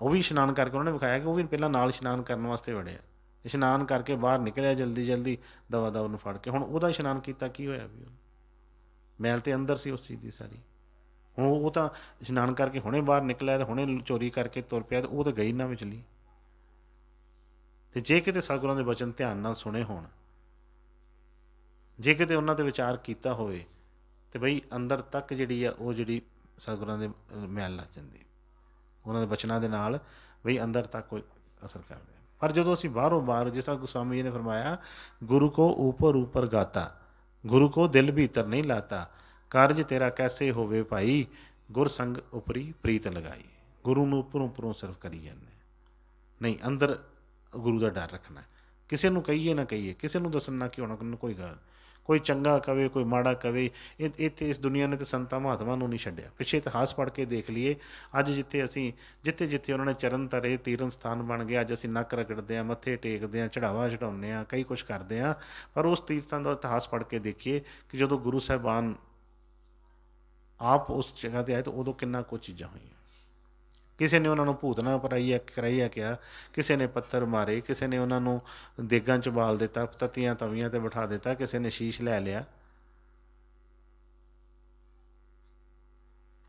ਉਹ ਵੀ ਇਸ਼ਨਾਨ ਕਰਕੇ ਉਹਨਾਂ ਨੇ ਵਿਖਾਇਆ ਕਿ ਉਹ ਵੀ ਪਹਿਲਾਂ ਨਾਲ ਇਸ਼ਨਾਨ ਕਰਨ ਵਾਸਤੇ ਵੜਿਆ। ਇਸ਼ਨਾਨ ਕਰਕੇ ਬਾਹਰ ਨਿਕਲਿਆ ਜਲਦੀ ਦਵਾ ਦਵ ਨੂੰ ਫੜ ਕੇ। ਹੁਣ ਉਹਦਾ ਇਸ਼ਨਾਨ ਕੀਤਾ ਕੀ ਹੋਇਆ ਵੀ ਮੈਲ ਤਾਂ ਅੰਦਰ ਸੀ ਉਸ ਚੀਜ਼ ਦੀ ਸਾਰੀ। ਹੁਣ ਉਹ ਤਾਂ ਇਸ਼ਨਾਨ ਕਰਕੇ ਹੁਣੇ ਬਾਹਰ ਨਿਕਲਿਆ ਅਤੇ ਹੁਣੇ ਚੋਰੀ ਕਰਕੇ ਤੁਰ ਪਿਆ, ਅਤੇ ਉਹ ਤਾਂ ਗਈ ਨਾ ਵਿਚਲੀ। ਅਤੇ ਜੇ ਕਿਤੇ ਸਤਿਗੁਰਾਂ ਦੇ ਬਚਨ ਧਿਆਨ ਨਾਲ ਸੁਣੇ ਹੋਣ, ਜੇ ਕਿਤੇ ਉਹਨਾਂ 'ਤੇ ਵਿਚਾਰ ਕੀਤਾ ਹੋਵੇ ਤਾਂ ਬਈ ਅੰਦਰ ਤੱਕ ਜਿਹੜੀ ਆ ਉਹ ਜਿਹੜੀ ਸਤਿਗੁਰਾਂ ਦੇ ਮੈਲ ਲੱਗ ਜਾਂਦੀ ਉਹਨਾਂ ਦੇ ਬਚਨਾਂ ਦੇ ਨਾਲ, ਬਈ ਅੰਦਰ ਤੱਕ ਕੋਈ ਅਸਰ ਕਰਦੇ। ਪਰ ਜਦੋਂ ਅਸੀਂ ਬਾਹਰੋਂ ਬਾਹਰ, ਜਿਸ ਤਰ੍ਹਾਂ ਗੋਸਵਾਮੀ ਜੀ ਨੇ ਫਰਮਾਇਆ, ਗੁਰੂ ਕੋ ਉਪਰ ਗਾਤਾ, ਗੁਰੂ ਕੋ ਦਿਲ ਭੀਤਰ ਨਹੀਂ ਲਾਤਾ, ਕਾਰਜ ਤੇਰਾ ਕੈਸੇ ਹੋਵੇ ਭਾਈ, ਗੁਰ ਸੰਗ ਉਪਰੀ ਪ੍ਰੀਤ ਲਗਾਈ। ਗੁਰੂ ਨੂੰ ਉੱਪਰੋਂ ਸਿਰਫ ਕਰੀ ਜਾਂਦੇ ਨਹੀਂ, ਅੰਦਰ ਗੁਰੂ ਦਾ ਡਰ ਰੱਖਣਾ। ਕਿਸੇ ਨੂੰ ਕਹੀਏ ਨਾ ਕਹੀਏ, ਕਿਸੇ ਨੂੰ ਦੱਸਣ ਨਾ ਕਿ ਹੋਣਾ ਕੋਈ ਗੱਲ, ਕੋਈ ਚੰਗਾ ਕਵੇ ਕੋਈ ਮਾੜਾ ਕਵੇ। ਇੱਥੇ ਇਸ ਦੁਨੀਆ ਨੇ ਤਾਂ ਸੰਤਾਂ ਮਹਾਤਮਾ ਨੂੰ ਨਹੀਂ ਛੱਡਿਆ। ਪਿੱਛੇ ਇਤਿਹਾਸ ਪੜ੍ਹ ਕੇ ਦੇਖ ਲਈਏ, ਅੱਜ ਜਿੱਥੇ ਉਹਨਾਂ ਨੇ ਚਰਨ ਧਰੇ, ਤੀਰਨ ਸਥਾਨ ਬਣ ਗਏ। ਅੱਜ ਅਸੀਂ ਨੱਕ ਰਗੜਦੇ ਹਾਂ, ਮੱਥੇ ਟੇਕਦੇ ਹਾਂ, ਚੜਾਵਾ ਚੜਾਉਂਦੇ ਹਾਂ, ਕਈ ਕੁਛ ਕਰਦੇ ਹਾਂ। ਪਰ ਉਸ ਤੀਰਥਾਂ ਦਾ ਇਤਿਹਾਸ ਪੜ੍ਹ ਕੇ ਦੇਖੀਏ ਕਿ ਜਦੋਂ ਗੁਰੂ ਸਾਹਿਬਾਨ ਆਪ ਉਸ ਜਗ੍ਹਾ 'ਤੇ ਆਏ ਤਾਂ ਉਦੋਂ ਕਿੰਨਾ ਕੁਝ ਚੀਜ਼ਾਂ ਹੋਈਆਂ। ਕਿਸੇ ਨੇ ਉਹਨਾਂ ਨੂੰ ਭੂਤਨਾ ਕਰਾਈਆ ਕਿਹਾ, ਕਿਸੇ ਨੇ ਪੱਥਰ ਮਾਰੇ, ਕਿਸੇ ਨੇ ਉਹਨਾਂ ਨੂੰ ਦੇਗਾਂ 'ਚ ਬਾਲ ਦਿੱਤਾ, ਤੱਤੀਆਂ ਤਵੀਆਂ 'ਤੇ ਬਿਠਾ ਦਿੱਤਾ, ਕਿਸੇ ਨੇ ਸ਼ੀਸ਼ ਲੈ ਲਿਆ।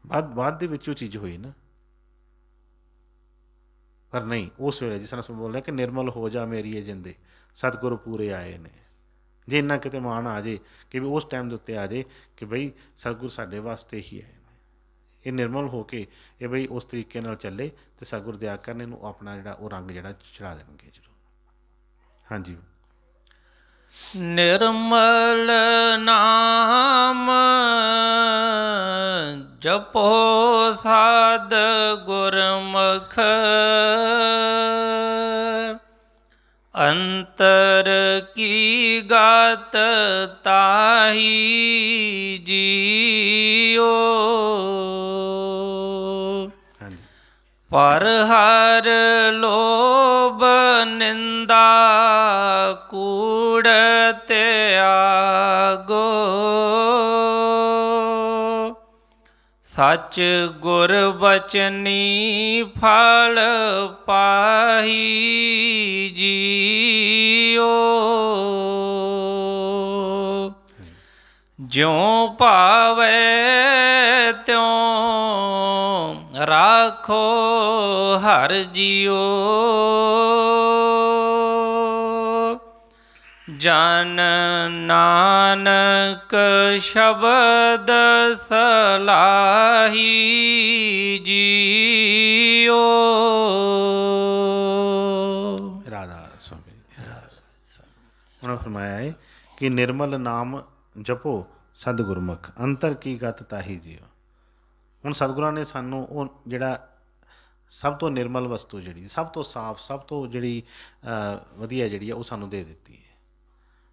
ਬਾਅਦ ਦੇ ਵਿੱਚ ਉਹ ਚੀਜ਼ ਹੋਈ ਨਾ। ਪਰ ਨਹੀਂ, ਉਸ ਵੇਲੇ ਜਿਸ ਤਰ੍ਹਾਂ ਬੋਲਦੇ ਕਿ ਨਿਰਮਲ ਹੋ ਜਾ ਮੇਰੀ ਇਹ ਜਿੰਦੇ, ਸਤਿਗੁਰੂ ਪੂਰੇ ਆਏ ਨੇ। ਜੇ ਇੰਨਾ ਕਿਤੇ ਮਾਣ ਆ ਜਾਏ ਕਿ ਵੀ ਉਸ ਟਾਈਮ ਦੇ ਉੱਤੇ ਆ ਜਾਏ ਕਿ ਬਈ ਸਤਿਗੁਰੂ ਸਾਡੇ ਵਾਸਤੇ ਹੀ ਆਏ ਨੇ, ਇਹ ਨਿਰਮਲ ਹੋ ਕੇ ਇਹ ਬਈ ਉਸ ਤਰੀਕੇ ਨਾਲ ਚੱਲੇ ਅਤੇ ਸਤਿਗੁਰੂ ਦਿਆ ਕਰਨ ਇਹਨੂੰ ਆਪਣਾ ਜਿਹੜਾ ਉਹ ਰੰਗ ਜਿਹੜਾ ਚੜਾ ਦੇਣਗੇ ਜ਼ਰੂਰ। ਹਾਂਜੀ। ਨਿਰਮਲ ਨਾਮ ਜਪੋ ਸਾਧ ਗੁਰਮੁਖ, ਅੰਤਰ ਕੀ ਗਤ ਤਾਹੀ ਜੀਓ, ਪਰ ਹਰ ਲੋਭ ਨਿੰਦਾ ਕੂੜ ਤਿਆਗੋ, ਸੱਚ ਗੁਰ ਬਚਨੀ ਫਲ ਪਾਹੀ ਜੀਓ, ਜਿਉ ਭਾਵੇ ਤਿਉ ਰਾਖੋ ਹਰ ਜੀਓ, ਜਨ ਨਾਨਕ ਸ਼ਬਦ ਸਲਾਹੀ ਜੀਓ। ਰਾਧਾ ਸੁਆਮੀ। ਉਹਨਾਂ ਫਰਮਾਇਆ ਹੈ ਕਿ ਨਿਰਮਲ ਨਾਮ ਜਪੋ ਸਦ ਗੁਰਮੁਖ, ਅੰਤਰ ਕੀ ਗਤ ਤਾਹੀ ਜੀਓ। ਹੁਣ ਸਤਿਗੁਰਾਂ ਨੇ ਸਾਨੂੰ ਉਹ ਜਿਹੜਾ ਸਭ ਤੋਂ ਨਿਰਮਲ ਵਸਤੂ, ਜਿਹੜੀ ਸਭ ਤੋਂ ਸਾਫ਼, ਸਭ ਤੋਂ ਜਿਹੜੀ ਵਧੀਆ ਜਿਹੜੀ ਆ ਉਹ ਸਾਨੂੰ ਦੇ ਦਿੱਤੀ ਹੈ।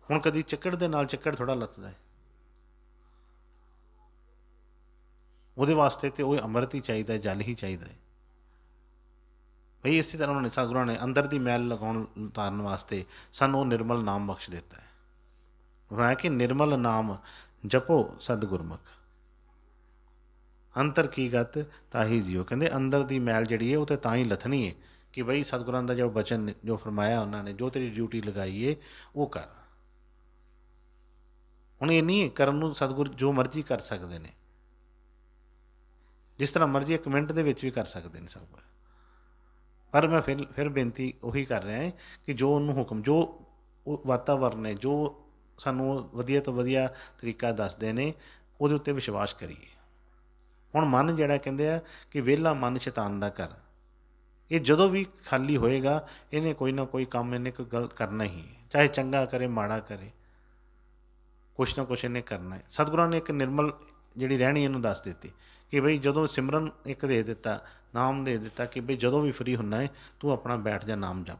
ਹੁਣ ਕਦੀ ਚੱਕੜ ਦੇ ਨਾਲ ਚੱਕੜ ਥੋੜ੍ਹਾ ਲੱਥਦਾ ਹੈ, ਉਹਦੇ ਵਾਸਤੇ ਤਾਂ ਉਹ ਅੰਮ੍ਰਿਤ ਹੀ ਚਾਹੀਦਾ, ਜਲ ਹੀ ਚਾਹੀਦਾ ਹੈ। ਬਈ ਇਸੇ ਤਰ੍ਹਾਂ ਉਹਨਾਂ ਨੇ ਸਤਿਗੁਰਾਂ ਨੇ ਅੰਦਰ ਦੀ ਮੈਲ ਉਤਾਰਨ ਵਾਸਤੇ ਸਾਨੂੰ ਉਹ ਨਿਰਮਲ ਨਾਮ ਬਖਸ਼ ਦਿੱਤਾ ਹੈ। ਹੈ ਕਿ ਨਿਰਮਲ ਨਾਮ ਜਪੋ ਸਦ ਗੁਰਮੁਖ, ਅੰਤਰ ਕੀ ਗਤ ਤਾਹੀ ਜੀਓ। ਕਹਿੰਦੇ ਅੰਦਰ ਦੀ ਮੈਲ ਜਿਹੜੀ ਹੈ ਉਹ ਤਾਂ ਹੀ ਲੱਥਣੀ ਹੈ ਕਿ ਬਈ ਸਤਿਗੁਰਾਂ ਦਾ ਜੋ ਬਚਨ, ਜੋ ਫਰਮਾਇਆ ਉਹਨਾਂ ਨੇ, ਜੋ ਤੇਰੀ ਡਿਊਟੀ ਲਗਾਈ ਹੈ ਉਹ ਕਰ। ਹੁਣ ਇਹ ਨਹੀਂ ਕਰਨ ਨੂੰ ਸਤਿਗੁਰ ਜੋ ਮਰਜ਼ੀ ਕਰ ਸਕਦੇ ਨੇ, ਜਿਸ ਤਰ੍ਹਾਂ ਮਰਜ਼ੀ 1 ਮਿੰਟ ਦੇ ਵਿੱਚ ਵੀ ਕਰ ਸਕਦੇ ਨੇ ਸਤਿਗੁਰ। ਪਰ ਮੈਂ ਫਿਰ ਬੇਨਤੀ ਉਹੀ ਕਰ ਰਿਹਾ ਹੈ ਕਿ ਜੋ ਉਹਨੂੰ ਹੁਕਮ, ਜੋ ਉਹ ਵਾਤਾਵਰਨ ਹੈ, ਜੋ ਸਾਨੂੰ ਵਧੀਆ ਤੋਂ ਵਧੀਆ ਤਰੀਕਾ ਦੱਸਦੇ ਨੇ, ਉਹਦੇ ਉੱਤੇ ਵਿਸ਼ਵਾਸ ਕਰੀਏ। ਹੁਣ ਮਨ ਜਿਹੜਾ ਕਹਿੰਦੇ ਆ ਕਿ ਵਿਹਲਾ ਮਨ ਸ਼ੈਤਾਨ ਦਾ ਘਰ, ਇਹ ਜਦੋਂ ਵੀ ਖਾਲੀ ਹੋਏਗਾ ਇਹਨੇ ਕੋਈ ਨਾ ਕੋਈ ਕੰਮ ਇਹਨੇ ਕੋਈ ਗਲਤ ਕਰਨਾ ਹੀ ਹੈ, ਚਾਹੇ ਚੰਗਾ ਕਰੇ ਮਾੜਾ ਕਰੇ, ਕੁਛ ਨਾ ਕੁਛ ਇਹਨੇ ਕਰਨਾ ਹੈ। ਸਤਿਗੁਰਾਂ ਨੇ ਇੱਕ ਨਿਰਮਲ ਜਿਹੜੀ ਰਹਿਣੀ ਇਹਨੂੰ ਦੱਸ ਦਿੱਤੀ ਕਿ ਬਈ ਜਦੋਂ ਸਿਮਰਨ ਇੱਕ ਦੇ ਦਿੱਤਾ, ਨਾਮ ਦੇ ਦਿੱਤਾ ਕਿ ਬਈ ਜਦੋਂ ਵੀ ਫਰੀ ਹੁੰਨਾ ਹੈ ਤੂੰ ਆਪਣਾ ਬੈਠ ਜਾ, ਨਾਮ ਜਪ।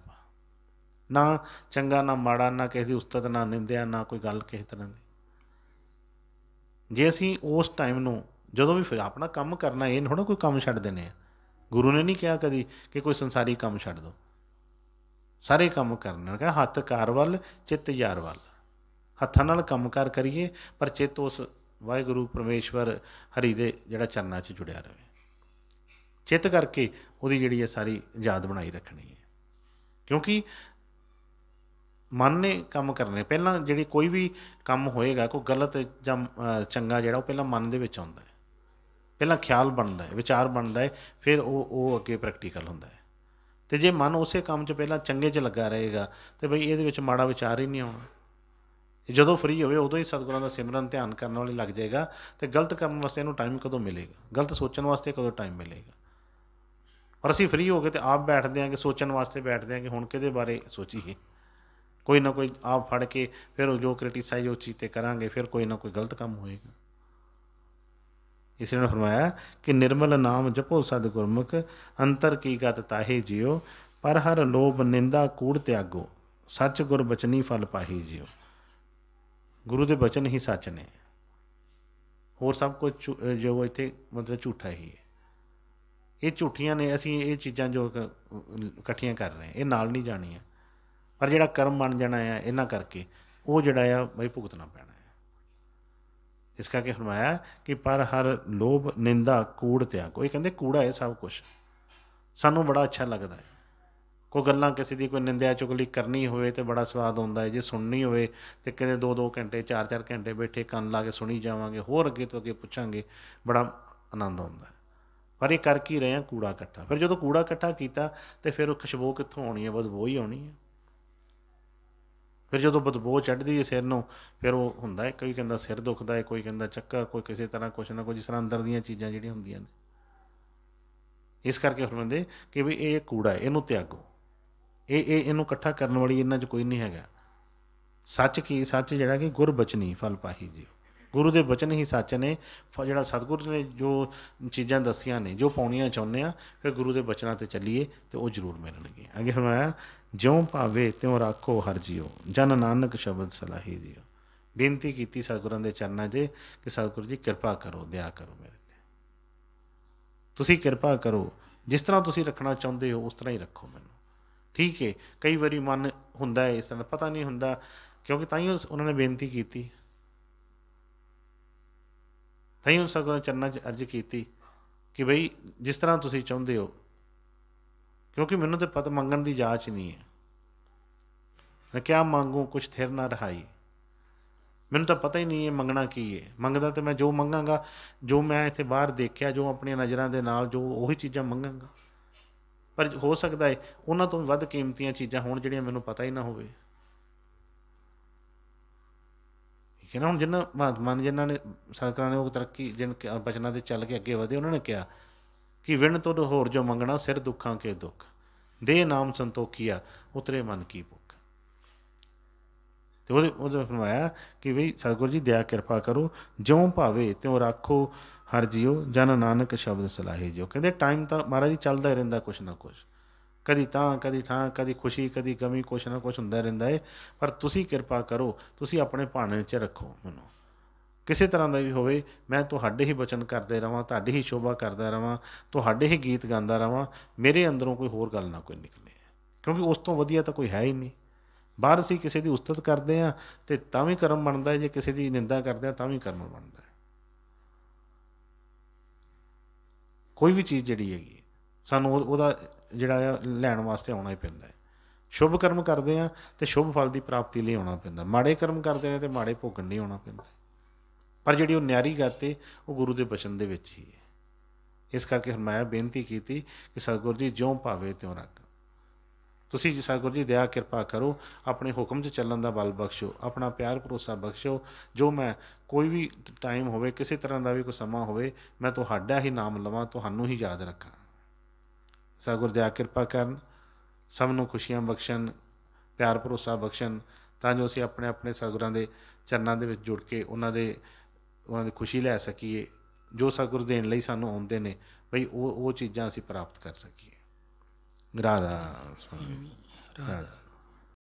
ਨਾ ਚੰਗਾ ਨਾ ਮਾੜਾ, ਨਾ ਕਿਸੇ ਦੀ ਉਸਤਤ, ਨਾ ਨਿੰਦਿਆ, ਨਾ ਕੋਈ ਗੱਲ ਕਿਸੇ ਤਰ੍ਹਾਂ ਦੀ। ਜੇ ਅਸੀਂ ਉਸ ਟਾਈਮ ਨੂੰ ਜਦੋਂ ਵੀ ਫਿਰ ਆਪਣਾ ਕੰਮ ਕਰਨਾ, ਇਹ ਥੋੜ੍ਹਾ ਕੋਈ ਕੰਮ ਛੱਡ ਦੇਣੇ ਆ। ਗੁਰੂ ਨੇ ਨਹੀਂ ਕਿਹਾ ਕਦੀ ਕਿ ਕੋਈ ਸੰਸਾਰੀ ਕੰਮ ਛੱਡ ਦਿਓ, ਸਾਰੇ ਕੰਮ ਕਰਨੇ। ਕਿਹਾ ਹੱਥ ਕਾਰ ਵੱਲ ਚਿੱਤ ਯਾਰ ਵੱਲ, ਹੱਥਾਂ ਨਾਲ ਕੰਮ ਕਾਰ ਕਰੀਏ ਪਰ ਚਿੱਤ ਉਸ ਵਾਹਿਗੁਰੂ ਪਰਮੇਸ਼ਵਰ ਹਰੀ ਦੇ ਜਿਹੜਾ ਚਰਨਾਂ 'ਚ ਜੁੜਿਆ ਰਹੇ। ਚਿੱਤ ਕਰਕੇ ਉਹਦੀ ਜਿਹੜੀ ਹੈ ਸਾਰੀ ਯਾਦ ਬਣਾਈ ਰੱਖਣੀ ਹੈ, ਕਿਉਂਕਿ ਮਨ ਨੇ ਕੰਮ ਕਰਨੇ। ਪਹਿਲਾਂ ਜਿਹੜੀ ਕੋਈ ਵੀ ਕੰਮ ਹੋਏਗਾ, ਕੋਈ ਗਲਤ ਜਾਂ ਚੰਗਾ ਜਿਹੜਾ ਉਹ ਪਹਿਲਾਂ ਮਨ ਦੇ ਵਿੱਚ ਆਉਂਦਾ ਹੈ, ਪਹਿਲਾਂ ਖਿਆਲ ਬਣਦਾ ਹੈ, ਵਿਚਾਰ ਬਣਦਾ ਹੈ, ਫਿਰ ਉਹ ਅੱਗੇ ਪ੍ਰੈਕਟੀਕਲ ਹੁੰਦਾ ਹੈ। ਅਤੇ ਜੇ ਮਨ ਉਸੇ ਕੰਮ 'ਚ ਪਹਿਲਾਂ ਚੰਗੇ 'ਚ ਲੱਗਾ ਰਹੇਗਾ ਤਾਂ ਬਈ ਇਹਦੇ ਵਿੱਚ ਮਾੜਾ ਵਿਚਾਰ ਹੀ ਨਹੀਂ ਆਉਣਾ। ਜਦੋਂ ਫਰੀ ਹੋਵੇ ਉਦੋਂ ਹੀ ਸਤਿਗੁਰਾਂ ਦਾ ਸਿਮਰਨ ਧਿਆਨ ਕਰਨ ਵਾਲੀ ਲੱਗ ਜਾਏਗਾ। ਅਤੇ ਗਲਤ ਕਰਨ ਵਾਸਤੇ ਇਹਨੂੰ ਟਾਈਮ ਕਦੋਂ ਮਿਲੇਗਾ, ਗਲਤ ਸੋਚਣ ਵਾਸਤੇ ਕਦੋਂ ਟਾਈਮ ਮਿਲੇਗਾ। ਪਰ ਅਸੀਂ ਫਰੀ ਹੋ ਕੇ ਅਤੇ ਆਪ ਬੈਠਦੇ ਹਾਂ ਕਿ ਸੋਚਣ ਵਾਸਤੇ ਬੈਠਦੇ ਹਾਂ ਕਿ ਹੁਣ ਕਿਹਦੇ ਬਾਰੇ ਸੋਚੀਏ, ਕੋਈ ਨਾ ਕੋਈ ਆਪ ਫੜ ਕੇ ਫਿਰ ਜੋ ਕ੍ਰਿਟੀਸਾਈਜ਼ ਉਸ ਚੀਜ਼ 'ਤੇ ਕਰਾਂਗੇ, ਫਿਰ ਕੋਈ ਨਾ ਕੋਈ ਗਲਤ ਕੰਮ ਹੋਏਗਾ। ਇਸ ਨੇ ਫਰਮਾਇਆ ਕਿ ਨਿਰਮਲ ਨਾਮ ਜਪੋ ਸਦ ਗੁਰਮੁਖ, ਅੰਤਰ ਕੀ ਗਤ ਤਾਹੇ ਜਿਓ, ਪਰ ਹਰ ਲੋਭ ਨਿੰਦਾ ਕੂੜ ਤਿਆਗੋ, ਸੱਚ ਗੁਰ ਬਚਨੀ ਫਲ ਪਾਹੀ ਜਿਓ। ਗੁਰੂ ਦੇ ਬਚਨ ਹੀ ਸੱਚ ਨੇ, ਹੋਰ ਸਭ ਕੁਝ ਜੋ ਇੱਥੇ ਮਤਲਬ ਝੂਠਾ ਹੀ ਹੈ। ਇਹ ਝੂਠੀਆਂ ਨੇ, ਅਸੀਂ ਇਹ ਚੀਜ਼ਾਂ ਜੋ ਇਕੱਠੀਆਂ ਕਰ ਰਹੇ ਇਹ ਨਾਲ ਨਹੀਂ ਜਾਣੀਆਂ। ਪਰ ਜਿਹੜਾ ਕਰਮ ਬਣ ਜਾਣਾ ਆ ਇਹਨਾਂ ਕਰਕੇ, ਉਹ ਜਿਹੜਾ ਆ ਬਈ ਭੁਗਤਣਾ ਪੈਣਾ ਹੈ। ਇਸ ਕਰਕੇ ਫਰਮਾਇਆ ਕਿ ਪਰ ਹਰ ਲੋਭ ਨਿੰਦਾ ਕੂੜ ਤਿਆਗੋ। ਇਹ ਕਹਿੰਦੇ ਕੂੜਾ ਹੈ ਸਭ ਕੁਛ। ਸਾਨੂੰ ਬੜਾ ਅੱਛਾ ਲੱਗਦਾ ਹੈ ਕੋਈ ਗੱਲਾਂ, ਕਿਸੇ ਦੀ ਕੋਈ ਨਿੰਦਿਆ ਚੁਗਲੀ ਕਰਨੀ ਹੋਵੇ ਤਾਂ ਬੜਾ ਸਵਾਦ ਆਉਂਦਾ ਹੈ। ਜੇ ਸੁਣਨੀ ਹੋਵੇ ਤਾਂ ਕਿਤੇ 2-2 ਘੰਟੇ 4-4 ਘੰਟੇ ਬੈਠੇ ਕੰਨ ਲਾ ਕੇ ਸੁਣੀ ਜਾਵਾਂਗੇ, ਹੋਰ ਅੱਗੇ ਤੋਂ ਅੱਗੇ ਪੁੱਛਾਂਗੇ, ਬੜਾ ਆਨੰਦ ਆਉਂਦਾ। ਪਰ ਇਹ ਕਰ ਕੀ ਰਹੇ ਹਾਂ, ਕੂੜਾ ਇਕੱਠਾ। ਫਿਰ ਜਦੋਂ ਕੂੜਾ ਇਕੱਠਾ ਕੀਤਾ ਤਾਂ ਫਿਰ ਉਹ ਖੁਸ਼ਬੂ ਕਿੱਥੋਂ ਆਉਣੀ ਹੈ, ਬਦਬੂ ਹੀ ਆਉਣੀ ਹੈ। ਫਿਰ ਜਦੋਂ ਬਦਬੂ ਚੜ੍ਹਦੀ ਹੈ ਸਿਰ ਨੂੰ, ਫਿਰ ਉਹ ਹੁੰਦਾ ਹੈ, ਕੋਈ ਕਹਿੰਦਾ ਸਿਰ ਦੁਖਦਾ ਹੈ, ਕੋਈ ਕਹਿੰਦਾ ਚੱਕਰ, ਕੋਈ ਕਿਸੇ ਤਰ੍ਹਾਂ ਕੁਛ ਨਾ ਕੁਛ, ਜਿਸ ਤਰ੍ਹਾਂ ਅੰਦਰ ਦੀਆਂ ਚੀਜ਼ਾਂ ਜਿਹੜੀਆਂ ਹੁੰਦੀਆਂ ਨੇ। ਇਸ ਕਰਕੇ ਫਰਮਾਉਂਦੇ ਕਿ ਵੀ ਇਹ ਕੂੜਾ ਹੈ, ਇਹਨੂੰ ਤਿਆਗੋ। ਇਹਨੂੰ ਇਕੱਠਾ ਕਰਨ ਵਾਲੀ ਇਹਨਾਂ 'ਚ ਕੋਈ ਨਹੀਂ ਹੈਗਾ। ਸੱਚ ਕੀ, ਸੱਚ ਜਿਹੜਾ ਕਿ ਗੁਰ ਬਚਨੀ ਫਲ ਪਾਹੀ ਜੀ। ਗੁਰੂ ਦੇ ਬਚਨ ਹੀ ਸੱਚ ਨੇ। ਜਿਹੜਾ ਸਤਿਗੁਰੂ ਨੇ ਜੋ ਚੀਜ਼ਾਂ ਦੱਸੀਆਂ ਨੇ, ਜੋ ਪਾਉਣੀਆਂ ਚਾਹੁੰਦੇ ਹਾਂ, ਫਿਰ ਗੁਰੂ ਦੇ ਬਚਨਾਂ 'ਤੇ ਚੱਲੀਏ ਅਤੇ ਉਹ ਜ਼ਰੂਰ ਮਿਲਣਗੇ। ਅੱਗੇ ਫਰਮਾਇਆ ਜਿਉਂ ਭਾਵੇ ਤਿਉਂ ਰਾਖੋ ਹਰ ਜੀਓ, ਜਨ ਨਾਨਕ ਸ਼ਬਦ ਸਲਾਹੀ ਜੀਓ। ਬੇਨਤੀ ਕੀਤੀ ਸਤਿਗੁਰਾਂ ਦੇ ਚਰਨਾਂ 'ਚ ਕਿ ਸਤਿਗੁਰੂ ਜੀ ਕਿਰਪਾ ਕਰੋ, ਦਇਆ ਕਰੋ ਮੇਰੇ 'ਤੇ, ਤੁਸੀਂ ਕਿਰਪਾ ਕਰੋ, ਜਿਸ ਤਰ੍ਹਾਂ ਤੁਸੀਂ ਰੱਖਣਾ ਚਾਹੁੰਦੇ ਹੋ ਉਸ ਤਰ੍ਹਾਂ ਹੀ ਰੱਖੋ ਮੈਨੂੰ। ਠੀਕ ਹੈ, ਕਈ ਵਾਰੀ ਮਨ ਹੁੰਦਾ ਹੈ ਇਸ ਤਰ੍ਹਾਂ, ਪਤਾ ਨਹੀਂ ਹੁੰਦਾ, ਕਿਉਂਕਿ ਤਾਂ ਹੀ ਉਹਨਾਂ ਨੇ ਬੇਨਤੀ ਕੀਤੀ, ਤਾਂ ਹੀ ਸਤਿਗੁਰਾਂ ਚਰਨਾਂ 'ਚ ਅਰਜ਼ ਕੀਤੀ ਕਿ ਬਈ ਜਿਸ ਤਰ੍ਹਾਂ ਤੁਸੀਂ ਚਾਹੁੰਦੇ ਹੋ, ਕਿਉਂਕਿ ਮੈਨੂੰ ਤਾਂ ਪਤਾ ਮੰਗਣ ਦੀ ਜਾਚ ਨਹੀਂ ਹੈ। ਮੈਂ ਕਿਆ ਮੰਗੂ ਕੁਛ ਥਿਰ ਨਾ ਰਹਾਈ, ਮੈਨੂੰ ਤਾਂ ਪਤਾ ਹੀ ਨਹੀਂ ਹੈ ਮੰਗਣਾ ਕੀ ਹੈ। ਮੰਗਦਾ ਤਾਂ ਮੈਂ ਜੋ ਮੰਗਾਂਗਾ, ਜੋ ਮੈਂ ਇੱਥੇ ਬਾਹਰ ਦੇਖਿਆ, ਜੋ ਆਪਣੀਆਂ ਨਜ਼ਰਾਂ ਦੇ ਨਾਲ, ਜੋ ਉਹੀ ਚੀਜ਼ਾਂ ਮੰਗਾਂਗਾ। ਪਰ ਹੋ ਸਕਦਾ ਹੈ ਉਹਨਾਂ ਤੋਂ ਵੀ ਵੱਧ ਕੀਮਤੀਆਂ ਚੀਜ਼ਾਂ ਹੋਣ ਜਿਹੜੀਆਂ ਮੈਨੂੰ ਪਤਾ ਹੀ ਨਾ ਹੋਵੇ। ਠੀਕ ਹੈ ਨਾ। ਹੁਣ ਜਿਹਨਾਂ ਮਹਾਤਮਾ ਨੇ, ਜਿਹਨਾਂ ਨੇ ਸਤਿਗੁਰਾਂ ਨੇ ਉਹ ਤਰੱਕੀ, ਬਚਨਾਂ 'ਤੇ ਚੱਲ ਕੇ ਅੱਗੇ ਵਧੇ, ਉਹਨਾਂ ਨੇ ਕਿਹਾ ਕਿ ਵਿਣ ਤੁਧ ਹੋਰ ਜੋ ਮੰਗਣਾ, ਸਿਰ ਦੁੱਖਾਂ ਕੇ ਦੁੱਖ, ਦੇ ਨਾਮ ਸੰਤੋਖੀਆ, ਉਤਰੇ ਮਨ ਕੀ ਭੁੱਖ। ਅਤੇ ਉਹਦੇ ਫਰਮਾਇਆ ਕਿ ਬਈ ਸਤਿਗੁਰੂ ਜੀ ਦਇਆ ਕਿਰਪਾ ਕਰੋ, ਜਿਉਂ ਭਾਵੇ ਤਿਉਂ ਰਾਖੋ ਹਰ ਜੀਓ, ਜਨ ਨਾਨਕ ਸ਼ਬਦ ਸਲਾਹੇ ਜਿਓ। ਕਹਿੰਦੇ ਟਾਈਮ ਤਾਂ ਮਹਾਰਾਜ ਜੀ ਚੱਲਦਾ ਰਹਿੰਦਾ, ਕੁਛ ਨਾ ਕੁਛ, ਕਦੀ ਤਾਂ ਕਦੀ ਠਾਂ, ਕਦੀ ਖੁਸ਼ੀ ਕਦੀ ਗਮੀ, ਕੁਛ ਨਾ ਕੁਛ ਹੁੰਦਾ ਰਹਿੰਦਾ ਹੈ। ਪਰ ਤੁਸੀਂ ਕਿਰਪਾ ਕਰੋ, ਤੁਸੀਂ ਆਪਣੇ ਭਾਣੇ 'ਚ ਰੱਖੋ ਮੈਨੂੰ, ਕਿਸੇ ਤਰ੍ਹਾਂ ਦਾ ਵੀ ਹੋਵੇ, ਮੈਂ ਤੁਹਾਡੇ ਹੀ ਬਚਨ ਕਰਦੇ ਰਹਾਂ, ਤੁਹਾਡੀ ਹੀ ਸ਼ੋਭਾ ਕਰਦਾ ਰਹਾਂ, ਤੁਹਾਡੇ ਹੀ ਗੀਤ ਗਾਉਂਦਾ ਰਹਾਂ, ਮੇਰੇ ਅੰਦਰੋਂ ਕੋਈ ਹੋਰ ਗੱਲ ਨਾ ਕੋਈ ਨਿਕਲੇ, ਕਿਉਂਕਿ ਉਸ ਤੋਂ ਵਧੀਆ ਤਾਂ ਕੋਈ ਹੈ ਹੀ ਨਹੀਂ। ਬਾਹਰ ਅਸੀਂ ਕਿਸੇ ਦੀ ਉਸਤਤ ਕਰਦੇ ਹਾਂ ਅਤੇ ਤਾਂ ਵੀ ਕਰਮ ਬਣਦਾ ਹੈ, ਜੇ ਕਿਸੇ ਦੀ ਨਿੰਦਾ ਕਰਦੇ ਹਾਂ ਤਾਂ ਵੀ ਕਰਮ ਬਣਦਾ ਹੈ। ਕੋਈ ਵੀ ਚੀਜ਼ ਜਿਹੜੀ ਹੈਗੀ ਸਾਨੂੰ ਉਹਦਾ ਜਿਹੜਾ ਆ ਲੈਣ ਵਾਸਤੇ ਆਉਣਾ ਹੀ ਪੈਂਦਾ ਹੈ। ਸ਼ੁਭ ਕਰਮ ਕਰਦੇ ਹਾਂ ਅਤੇ ਸ਼ੁਭ ਫਲ ਦੀ ਪ੍ਰਾਪਤੀ ਲਈ ਆਉਣਾ ਪੈਂਦਾ, ਮਾੜੇ ਕਰਮ ਕਰਦੇ ਨੇ ਅਤੇ ਮਾੜੇ ਭੋਗਣ ਲਈ ਆਉਣਾ ਪੈਂਦਾ। ਪਰ ਜਿਹੜੀ ਉਹ ਨਿਆਰੀ ਗਤ ਹੈ ਉਹ ਗੁਰੂ ਦੇ ਬਚਨ ਦੇ ਵਿੱਚ ਹੀ ਹੈ। ਇਸ ਕਰਕੇ ਮੈਂ ਬੇਨਤੀ ਕੀਤੀ ਕਿ ਸਤਿਗੁਰੂ ਜੀ ਜਿਉਂ ਭਾਵੇ ਤਿਉਂ ਰੱਖ, ਤੁਸੀਂ ਸਤਿਗੁਰੂ ਜੀ ਦਇਆ ਕਿਰਪਾ ਕਰੋ, ਆਪਣੇ ਹੁਕਮ 'ਚ ਚੱਲਣ ਦਾ ਬਲ ਬਖਸ਼ੋ, ਆਪਣਾ ਪਿਆਰ ਭਰੋਸਾ ਬਖਸ਼ੋ। ਜੋ ਮੈਂ ਕੋਈ ਵੀ ਟਾਈਮ ਹੋਵੇ, ਕਿਸੇ ਤਰ੍ਹਾਂ ਦਾ ਵੀ ਕੋਈ ਸਮਾਂ ਹੋਵੇ, ਮੈਂ ਤੁਹਾਡਾ ਹੀ ਨਾਮ ਲਵਾਂ, ਤੁਹਾਨੂੰ ਹੀ ਯਾਦ ਰੱਖਾਂ। ਸਤਿਗੁਰ ਦਇਆ ਕਿਰਪਾ ਕਰਨ, ਸਭ ਨੂੰ ਖੁਸ਼ੀਆਂ ਬਖਸ਼ਣ, ਪਿਆਰ ਭਰੋਸਾ ਬਖਸ਼ਣ, ਤਾਂ ਜੋ ਅਸੀਂ ਆਪਣੇ ਆਪਣੇ ਸਤਿਗੁਰਾਂ ਦੇ ਚਰਨਾਂ ਦੇ ਵਿੱਚ ਜੁੜ ਕੇ ਉਹਨਾਂ ਦੀ ਖੁਸ਼ੀ ਲੈ ਸਕੀਏ। ਜੋ ਸਤਿਗੁਰ ਦੇਣ ਲਈ ਸਾਨੂੰ ਆਉਂਦੇ ਨੇ ਬਈ ਉਹ ਚੀਜ਼ਾਂ ਅਸੀਂ ਪ੍ਰਾਪਤ ਕਰ ਸਕੀਏ। ਰਾਧਾ ਸੁਆਮੀ ਰਾਧਾ।